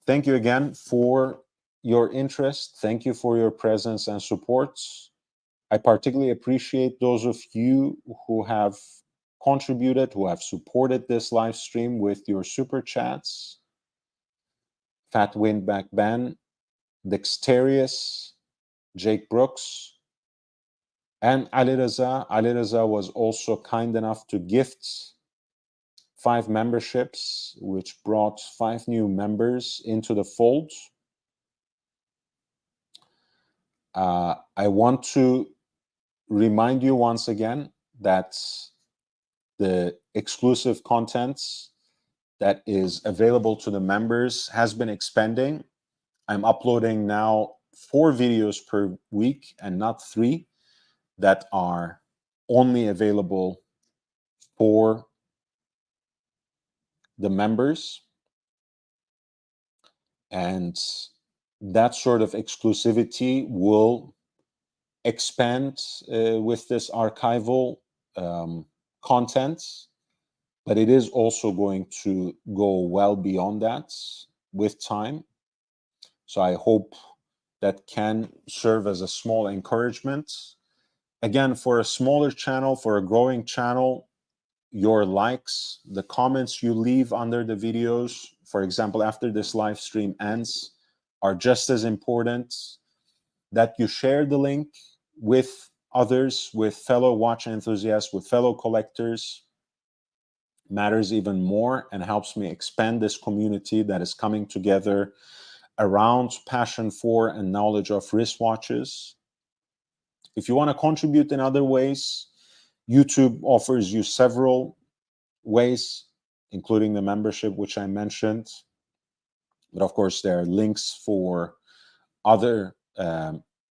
S1: Thank you again for your interest. Thank you for your presence and support. I particularly appreciate those of you who have contributed, who have supported this live stream with your super chats. Fat Windback Ben, Dexterious, Jake Brooks, and Ali Reza. Ali Reza was also kind enough to gift 5 memberships, which brought 5 new members into the fold. I want to remind you once again that the exclusive content that is available to the members has been expanding. I'm uploading now 4 videos per week and not 3 that are only available for the members. And that sort of exclusivity will expand with this archival content, but it is also going to go well beyond that with time. So I hope that can serve as a small encouragement. Again, for a smaller channel, for a growing channel, your likes, the comments you leave under the videos, for example, after this live stream ends, are just as important. That you share the link with others, with fellow watch enthusiasts, with fellow collectors, matters even more and helps me expand this community that is coming together around passion for and knowledge of wristwatches. If you want to contribute in other ways, YouTube offers you several ways, including the membership, which I mentioned. But of course, there are links for other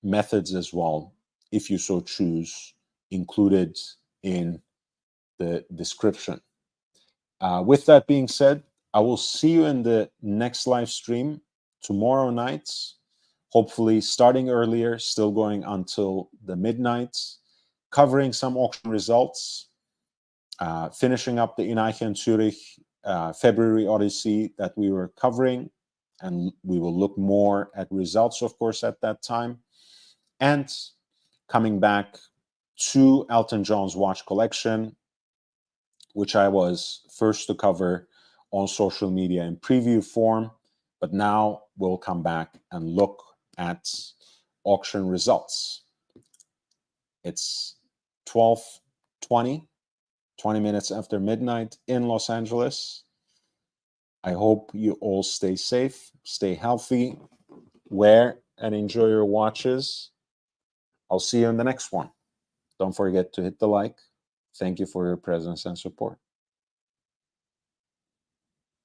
S1: methods as well, if you so choose, included in the description. With that being said, I will see you in the next live stream tomorrow night, hopefully starting earlier, still going until the midnight, covering some auction results, finishing up the Ineichen Zurich February Odyssey that we were covering, and we will look more at results, of course, at that time, and coming back to Elton John's watch collection, which I was first to cover on social media in preview form, but now we'll come back and look at auction results. It's 12:20, 20 minutes after midnight in Los Angeles. I hope you all stay safe, stay healthy, wear and enjoy your watches. I'll see you in the next one. Don't forget to hit the like. Thank you for your presence and support.